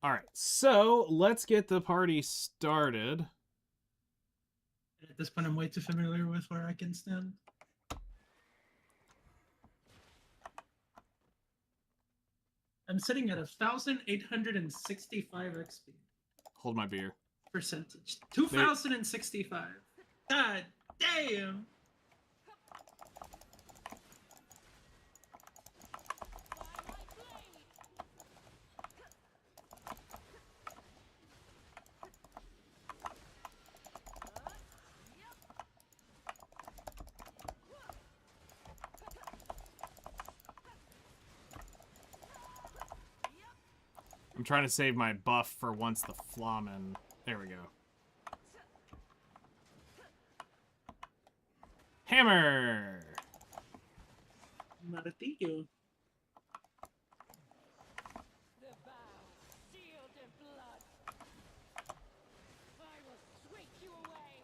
Alright, so let's get the party started. At this point, I'm way too familiar with where I can stand. I'm sitting at 1,865 XP. Hold my beer. Percentage. 2,065. God damn! I'm trying to save my buff for once the Flamen. There we go. Hammer! Not a thank you. The bow, sealed in blood. I will sweep you away.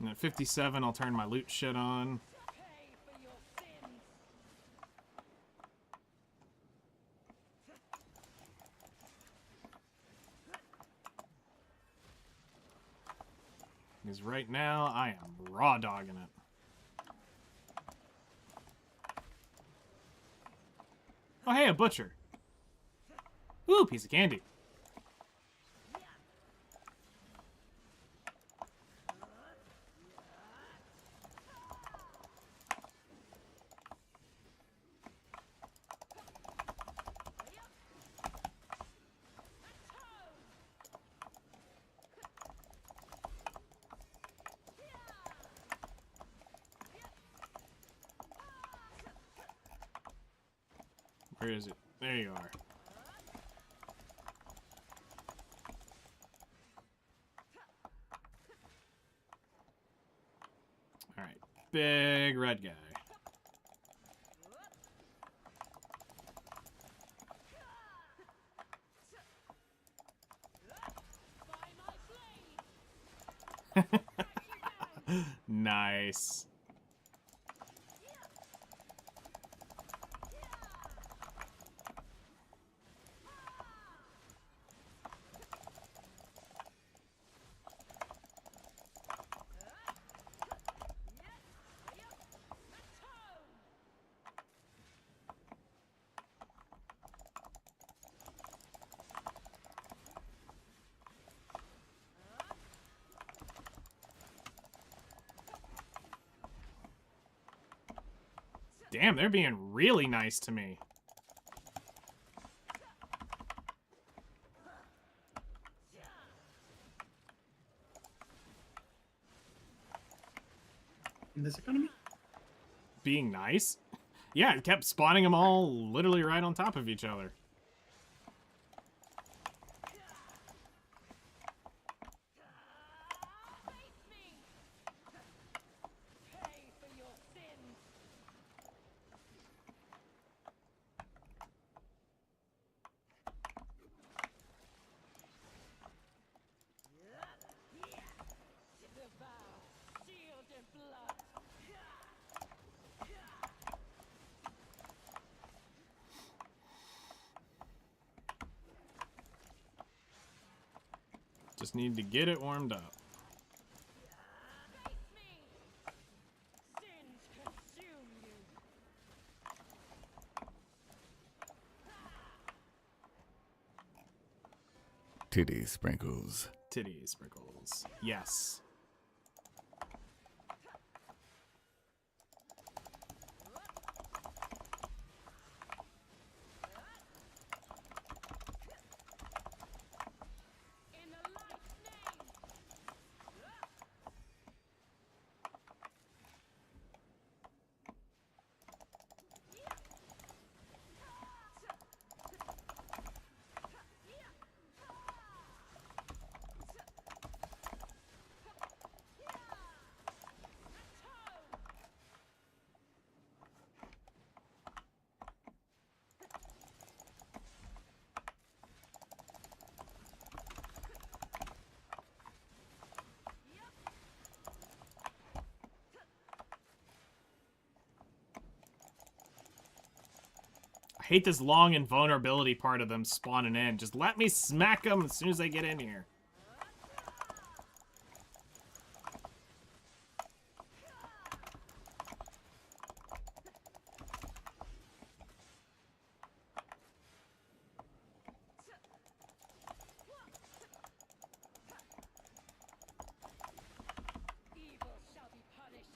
And at 57, I'll turn my loot shit on. Pay for your sins. Because right now, I am raw dogging it. Oh, hey, a butcher. Ooh, piece of candy. Where is it? There you are. Alright. Big red guy. By my blade. Nice. Damn, they're being really nice to me. In this economy? Being nice? Yeah, it kept spawning them all literally right on top of each other. Face me! Pay for your sins! Devour, sealed in blood! Just need to get it warmed up. Face me! Sins consume you! Titty sprinkles. Titty sprinkles. Yes. In the light's name! I hate this long invulnerability part of them spawning in. Just let me smack them as soon as they get in here. Evil shall be punished!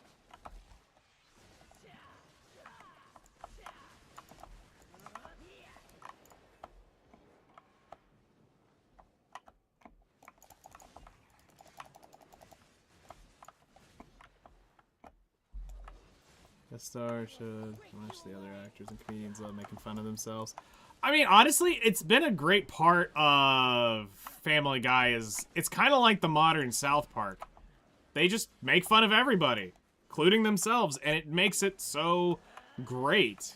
Guest star should watch the other actors and comedians love making fun of themselves. I mean, honestly, it's been a great part of Family Guy. It's kind of like the modern South Park. They just make fun of everybody, including themselves, and it makes it so great.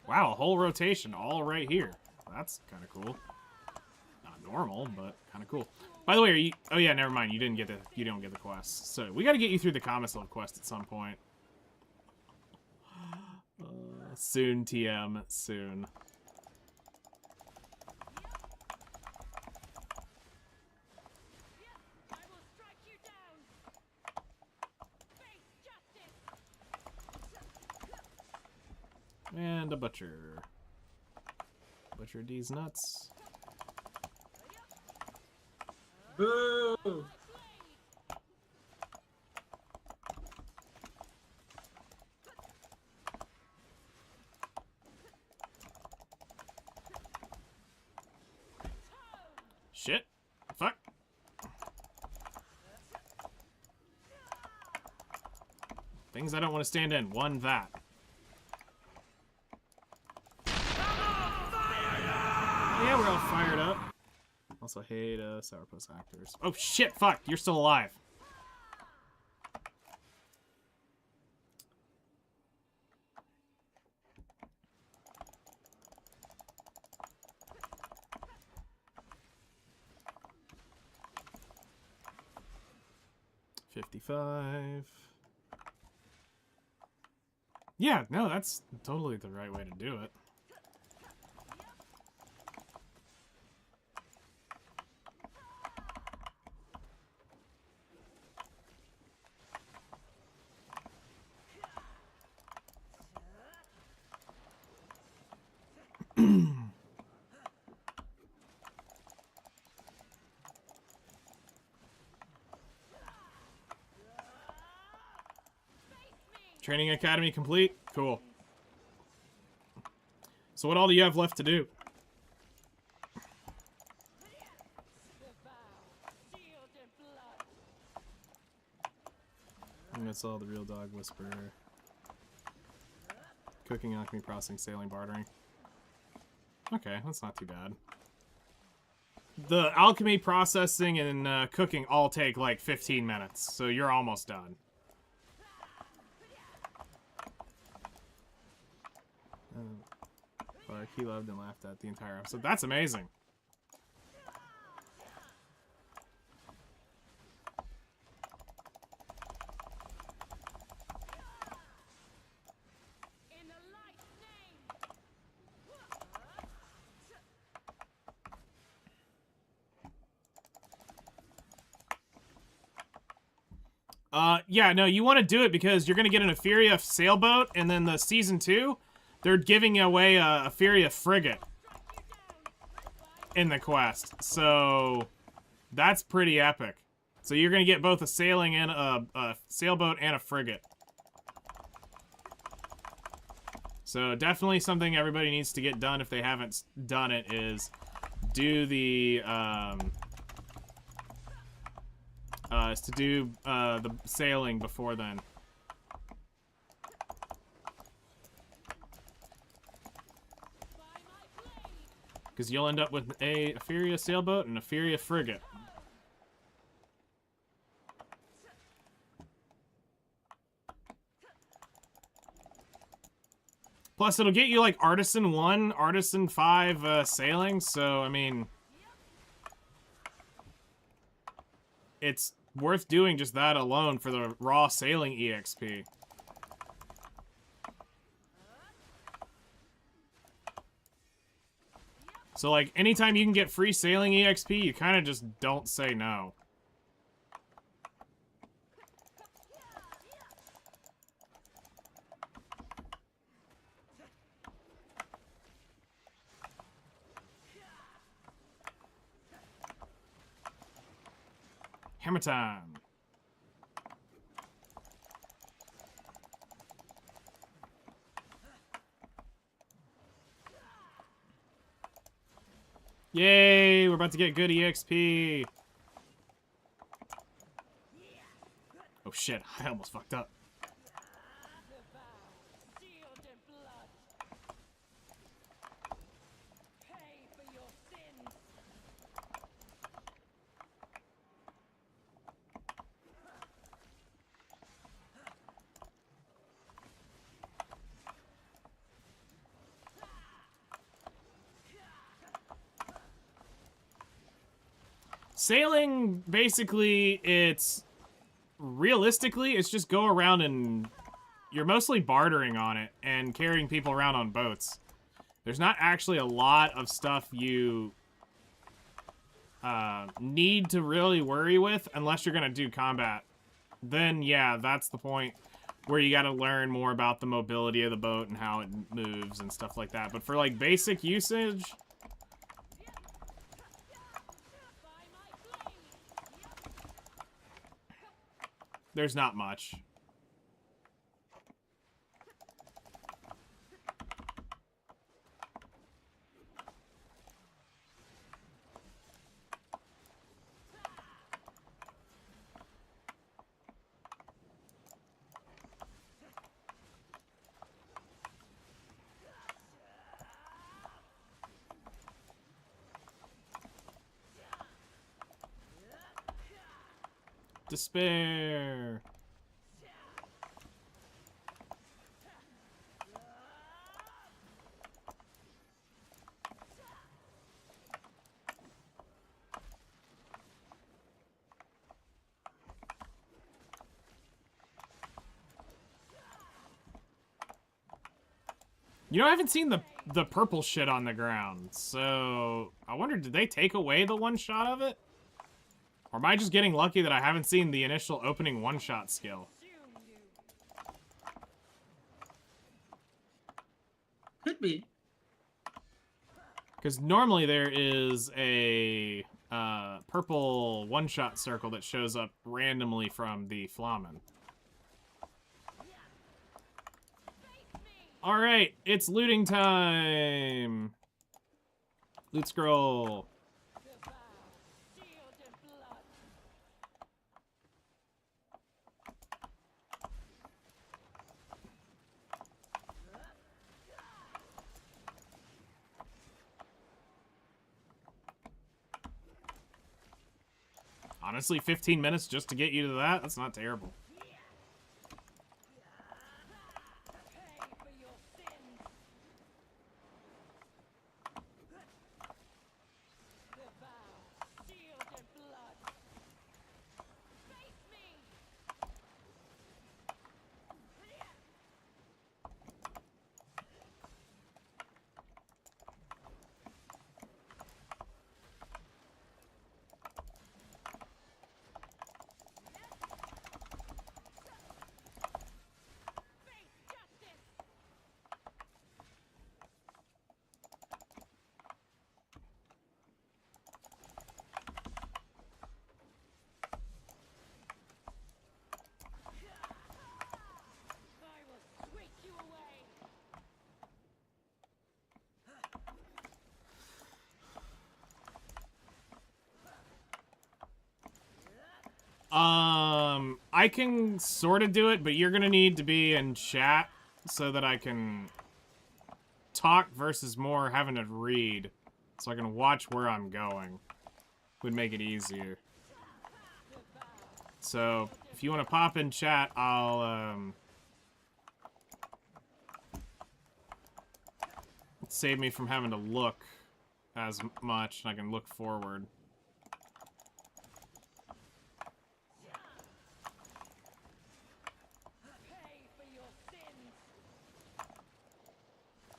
Wow, a whole rotation all right here. That's kind of cool. Not normal, but kind of cool. By the way, are you? Oh yeah, never mind. You don't get the quest. So we got to get you through the Commissar quest at some point. Soon, TM. Soon. I will strike you down! Face justice! And a butcher. Butcher these nuts. Boo! Shit. Fuck. Things I don't want to stand in. One, that. Yeah, we're all fired up. Also hate sourpuss actors. Oh shit, fuck, you're still alive. $55. Yeah, no, that's totally the right way to do it. Training academy complete? Cool. So what all do you have left to do? I think that's all. The real dog whisperer. Cooking, alchemy, processing, sailing, bartering. Okay, that's not too bad. The alchemy, processing, and cooking all take like 15 minutes, so you're almost done. He loved and laughed at the entire episode. That's amazing. Yeah, no, you want to do it because you're going to get an Etheria sailboat, and then the Season 2, they're giving away a Etheria frigate in the quest. So, that's pretty epic. So you're going to get both a sailing and a sailboat and a frigate. So definitely something everybody needs to get done if they haven't done it is do the, the sailing before then. Because you'll end up with a Etheria sailboat and a Etheria frigate. Plus, it'll get you, like, Artisan 1, Artisan 5 sailing, so, I mean... It's worth doing just that alone for the raw sailing EXP. So, like, anytime you can get free sailing EXP, you kind of just don't say no. Hammer time. Yay, we're about to get good EXP. Oh shit, I almost fucked up. Sailing, basically, it's just go around and you're mostly bartering on it and carrying people around on boats. There's not actually a lot of stuff you need to really worry with unless you're gonna do combat. Then, yeah, that's the point where you gotta learn more about the mobility of the boat and how it moves and stuff like that. But for, like, basic usage... there's not much. Despair. You know, I haven't seen the purple shit on the ground, so I wonder, did they take away the one shot of it? Or am I just getting lucky that I haven't seen the initial opening one-shot skill? Could be. Because normally there is a purple one-shot circle that shows up randomly from the Flamen. All right, it's looting time. Loot scroll. Devour, sealed in blood. Honestly, 15 minutes just to get you to that? That's not terrible. Pay for your sins. Devour, sealed in blood. Face me. Face justice. I will sweep you away. I can sort of do it, but you're gonna need to be in chat so that I can talk versus more having to read, so I can watch where I'm going. Would make it easier. So if you want to pop in chat, I'll save me from having to look as much, and I can look forward. Pay for your sins.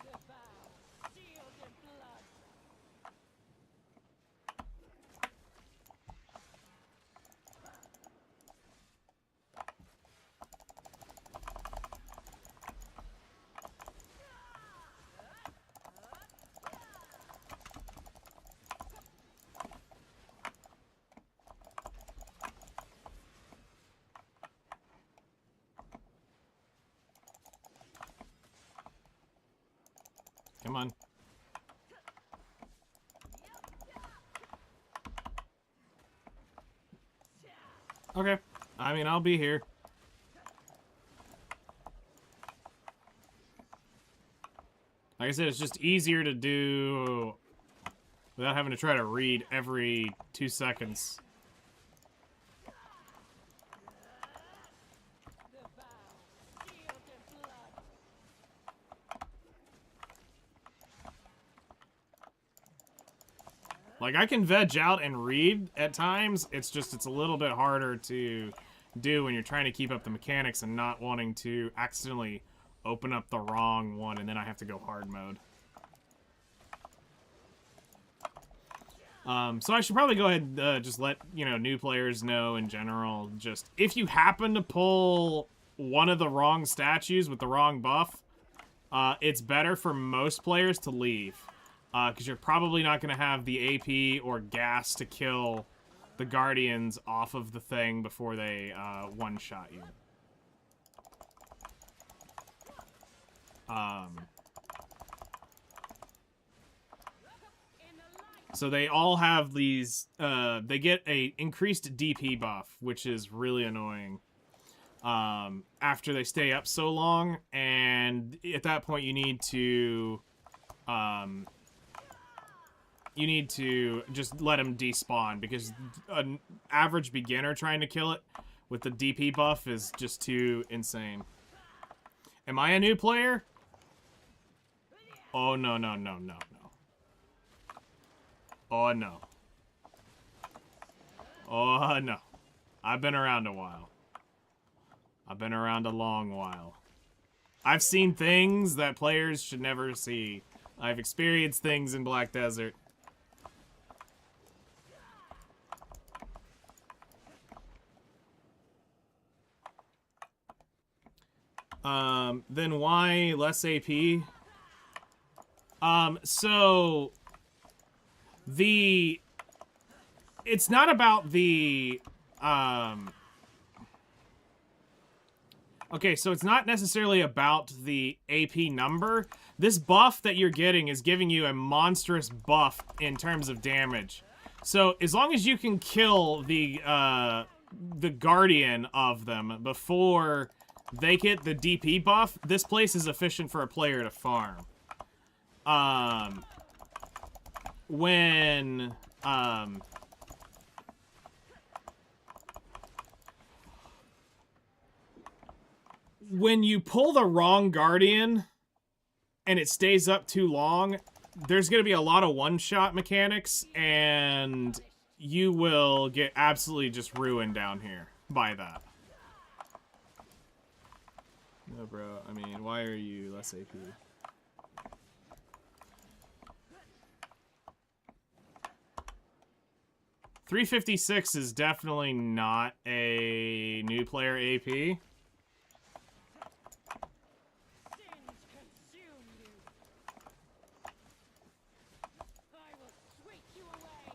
Devour, sealed in blood. Come on. Okay. I mean, I'll be here. Like I said, it's just easier to do without having to try to read every 2 seconds. Devour, sealed in blood. Like, I can veg out and read at times. It's just, it's a little bit harder to do when you're trying to keep up the mechanics and not wanting to accidentally open up the wrong one, and then I have to go hard mode. So I should probably go ahead and just let, you know, new players know in general, just if you happen to pull one of the wrong statues with the wrong buff, it's better for most players to leave. Because you're probably not going to have the AP or gas to kill the Guardians off of the thing before they one-shot you. So they all have these, they get a increased DP buff, which is really annoying. After they stay up so long, and at that point you need to just let them despawn, because an average beginner trying to kill it with the DP buff is just too insane. Am I a new player? Oh, no, no, no, no, no. Oh, no. Oh, no. I've been around a while. I've been around a long while. I've seen things that players should never see. I've experienced things in Black Desert. Then why less AP? So it's not about the Okay, so it's not necessarily about the AP number. This buff that you're getting is giving you a monstrous buff in terms of damage. So as long as you can kill the guardian of them before they get the DP buff, this place is efficient for a player to farm. When you pull the wrong guardian and it stays up too long, there's going to be a lot of one-shot mechanics, and you will get absolutely just ruined down here by that. No, bro. I mean, why are you less AP? $356 is definitely not a new player AP. Sins consume you. I will sweep you away.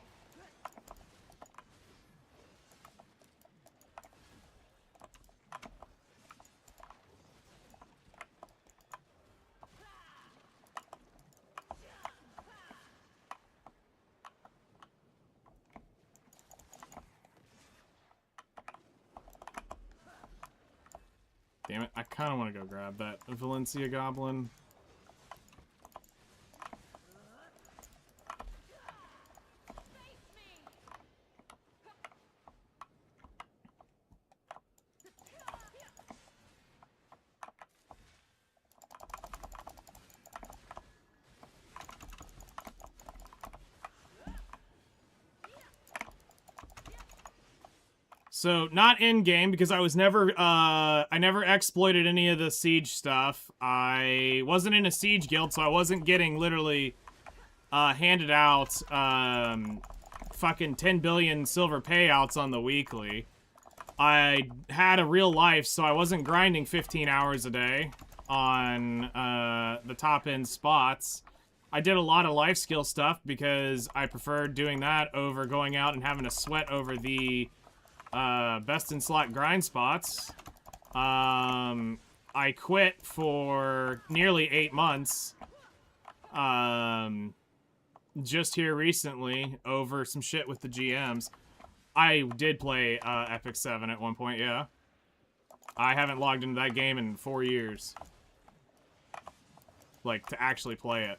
Damn it, I kind of want to go grab that Valencia Goblin. So, not in-game, because I was never, I never exploited any of the Siege stuff. I wasn't in a Siege guild, so I wasn't getting literally, handed out, fucking 10 billion silver payouts on the weekly. I had a real life, so I wasn't grinding 15 hours a day on, the top-end spots. I did a lot of life skill stuff because I preferred doing that over going out and having to sweat over the best in slot grind spots. I quit for nearly 8 months. Just here recently over some shit with the GMs. I did play Epic 7 at one point, yeah. I haven't logged into that game in 4 years. Like, to actually play it.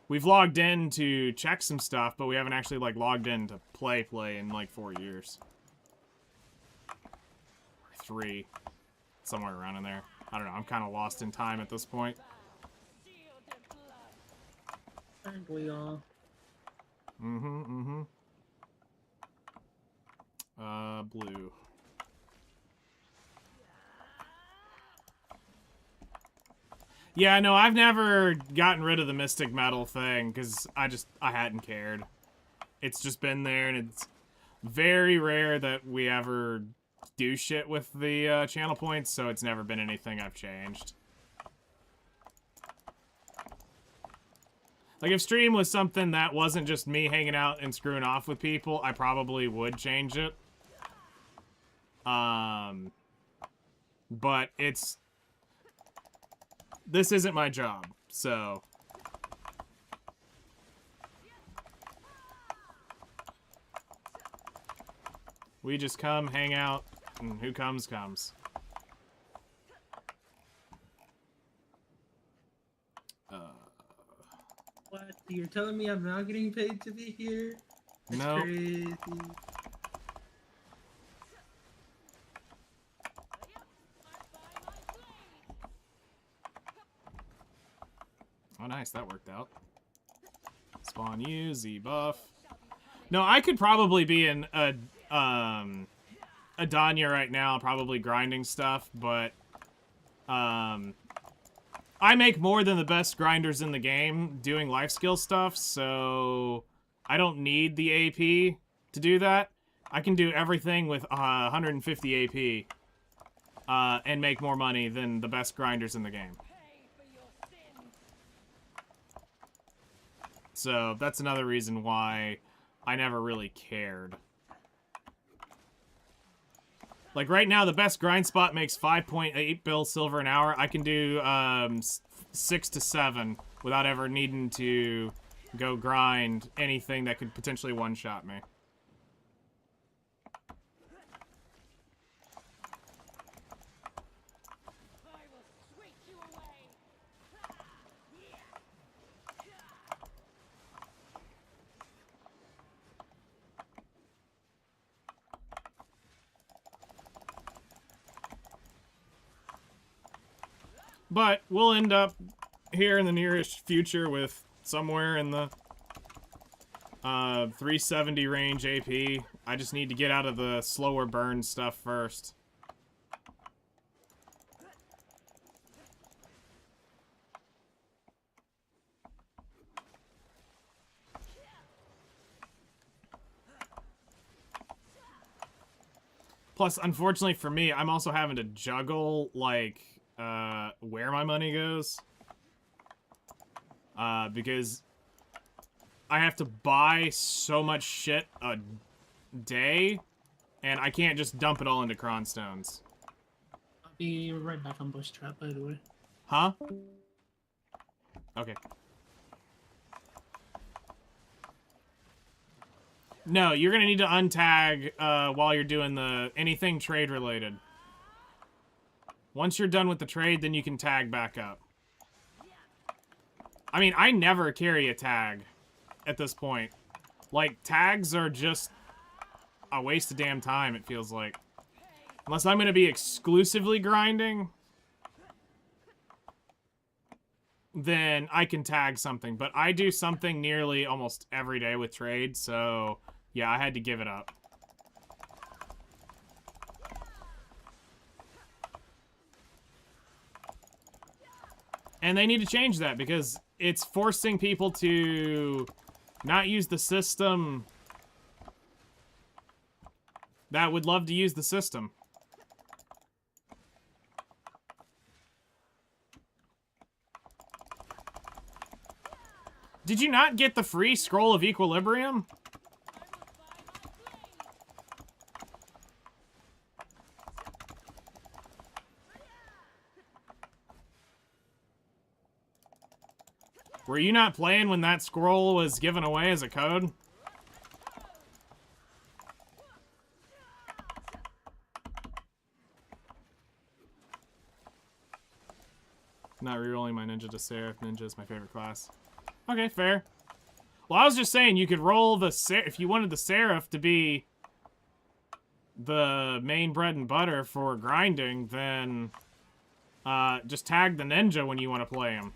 We've logged in to check some stuff, but we haven't actually, like, logged in to play in, like, 4 years. 3. Somewhere around in there. I don't know, I'm kind of lost in time at this point. Aren't we all? Blue. Yeah, no, I've never gotten rid of the Mystic Metal thing, because I hadn't cared. It's just been there, and it's very rare that we ever do shit with the channel points, so it's never been anything I've changed. Like, if stream was something that wasn't just me hanging out and screwing off with people, I probably would change it. But it's... This isn't my job, so... We just come, hang out, and who comes, comes. What? You're telling me I'm not getting paid to be here? That's No. crazy. Oh, nice, that worked out. Spawn you, Z buff. No, I could probably be in Edana right now, probably grinding stuff, but I make more than the best grinders in the game doing life skill stuff, so I don't need the AP to do that. I can do everything with 150 AP and make more money than the best grinders in the game. So that's another reason why I never really cared. Like right now, the best grind spot makes 5.8 bill silver an hour. I can do 6 to 7 without ever needing to go grind anything that could potentially one-shot me. I will sweep you away. But we'll end up here in the nearest future with somewhere in the 370 range AP. I just need to get out of the slower burn stuff first. Plus, unfortunately for me, I'm also having to juggle, like, where my money goes. Because I have to buy so much shit a day, and I can't just dump it all into Cronstones. I'll be right back on Bush Trap, by the way. Huh? Okay. No, you're gonna need to untag while you're doing the anything trade related. Once you're done with the trade, then you can tag back up. I mean, I never carry a tag at this point. Like, tags are just a waste of damn time, it feels like. Unless I'm gonna be exclusively grinding, then I can tag something. But I do something nearly almost every day with trade, so yeah, I had to give it up. And they need to change that because it's forcing people to not use the system that would love to use the system. Did you not get the free Scroll of Equilibrium? Were you not playing when that scroll was given away as a code? Not rerolling my ninja to Seraph. Ninja is my favorite class. Okay, fair. Well, I was just saying you could roll the if you wanted the Seraph to be the main bread and butter for grinding, then just tag the ninja when you want to play him.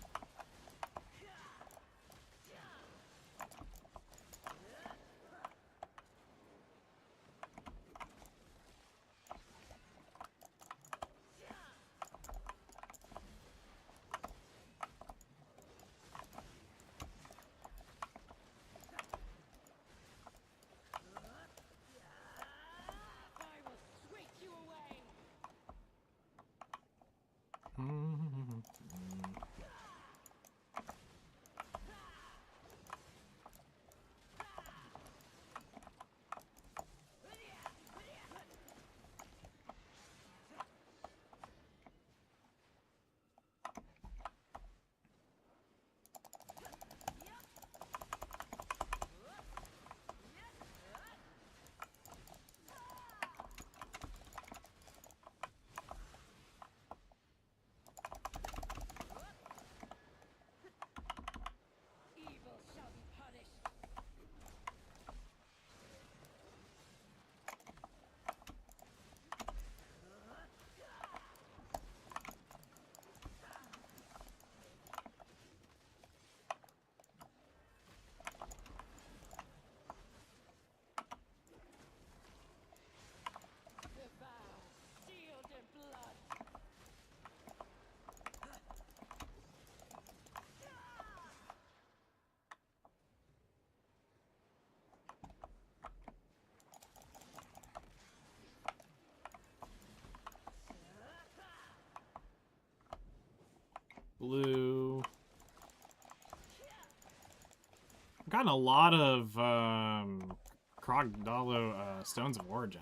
Evil shall be punished. The vow, sealed in blood. Blue. I've gotten a lot of Krogdalo Stones of Origin.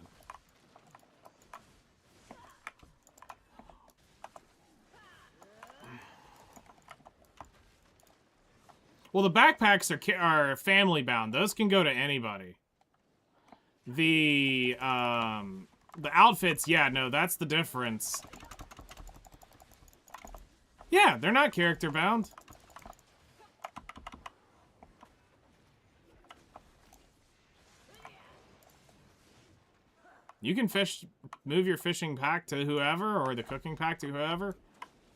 Well, the backpacks are family bound. Those can go to anybody. The outfits, yeah, no, that's the difference. Yeah, they're not character bound. You can move your fishing pack to whoever, or the cooking pack to whoever.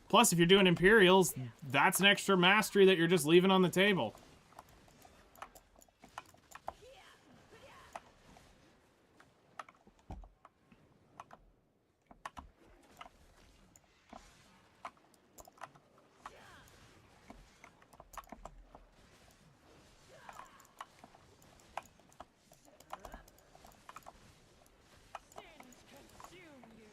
Plus, if you're doing Imperials, that's an extra mastery that you're just leaving on the table. Sins consume you.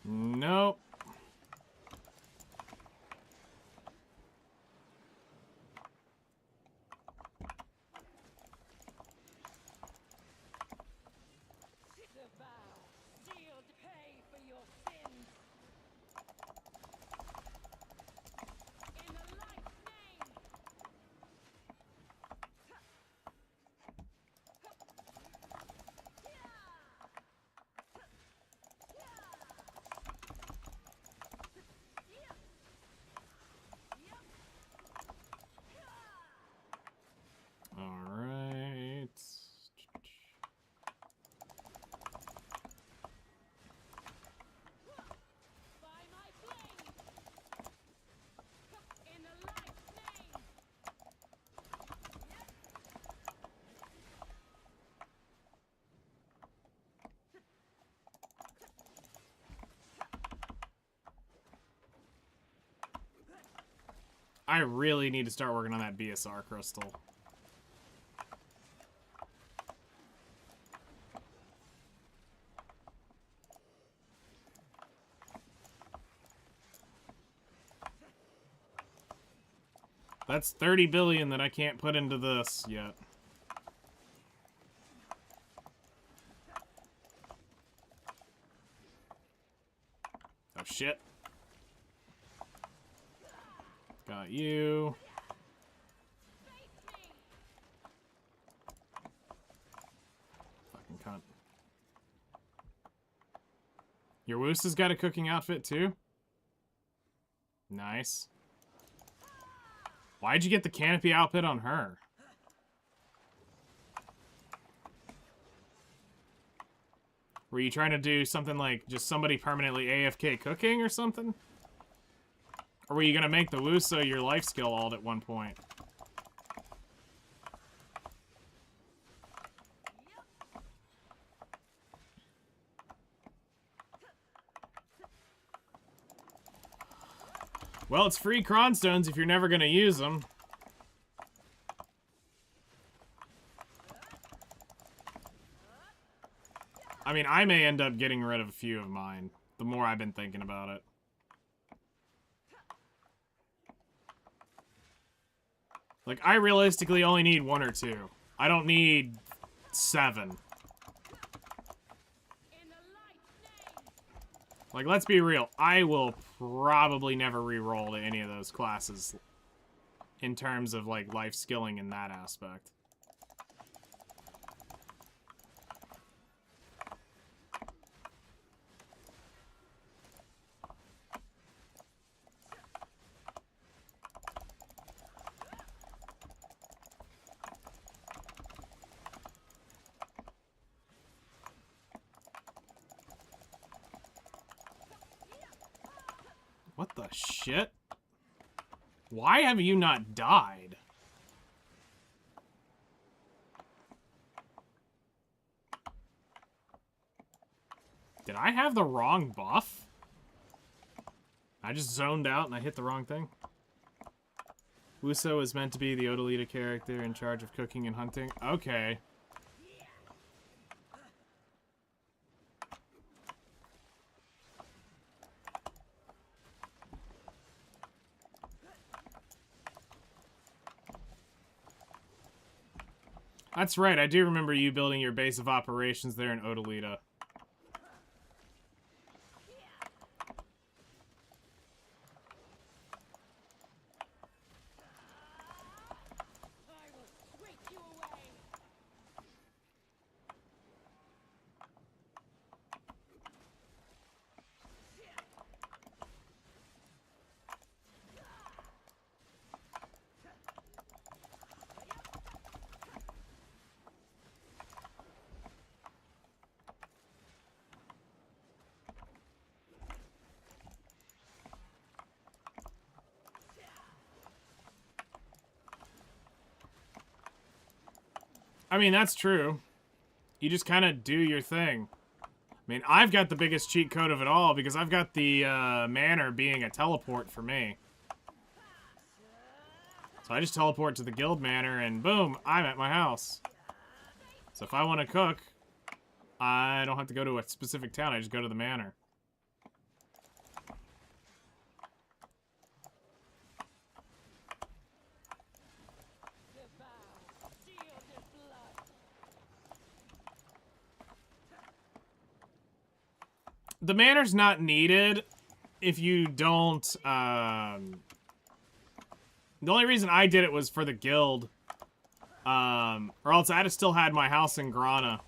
Nope. The vow, sealed to pay for your sins. In the light's name. All right. By my blade. In the light's name. I really need to start working on that BSR crystal. That's 30 billion that I can't put into this yet. Oh shit. Got you. Fucking cunt. Your Wooster's got a cooking outfit too? Nice. Why'd you get the canopy outfit on her? Were you trying to do something like just somebody permanently AFK cooking or something? Or were you gonna make the Wusa your life skill alt at one point? Well, it's free cronstones if you're never gonna use them. I mean, I may end up getting rid of a few of mine, the more I've been thinking about it. Like, I realistically only need 1 or 2. I don't need 7. Like, let's be real. I will probably never re-roll to any of those classes in terms of, like, life skilling in that aspect. What the shit? Why have you not died? Did I have the wrong buff? I just zoned out and I hit the wrong thing. Wuso is meant to be the Odalita character in charge of cooking and hunting. Okay. That's right, I do remember you building your base of operations there in Odalita. I mean, that's true. You just kind of do your thing. I mean, I've got the biggest cheat code of it all because I've got the manor being a teleport for me. So I just teleport to the guild manor and boom, I'm at my house. So if I want to cook, I don't have to go to a specific town, I just go to the manor. The manor's not needed if you don't, the only reason I did it was for the guild, or else I'd have still had my house in Grana.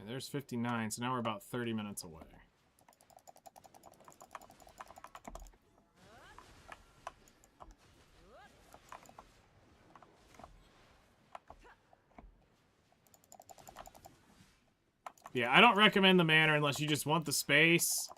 There's 59, so now we're about 30 minutes away. Yeah, I don't recommend the manor unless you just want the space.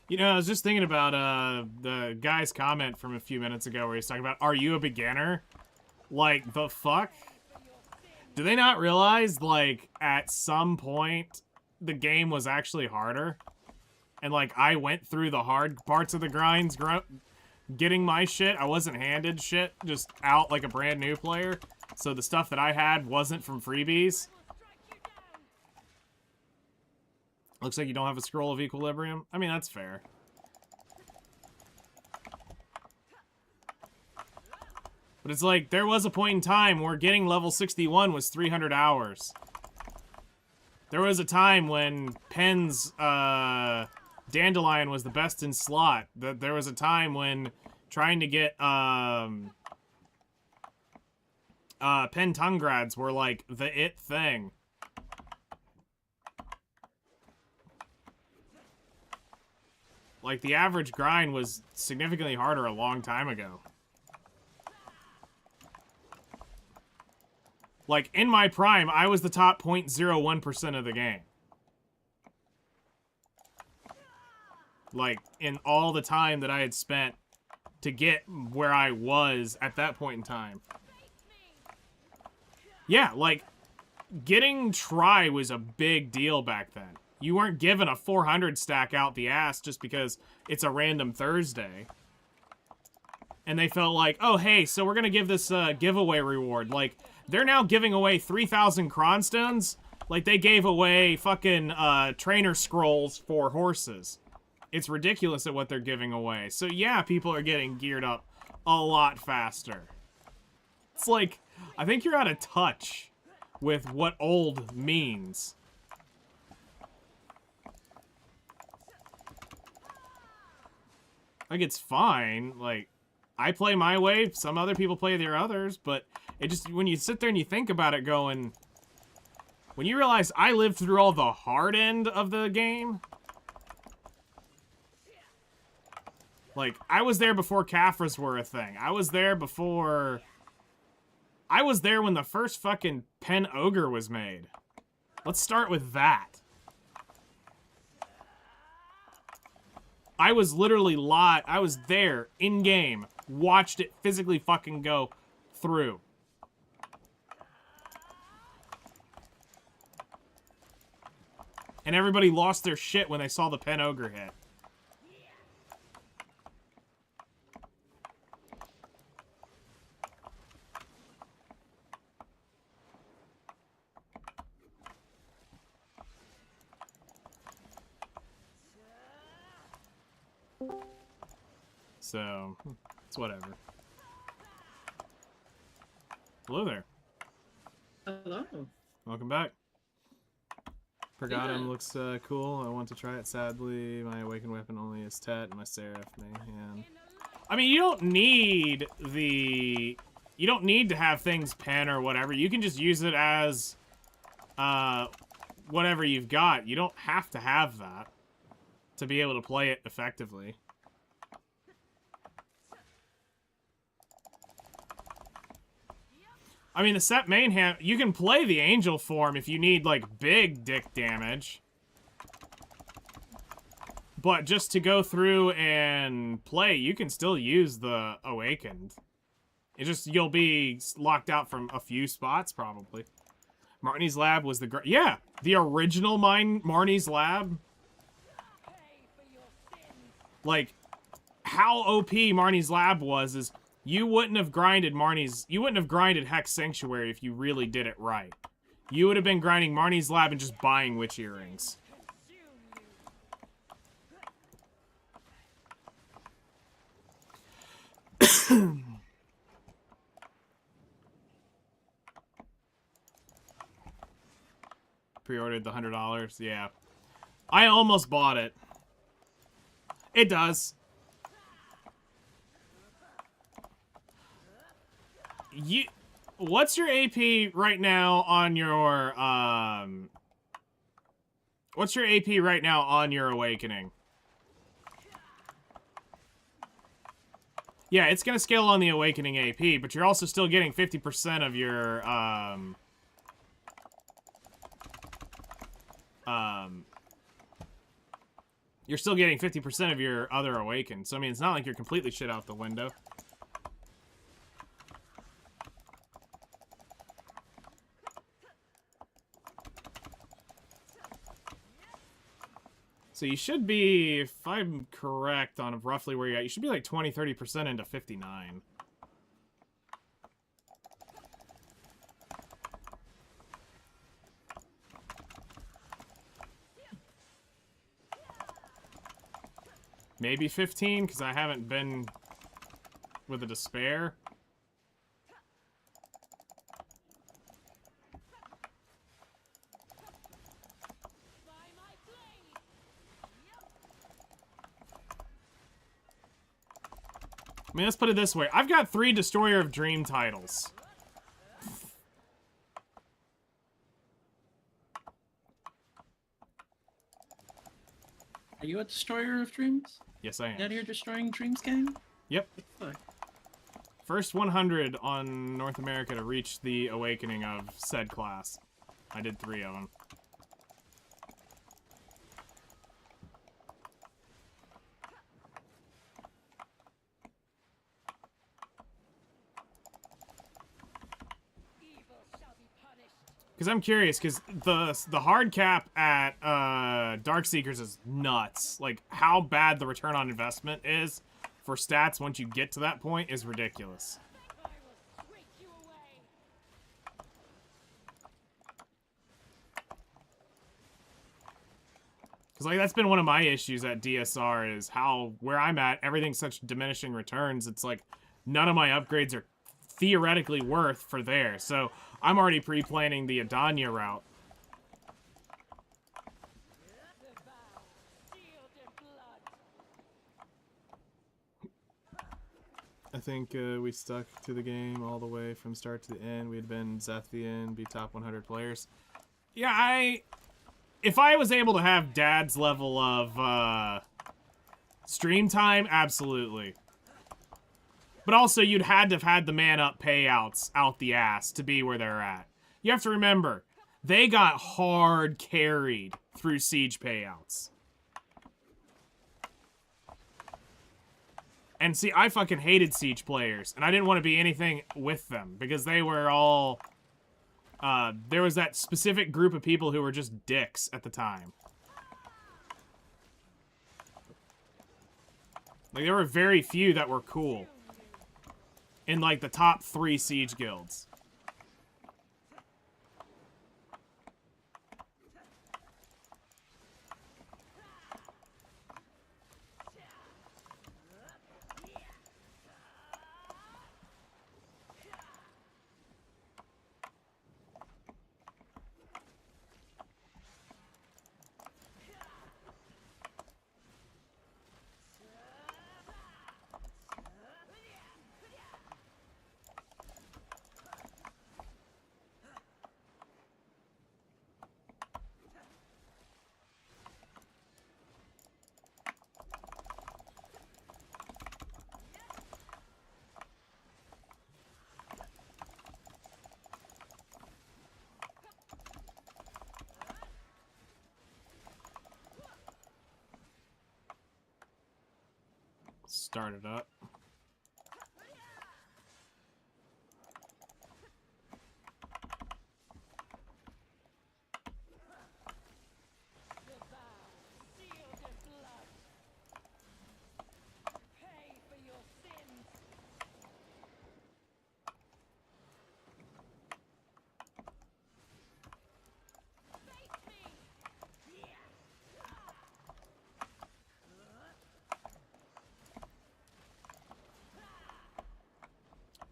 You know, I was just thinking about the guy's comment from a few minutes ago where he's talking about, are you a beginner? Like, the fuck? Do they not realize, like, at some point, the game was actually harder? And, like, I went through the hard parts of the grinds, getting my shit. I wasn't handed shit, just out like a brand new player. So the stuff that I had wasn't from freebies. Looks like you don't have a scroll of equilibrium. I mean, that's fair. But it's like, there was a point in time where getting level 61 was 300 hours. There was a time when Penn's Dandelion was the best in slot. There was a time when trying to get Pen Tungrads were like the it thing. Like, the average grind was significantly harder a long time ago. Like, in my prime, I was the top 0.01% of the game. Like, in all the time that I had spent to get where I was at that point in time. Yeah, like, getting try was a big deal back then. You weren't given a 400 stack out the ass just because it's a random Thursday. And they felt like, oh, hey, so we're going to give this giveaway reward. Like, they're now giving away 3,000 Kronstones. Like, they gave away fucking trainer scrolls for horses. It's ridiculous at what they're giving away. So, yeah, people are getting geared up a lot faster. It's like, I think you're out of touch with what old means. Like, it's fine. Like, I play my way, some other people play their others, but it just, when you sit there and you think about it going, when you realize I lived through all the hard end of the game, Like, I was there before Caphras were a thing. I was there before... I was there when the first fucking Pen Ogre was made. Let's start with that. I was literally live. I was there, in-game. Watched it physically fucking go through. And everybody lost their shit when they saw the Pen Ogre hit. So, it's whatever. Hello there. Hello. Welcome back. Pergatum Yeah. looks cool. I want to try it. Sadly, my awakened weapon only is Tet and my Seraph Mayhem. I mean, you don't need the... You don't need to have things pen or whatever. You can just use it as whatever you've got. You don't have to have that to be able to play it effectively. I mean, the set main hand, you can play the angel form if you need, like, big dick damage. But just to go through and play, you can still use the awakened. It just, you'll be locked out from a few spots, probably. Marnie's Lab was the yeah, the original Marnie's Lab. Like, how OP Marnie's Lab was is... You wouldn't have grinded Hex Sanctuary if you really did it right. You would have been grinding Marnie's Lab and just buying witch earrings. Pre-ordered the $100, yeah. I almost bought it. It does. What's your AP right now on your, What's your AP right now on your Awakening? Yeah, it's gonna scale on the Awakening AP, but you're also still getting 50% of your, you're still getting 50% of your other Awakened. So, I mean, it's not like you're completely shit out the window. So you should be, if I'm correct on roughly where you're at, you should be like 20-30% into 59. Maybe 15, because I haven't been with a despair. I mean, let's put it this way. I've got 3 Destroyer of Dream titles. Are you a destroyer of dreams? Yes, I You out am. here destroying dreams, gang? Yep. Fuck. First 100 on North America to reach the awakening of said class. I did 3 of them. Because I'm curious, because the hard cap at Darkseekers is nuts. Like, how bad the return on investment is for stats once you get to that point is ridiculous. Because, like, that's been one of my issues at DSR is how, where I'm at, everything's such diminishing returns. It's like, none of my upgrades are theoretically worth for there. So, I'm already pre-planning the Edana route. I think we stuck to the game all the way from start to the end. We had been Zethian, be top 100 players. Yeah, if I was able to have Dad's level of Stream time, absolutely. But also, you'd had to have had the man-up payouts out the ass to be where they're at. You have to remember, they got hard carried through Siege payouts. And see, I fucking hated Siege players, and I didn't want to be anything with them, because they were all... there was that specific group of people who were just dicks at the time. Like, there were very few that were cool. In, like, the top 3 Siege guilds. Start it up.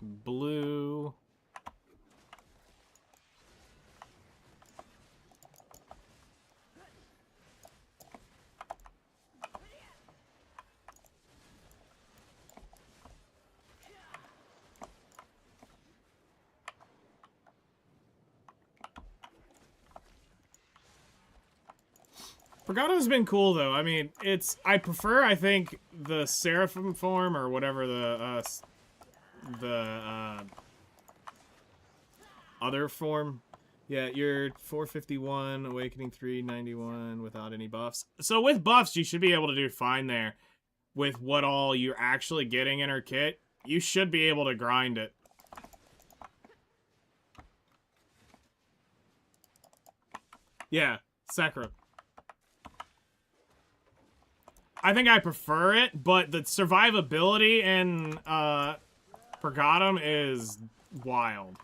Blue. Forgotta's been cool though. I mean, I prefer, I think, the Seraphim form or whatever the other form. Yeah, you're 451, Awakening 391 without any buffs. So with buffs, you should be able to do fine there. With what all you're actually getting in her kit, you should be able to grind it. Yeah, Sakura. I think I prefer it, but the survivability in Forgotten is wild.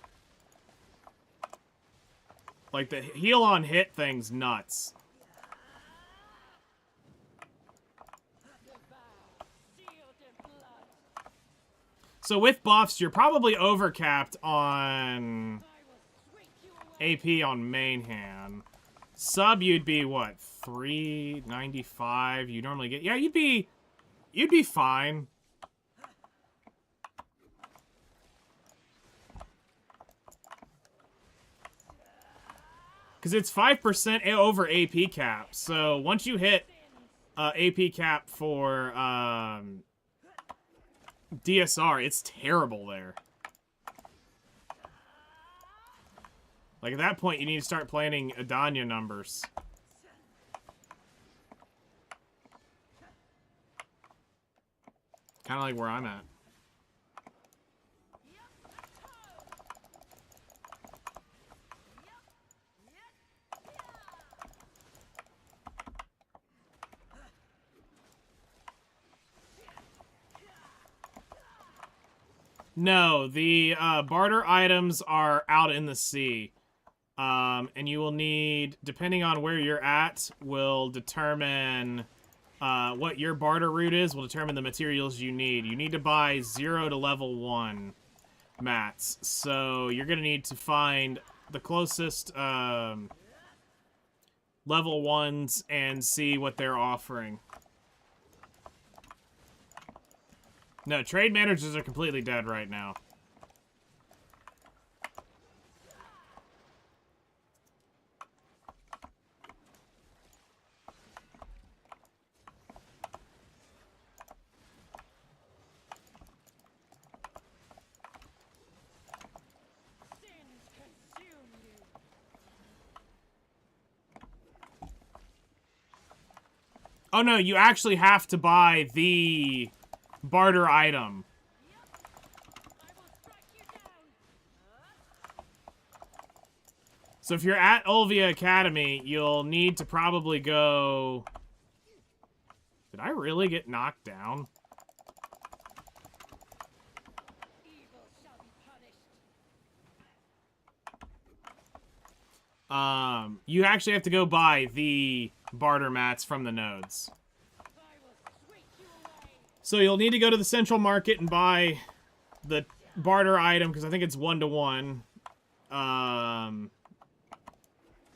Like, the heal on hit thing's nuts. So with buffs, you're probably overcapped on AP on main hand. Sub, you'd be, what, 395? You normally get... Yeah, you'd be fine. Because it's 5% over AP cap. So once you hit AP cap for DSR, it's terrible there. Like, at that point, you need to start planning Edana numbers. Kind of like where I'm at. No, the barter items are out in the sea. And you will need, depending on where you're at, will determine what your barter route is, will determine the materials you need. You need to buy 0 to level 1 mats. So you're going to need to find the closest level 1s and see what they're offering. No, trade managers are completely dead right now. Oh no, you actually have to buy the barter item. So if you're at Olvia Academy, you'll need to probably go... Did I really get knocked down? You actually have to go buy the barter mats from the nodes. So you'll need to go to the central market and buy the barter item, because I think it's 1-to-1.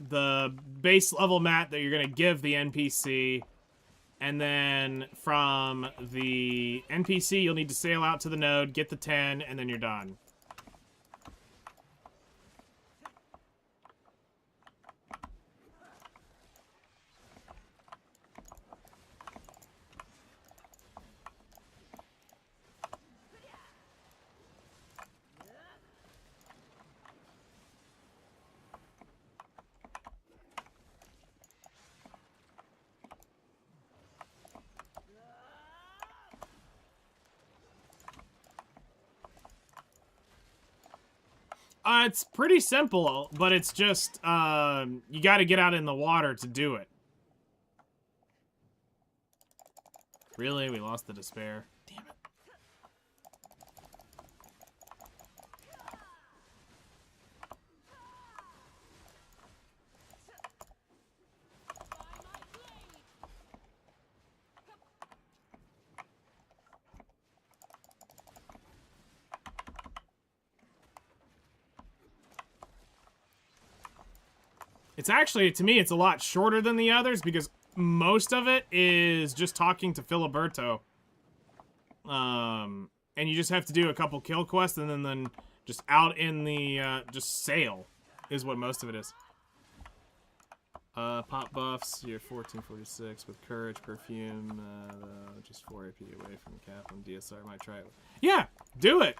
The base level mat that you're going to give the NPC. And then from the NPC, you'll need to sail out to the node, get the 10, and then you're done. It's pretty simple, but it's just, you gotta get out in the water to do it. Really? We lost the despair. Damn it. It's actually, to me, it's a lot shorter than the others because most of it is just talking to Filiberto. And you just have to do a couple kill quests and then just out in the, just sail is what most of it is. Pop buffs, you're 1446 with courage, perfume, just 4 AP away from the cap on DSR. Might try it. Yeah, do it!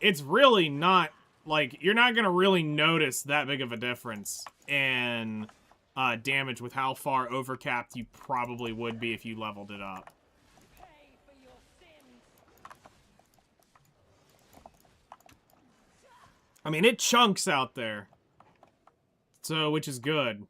It's really not... Like, you're not gonna really notice that big of a difference in damage with how far overcapped you probably would be if you leveled it up. I mean, it chunks out there. So, which is good.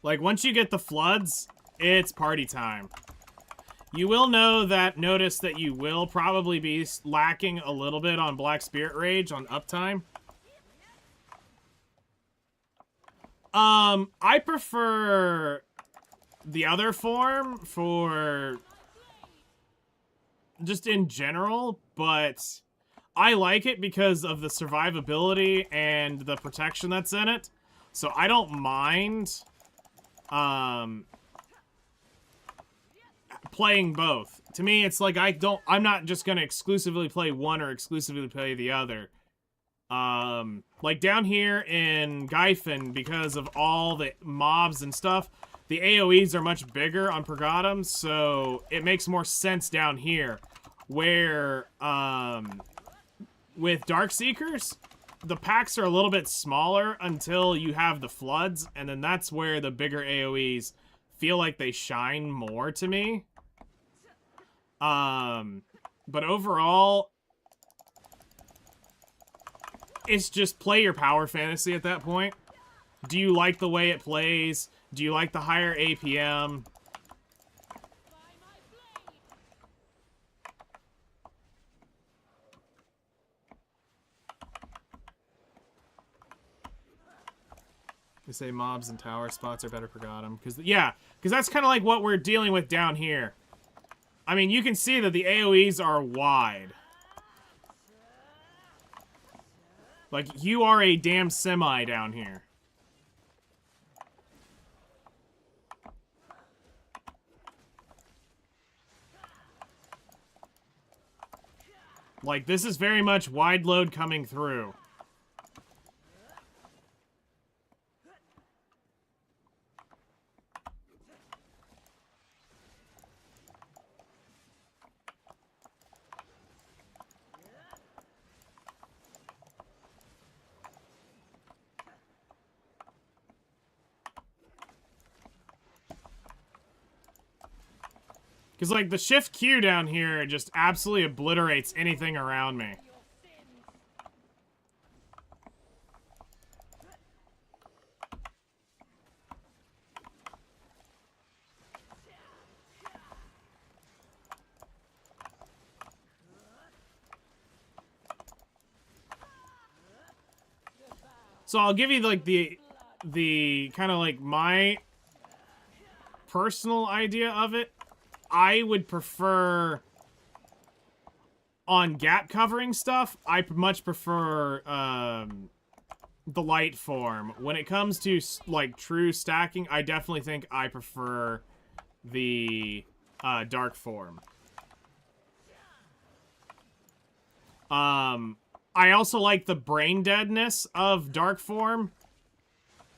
Like, once you get the floods, it's party time. You will notice that you will probably be lacking a little bit on Black Spirit Rage on uptime. I prefer the other form for just in general, but I like it because of the survivability and the protection that's in it. So I don't mind playing both. To me, it's like I'm not just gonna exclusively play one or exclusively play the other. Like down here in Gyfin, because of all the mobs and stuff, the AoEs are much bigger on Pergatum, so it makes more sense down here. Where, with Darkseekers, the packs are a little bit smaller until you have the floods, and then that's where the bigger AoEs feel like they shine more to me. But overall, it's just play your power fantasy at that point. Do you like the way it plays? Do you like the higher APM? They say mobs and tower spots are better for Gotham. Because that's kind of like what we're dealing with down here. I mean, you can see that the AoEs are wide. Like, you are a damn semi down here. Like, this is very much wide load coming through. Because, like, the shift Q down here just absolutely obliterates anything around me. So I'll give you, like, the kind of, like, my personal idea of it. I would prefer, on gap covering stuff, I much prefer the light form. When it comes to, like, true stacking, I definitely think I prefer the dark form. I also like the brain deadness of dark form.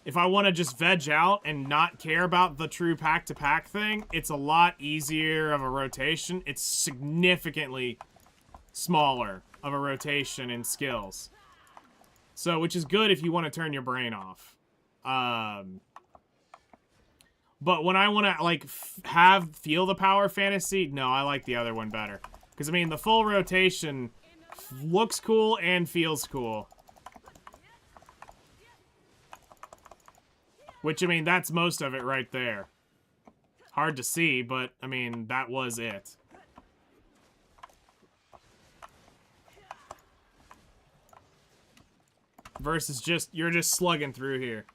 If I want to just veg out and not care about the true pack-to-pack thing, it's a lot easier of a rotation. It's significantly smaller of a rotation in skills. So, which is good if you want to turn your brain off. But when I want to, like, feel the power fantasy, no, I like the other one better. Because, I mean, the full rotation looks cool and feels cool. Which, I mean, that's most of it right there. Hard to see, but, I mean, that was it. Versus just, you're just slugging through here.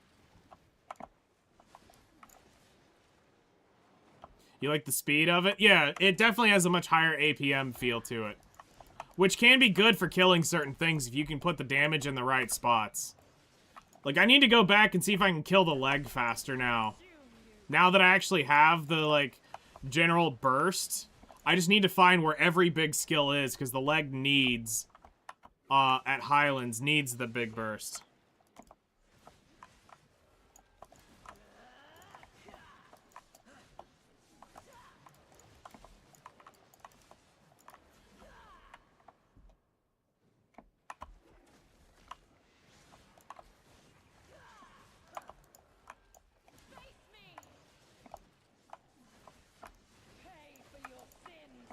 You like the speed of it? Yeah, it definitely has a much higher APM feel to it. Which can be good for killing certain things if you can put the damage in the right spots. Like, I need to go back and see if I can kill the leg faster now. Now that I actually have the, like, general burst, I just need to find where every big skill is, because the leg needs, at Highlands, needs the big burst. Pay for your sins.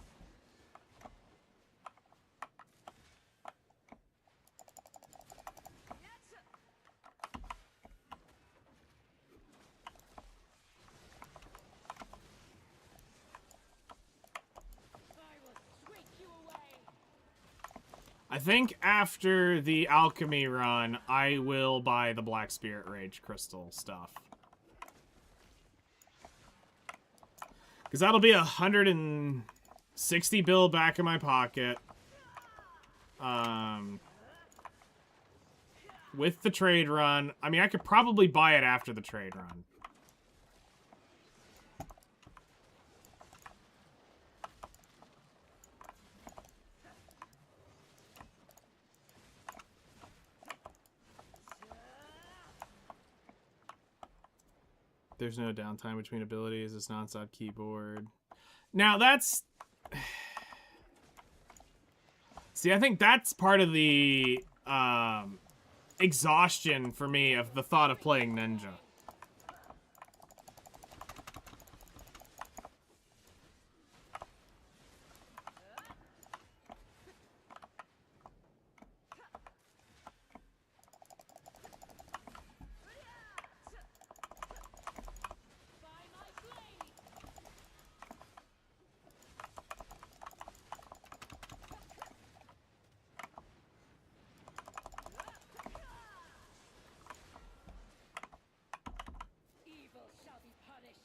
I will sweep you away. I think after the alchemy run, I will buy the Black Spirit Rage crystal stuff. Because that'll be 160 bill back in my pocket. With the trade run. I mean, I could probably buy it after the trade run. There's no downtime between abilities. It's non-stop keyboard. Now, that's... See, I think that's part of the exhaustion for me of the thought of playing Ninja. By my blade. Evil shall be punished.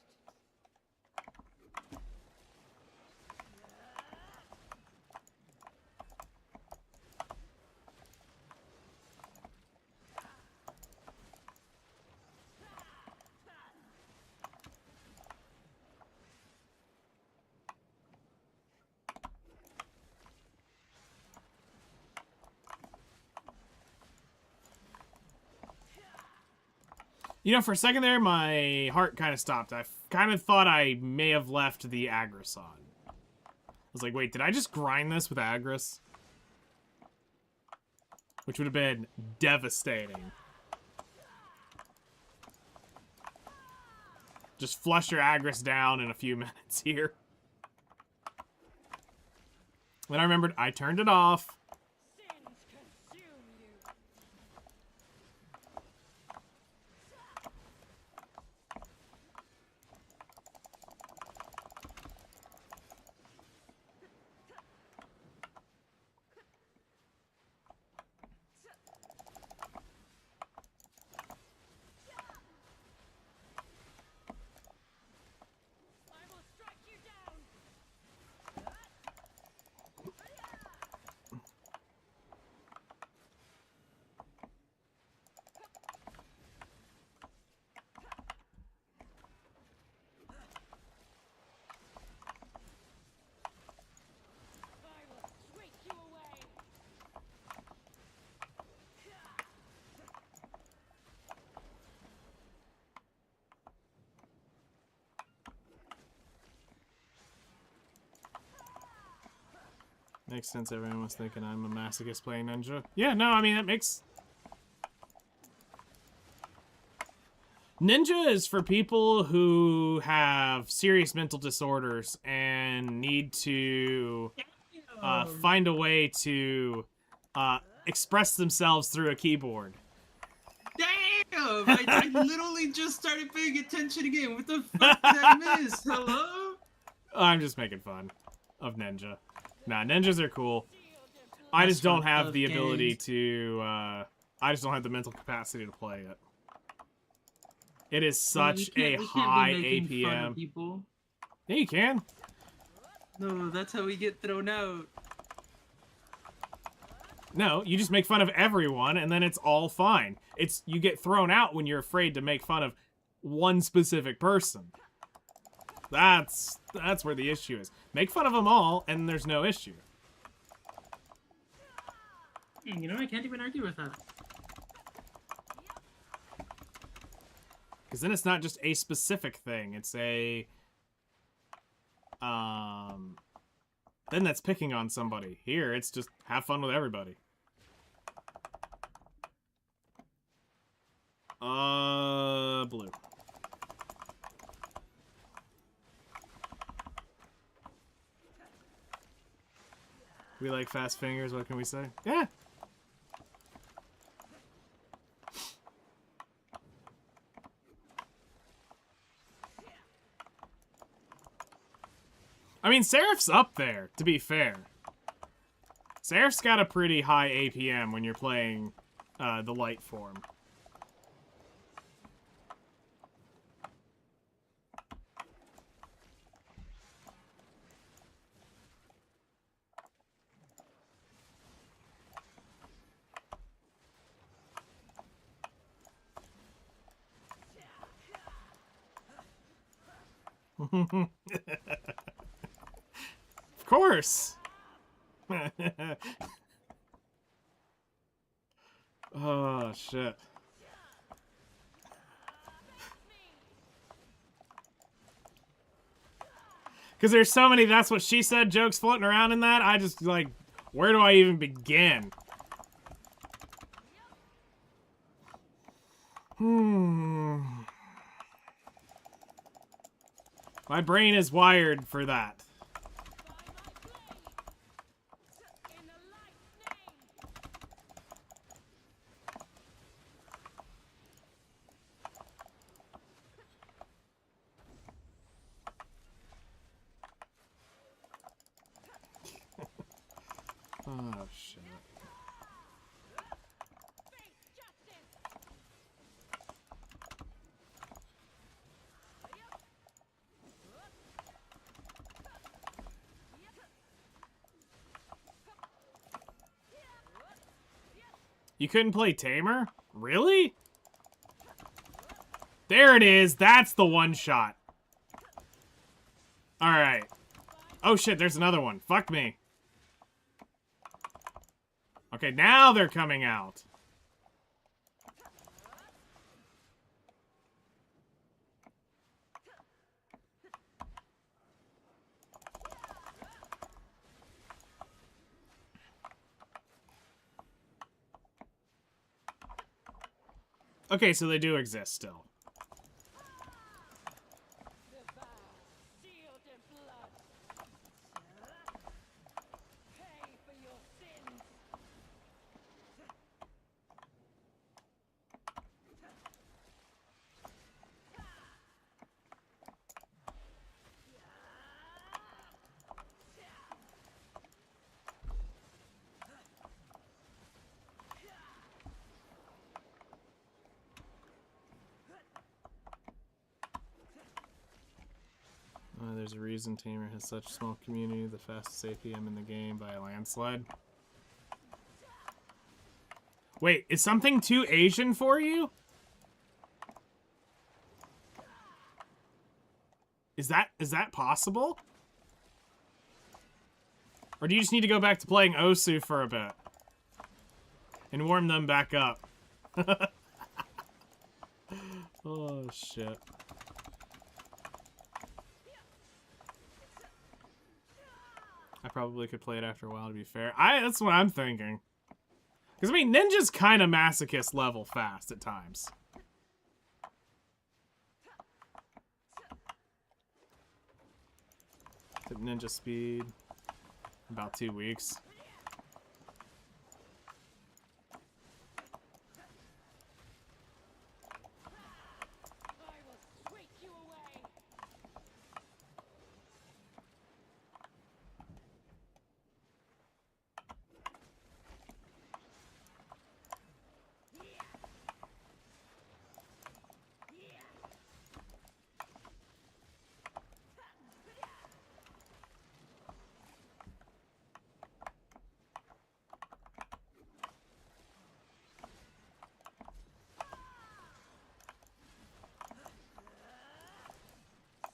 You know, for a second there, my heart kind of stopped. I kind of thought I may have left the Agris on. I was like, wait, did I just grind this with Agris? Which would have been devastating. Just flush your Agris down in a few minutes here. When I remembered, I turned it off. Sins consume you. I will strike you down. I will sweep you away. Makes sense. Everyone was thinking I'm a masochist playing ninja. Yeah, no, I mean, that makes... Ninja is for people who have serious mental disorders and need to find a way to express themselves through a keyboard. Damn! I literally just started paying attention again. What the fuck did I miss? Hello? I'm just making fun of ninja. Nah, ninjas are cool. I just don't have the ability to, I just don't have the mental capacity to play it. It is such a high APM. People. Yeah, you can. No, that's how we get thrown out. No, you just make fun of everyone, and then it's all fine. It's you get thrown out when you're afraid to make fun of one specific person. That's where the issue is. Make fun of them all, and there's no issue. You know, I can't even argue with that. Because then it's not just a specific thing. It's a... Then that's picking on somebody. Here, it's just have fun with everybody. Blue. We like fast fingers, what can we say? Yeah. I mean, Seraph's up there, to be fair. Seraph's got a pretty high APM when you're playing the light form. Of course. Oh, shit. Because there's so many that's what she said jokes floating around in that, I just, like, where do I even begin? My brain is wired for that. In the light's name. Oh, shit. Face justice. You couldn't play Tamer? Really? There it is. That's the one shot. Alright. Oh shit, there's another one. Fuck me. Okay, now they're coming out. Okay, so they do exist still. The vow, sealed in blood. There's a reason Tamer has such a small community, the fastest APM in the game by a landslide. Wait, is something too Asian for you? Is that possible? Or do you just need to go back to playing Osu for a bit? And warm them back up? Oh, shit. I probably could play it after a while, to be fair. That's what I'm thinking. Because, I mean, Ninja's kind of masochist level fast at times. Hit ninja speed. About 2 weeks. I will sweep you away.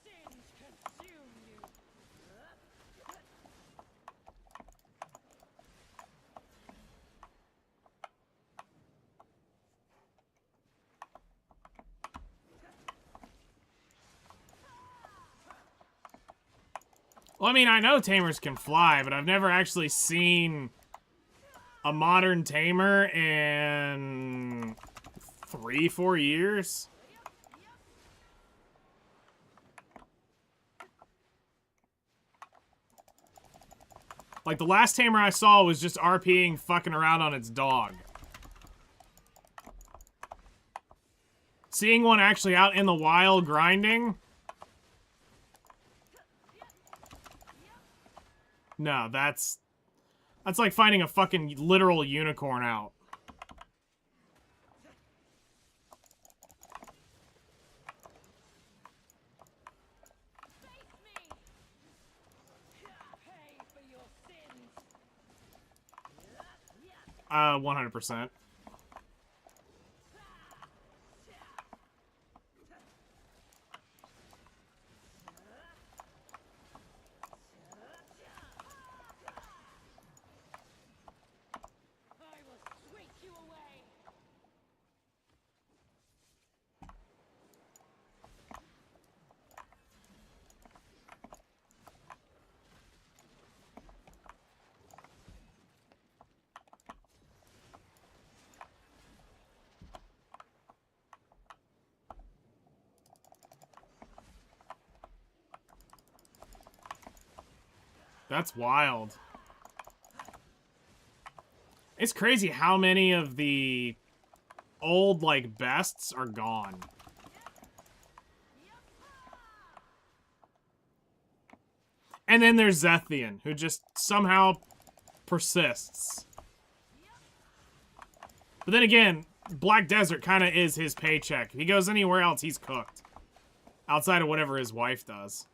Sins consume you. Well, I mean, I know Tamers can fly, but I've never actually seen a modern Tamer in 3-4 years. Like, the last Tamer I saw was just RPing fucking around on its dog. Seeing one actually out in the wild grinding? No, that's like finding a fucking literal unicorn out. Face me. Pay for your sins. 100%. I will sweep you away. That's wild. It's crazy how many of the old, like, bests are gone. And then there's Zethian, who just somehow persists. But then again, Black Desert kind of is his paycheck. If he goes anywhere else, he's cooked. Outside of whatever his wife does.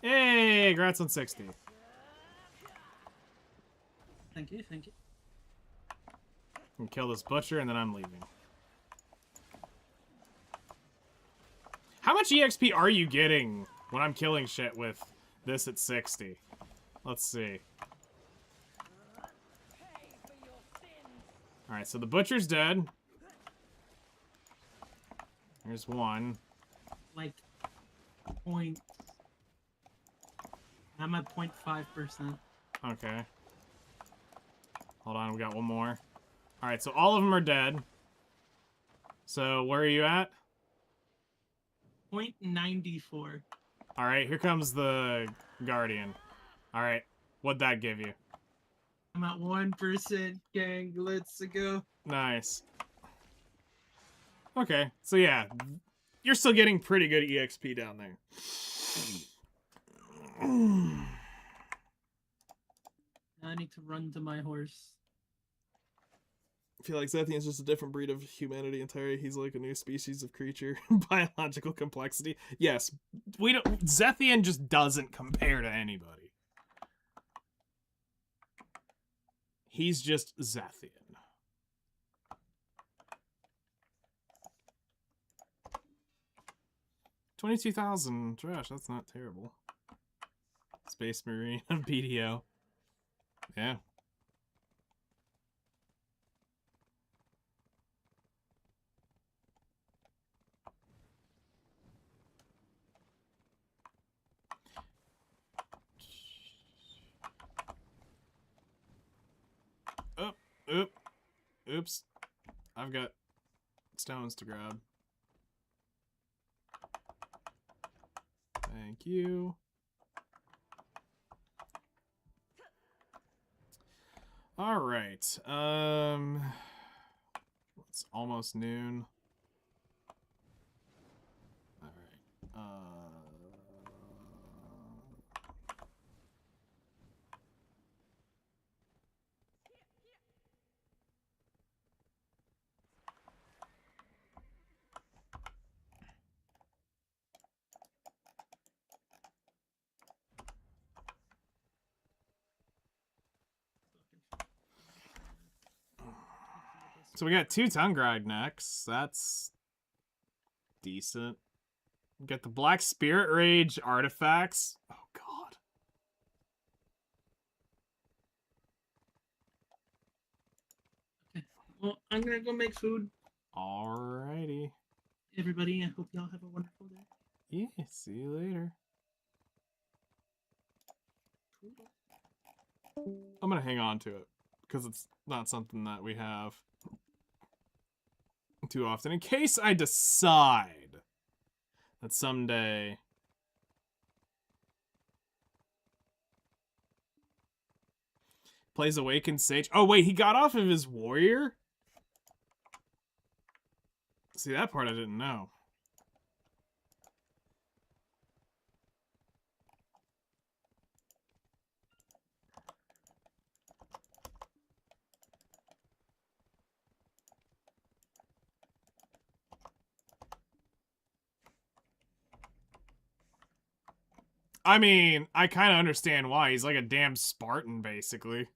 Hey, congrats on 60. Thank you, thank you. And kill this butcher, and then I'm leaving. How much EXP are you getting when I'm killing shit with this at 60? Let's see. Pay for your sins. Alright, so the butcher's dead. There's one. Like, point. I'm at 0.5%. Okay. Hold on, we got one more. Alright, so all of them are dead. So, where are you at? 0.94. Alright, here comes the Guardian. Alright, what'd that give you? I'm at 1%, gang. Let's go. Nice. Okay, so yeah. You're still getting pretty good EXP down there. I need to run to my horse. I feel like Zethian's just a different breed of humanity entirely. He's like a new species of creature. Biological complexity. Yes, we don't. Zethian just doesn't compare to anybody. He's just Zethian. $22,000 trash. That's not terrible. Space Marine BDO. Yeah. Oh, oops. I've got stones to grab. Thank you. All right. It's almost noon. All right. So we got 2 Tungrag next. That's decent. We got the Black Spirit Rage artifacts. Oh god. Okay. Well, I'm gonna go make food. Alrighty. Everybody, I hope y'all have a wonderful day. Yeah, see you later. I'm gonna hang on to it because it's not something that we have too often. In case I decide that someday plays Awakened Sage. Oh wait, he got off of his warrior? See, that part I didn't know. I mean, I kind of understand why. He's like a damn Spartan, basically.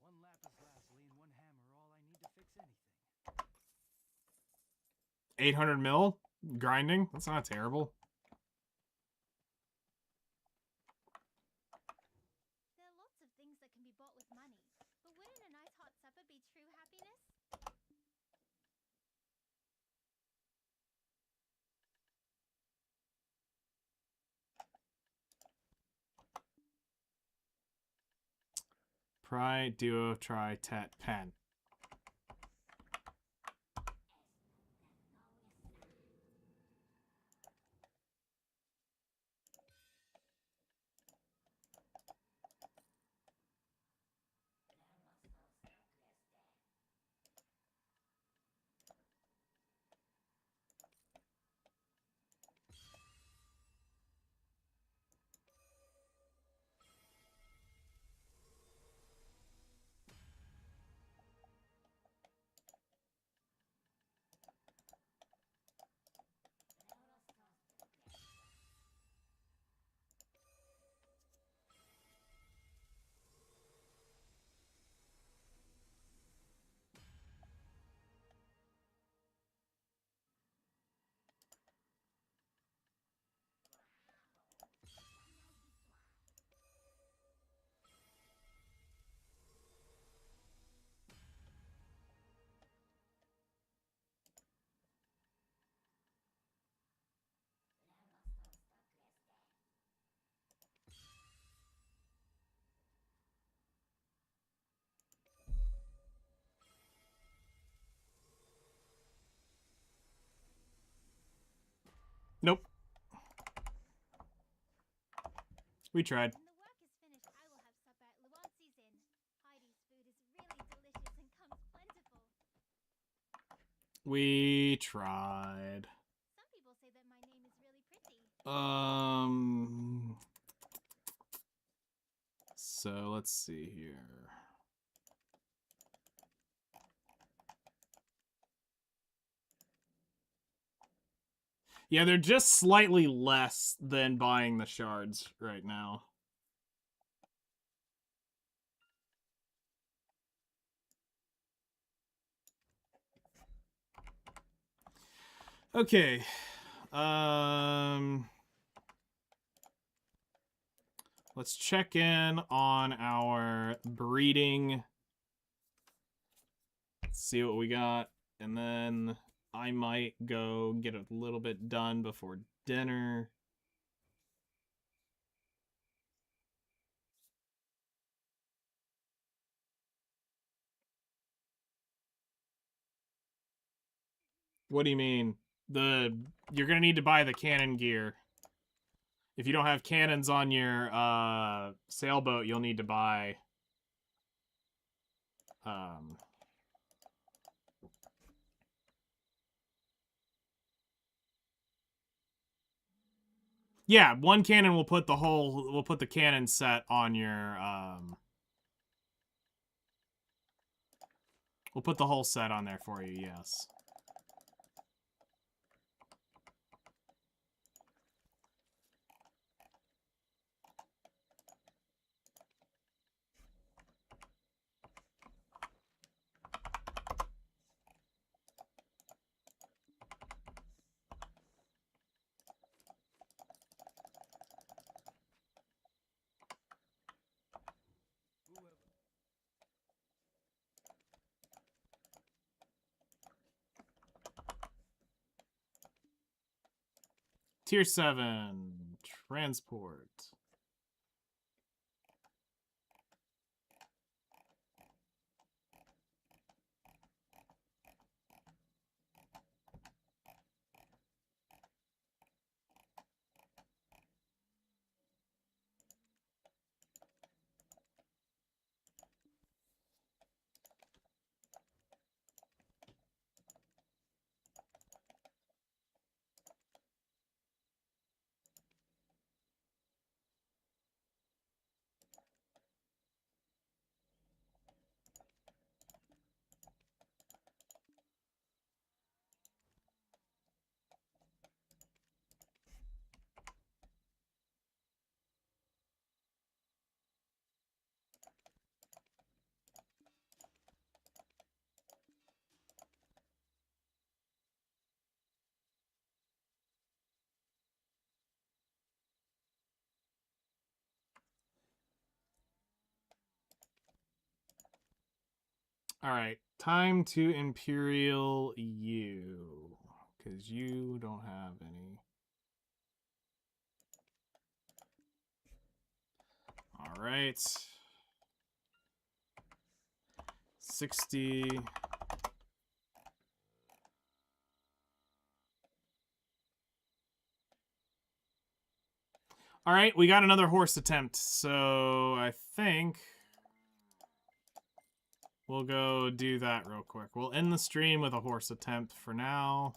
One lapis lazuli and one hammer are all I need to fix anything. 800 mil? Grinding? That's not terrible. There are lots of things that can be bought with money, but wouldn't a nice hot supper be true happiness? Pry, duo, try, tet, pen. Nope. We tried. When the work is finished, I will have supper at Luancy's Inn. Heidi's food is We tried. Some people say that my name is really pretty. So let's see here. Yeah, they're just slightly less than buying the shards right now. Okay. Let's check in on our breeding. See what we got. And then I might go get a little bit done before dinner. What do you mean? You're gonna need to buy the cannon gear. If you don't have cannons on your sailboat, you'll need to buy yeah, one cannon will put the cannon set on your we'll put the whole set on there for you, yes. Tier 7 transport. All right, time to Imperial you, because you don't have any. All right. 60. All right, we got another horse attempt, so I think we'll go do that real quick. We'll end the stream with a horse attempt for now.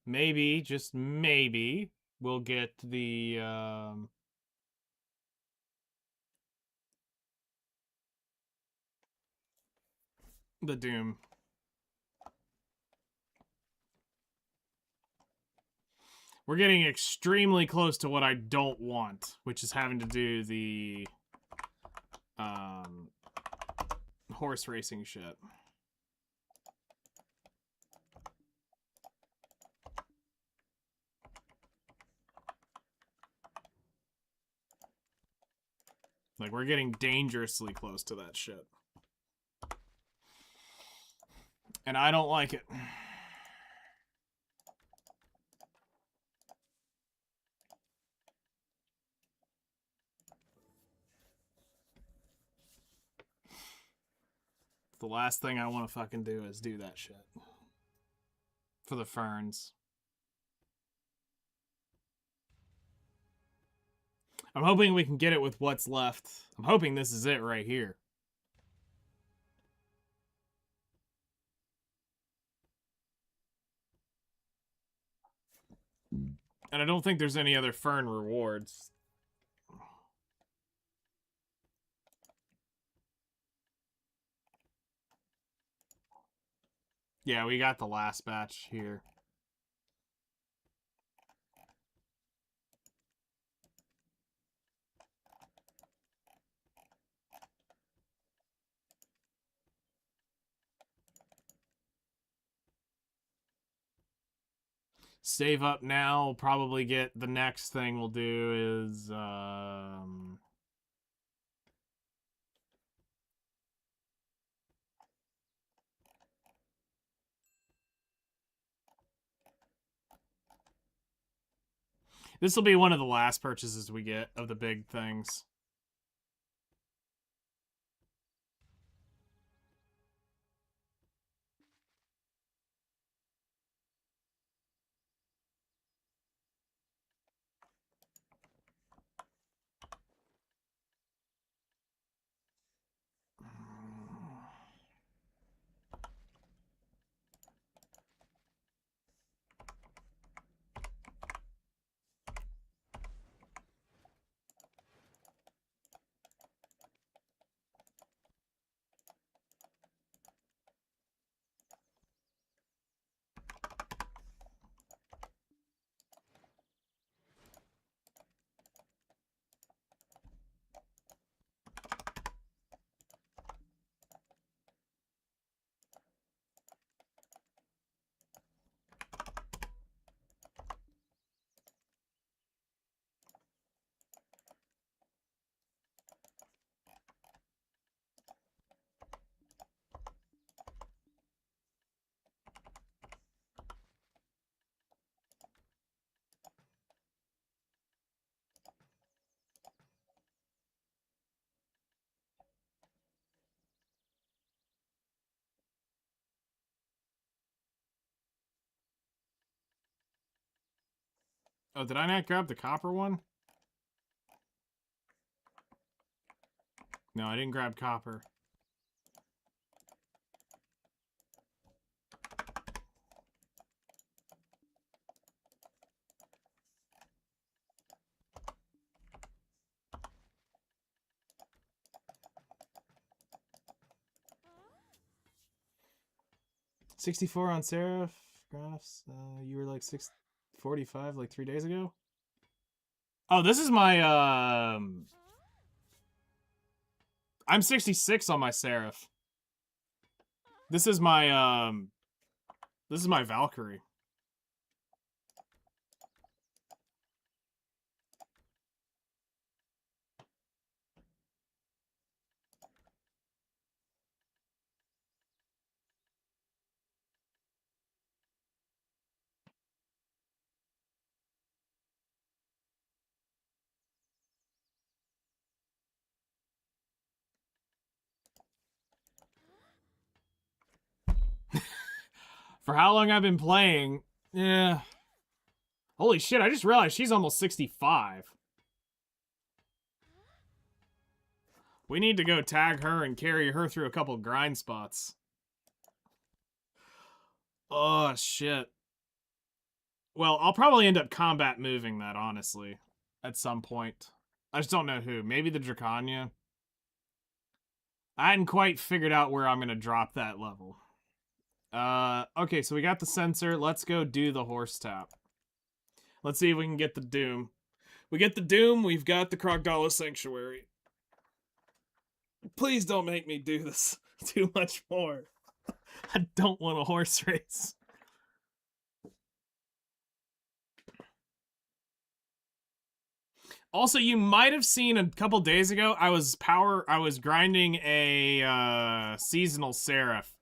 Maybe, just maybe, we'll get the Doom. We're getting extremely close to what I don't want, which is having to do the horse racing shit. Like, we're getting dangerously close to that shit. And I don't like it. The last thing I want to fucking do is do that shit. For the ferns. I'm hoping we can get it with what's left. I'm hoping this is it right here. And I don't think there's any other fern rewards. Yeah, we got the last batch here. Save up now, probably get the next thing we'll do is this will be one of the last purchases we get of the big things. Oh, did I not grab the copper one? No, I didn't grab copper. $64 on Seraph graphs. You were like 645 like 3 days ago. Oh, this is my I'm 66 on my Seraph. This is my Valkyrie. For how long I've been playing, yeah. Holy shit, I just realized she's almost 65. We need to go tag her and carry her through a couple grind spots. Oh, shit. Well, I'll probably end up combat moving that, honestly, at some point. I just don't know who. Maybe the Dracania. I hadn't quite figured out where I'm going to drop that level. Okay, so we got the sensor. Let's go do the horse tap. Let's see if we can get the Doom. We get the Doom, we've got the Krogdala Sanctuary. Please don't make me do this too much more. I don't want a horse race. Also, you might have seen a couple days ago, I was grinding a seasonal Seraph,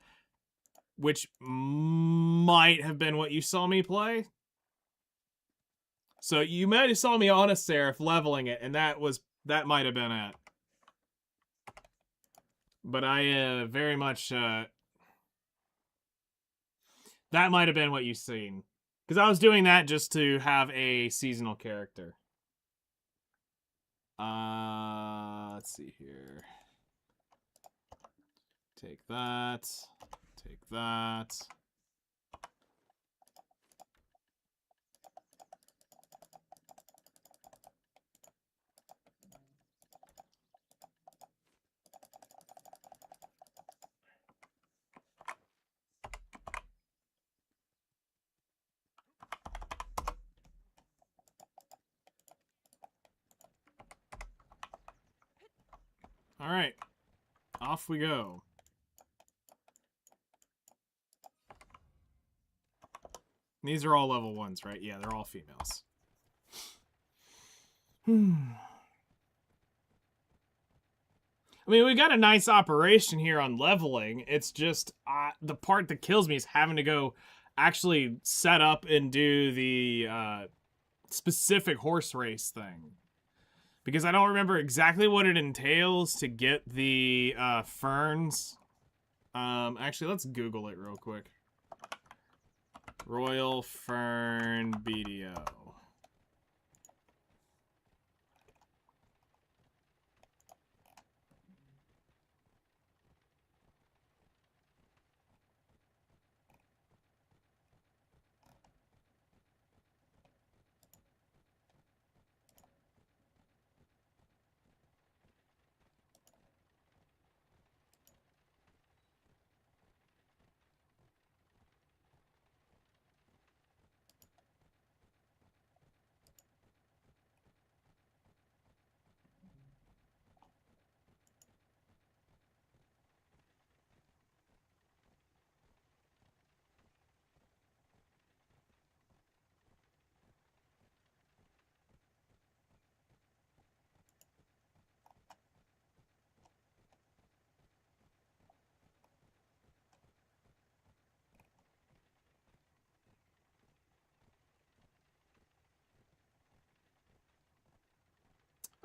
which might have been what you saw me play. So you might have saw me on a Seraph leveling it, and that might have been it. But I very much that might have been what you've seen, because I was doing that just to have a seasonal character. Let's see here. Take that. Take that. All right. Off we go. These are all level 1s, right? Yeah, they're all females. I mean, we got a nice operation here on leveling. It's just the part that kills me is having to go actually set up and do the specific horse race thing. Because I don't remember exactly what it entails to get the ferns. Actually, let's Google it real quick. Royal Fern BDO.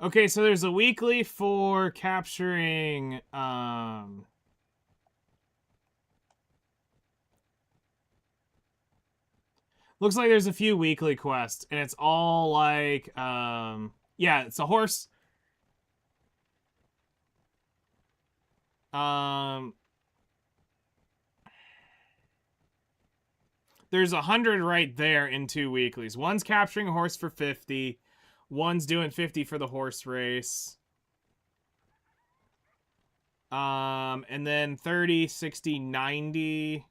Okay, so there's a weekly for capturing looks like there's a few weekly quests, and it's all like yeah, it's a horse. There's 100 right there in 2 weeklies. One's capturing a horse for 50. One's doing 50 for the horse race. And then 30, 60, 90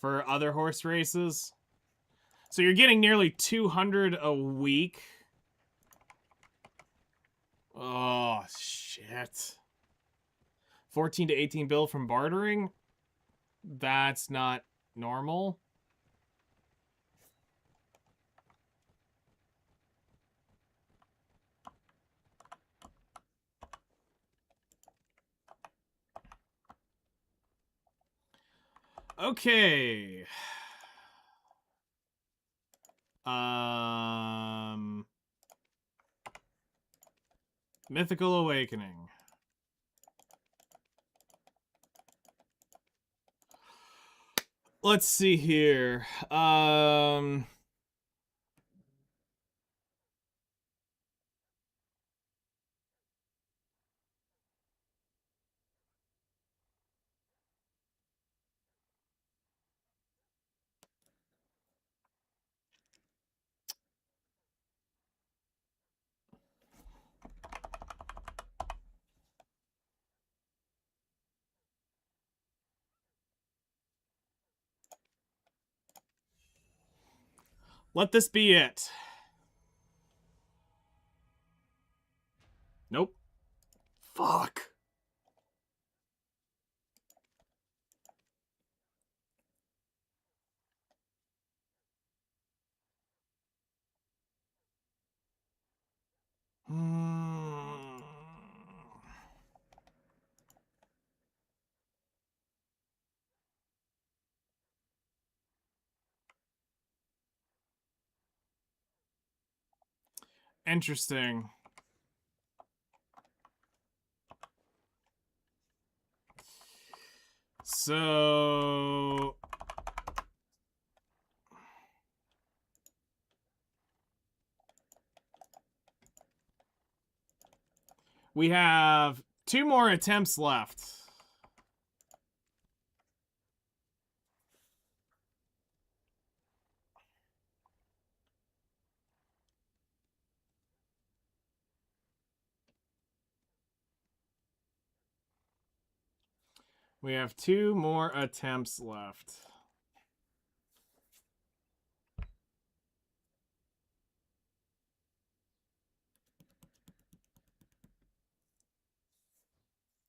for other horse races. So you're getting nearly 200 a week. Oh, shit. 14 to 18 bill from bartering? That's not normal. Okay. Mythical Awakening. Let's see here. Let this be it. Nope. Fuck. Interesting. so we have 2 more attempts left. We have 2 more attempts left.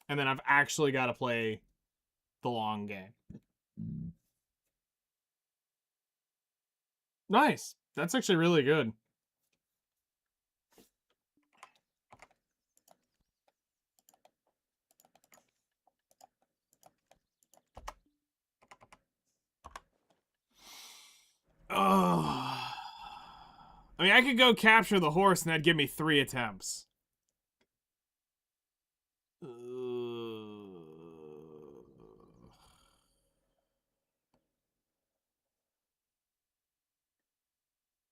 And then I've actually got to play the long game. Nice. That's actually really good. Oh. I mean, I could go capture the horse and that'd give me 3 attempts.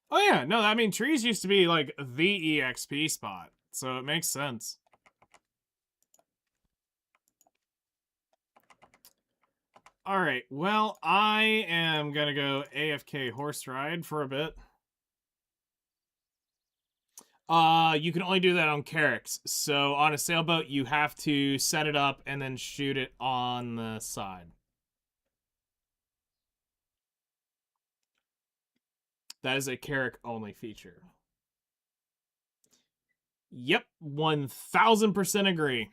Oh yeah, no, I mean, trees used to be like the EXP spot, so it makes sense. All right, well, I am gonna go AFK horse ride for a bit. You can only do that on carracks. So on a sailboat, you have to set it up and then shoot it on the side. That is a carrack only feature. Yep, 1000% agree.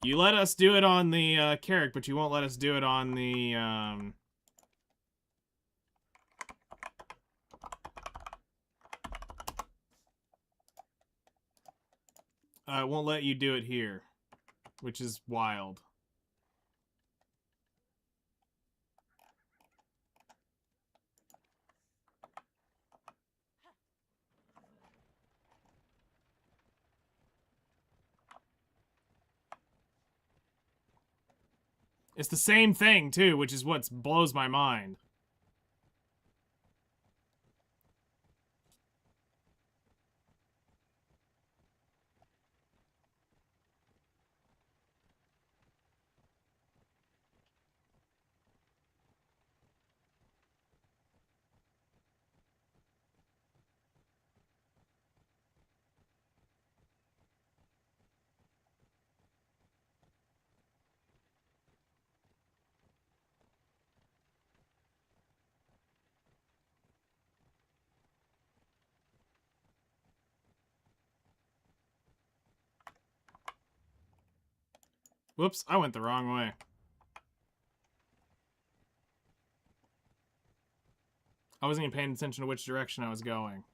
You let us do it on the carrack, but you won't let us do it on the it won't let you do it here, which is wild. It's the same thing, too, which is what blows my mind. Whoops, I went the wrong way. I wasn't even paying attention to which direction I was going.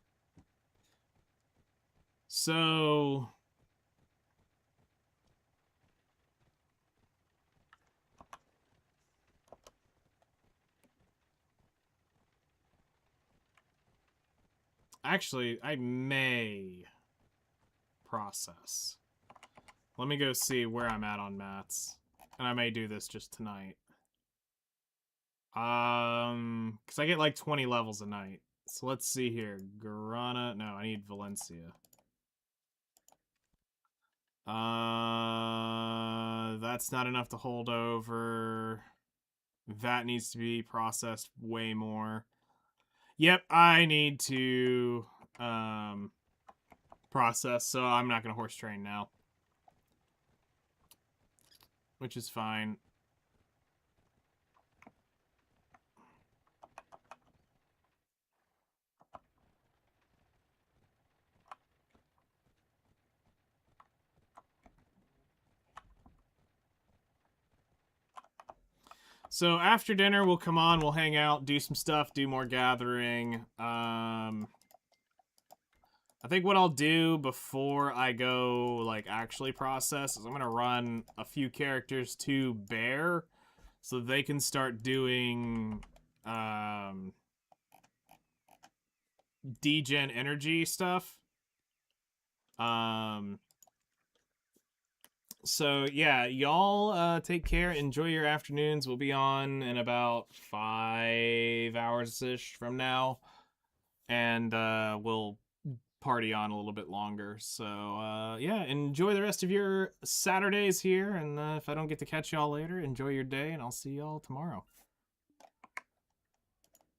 So... Actually, I may process. Let me go see where I'm at on mats. And I may do this just tonight. Because I get like 20 levels a night. So let's see here. Grana. No, I need Valencia. That's not enough to hold over. That needs to be processed way more. Yep, I need to process, so I'm not going to horse train now. Which is fine. So after dinner, we'll come on, we'll hang out, do some stuff, do more gathering. I think what I'll do before I go, like, actually process is I'm going to run a few characters to Bear so they can start doing degen energy stuff. And So yeah, y'all take care. Enjoy your afternoons. We'll be on in about 5 hours ish from now, and we'll party on a little bit longer. So yeah, enjoy the rest of your Saturdays here, and if I don't get to catch y'all later, enjoy your day, and I'll see y'all tomorrow.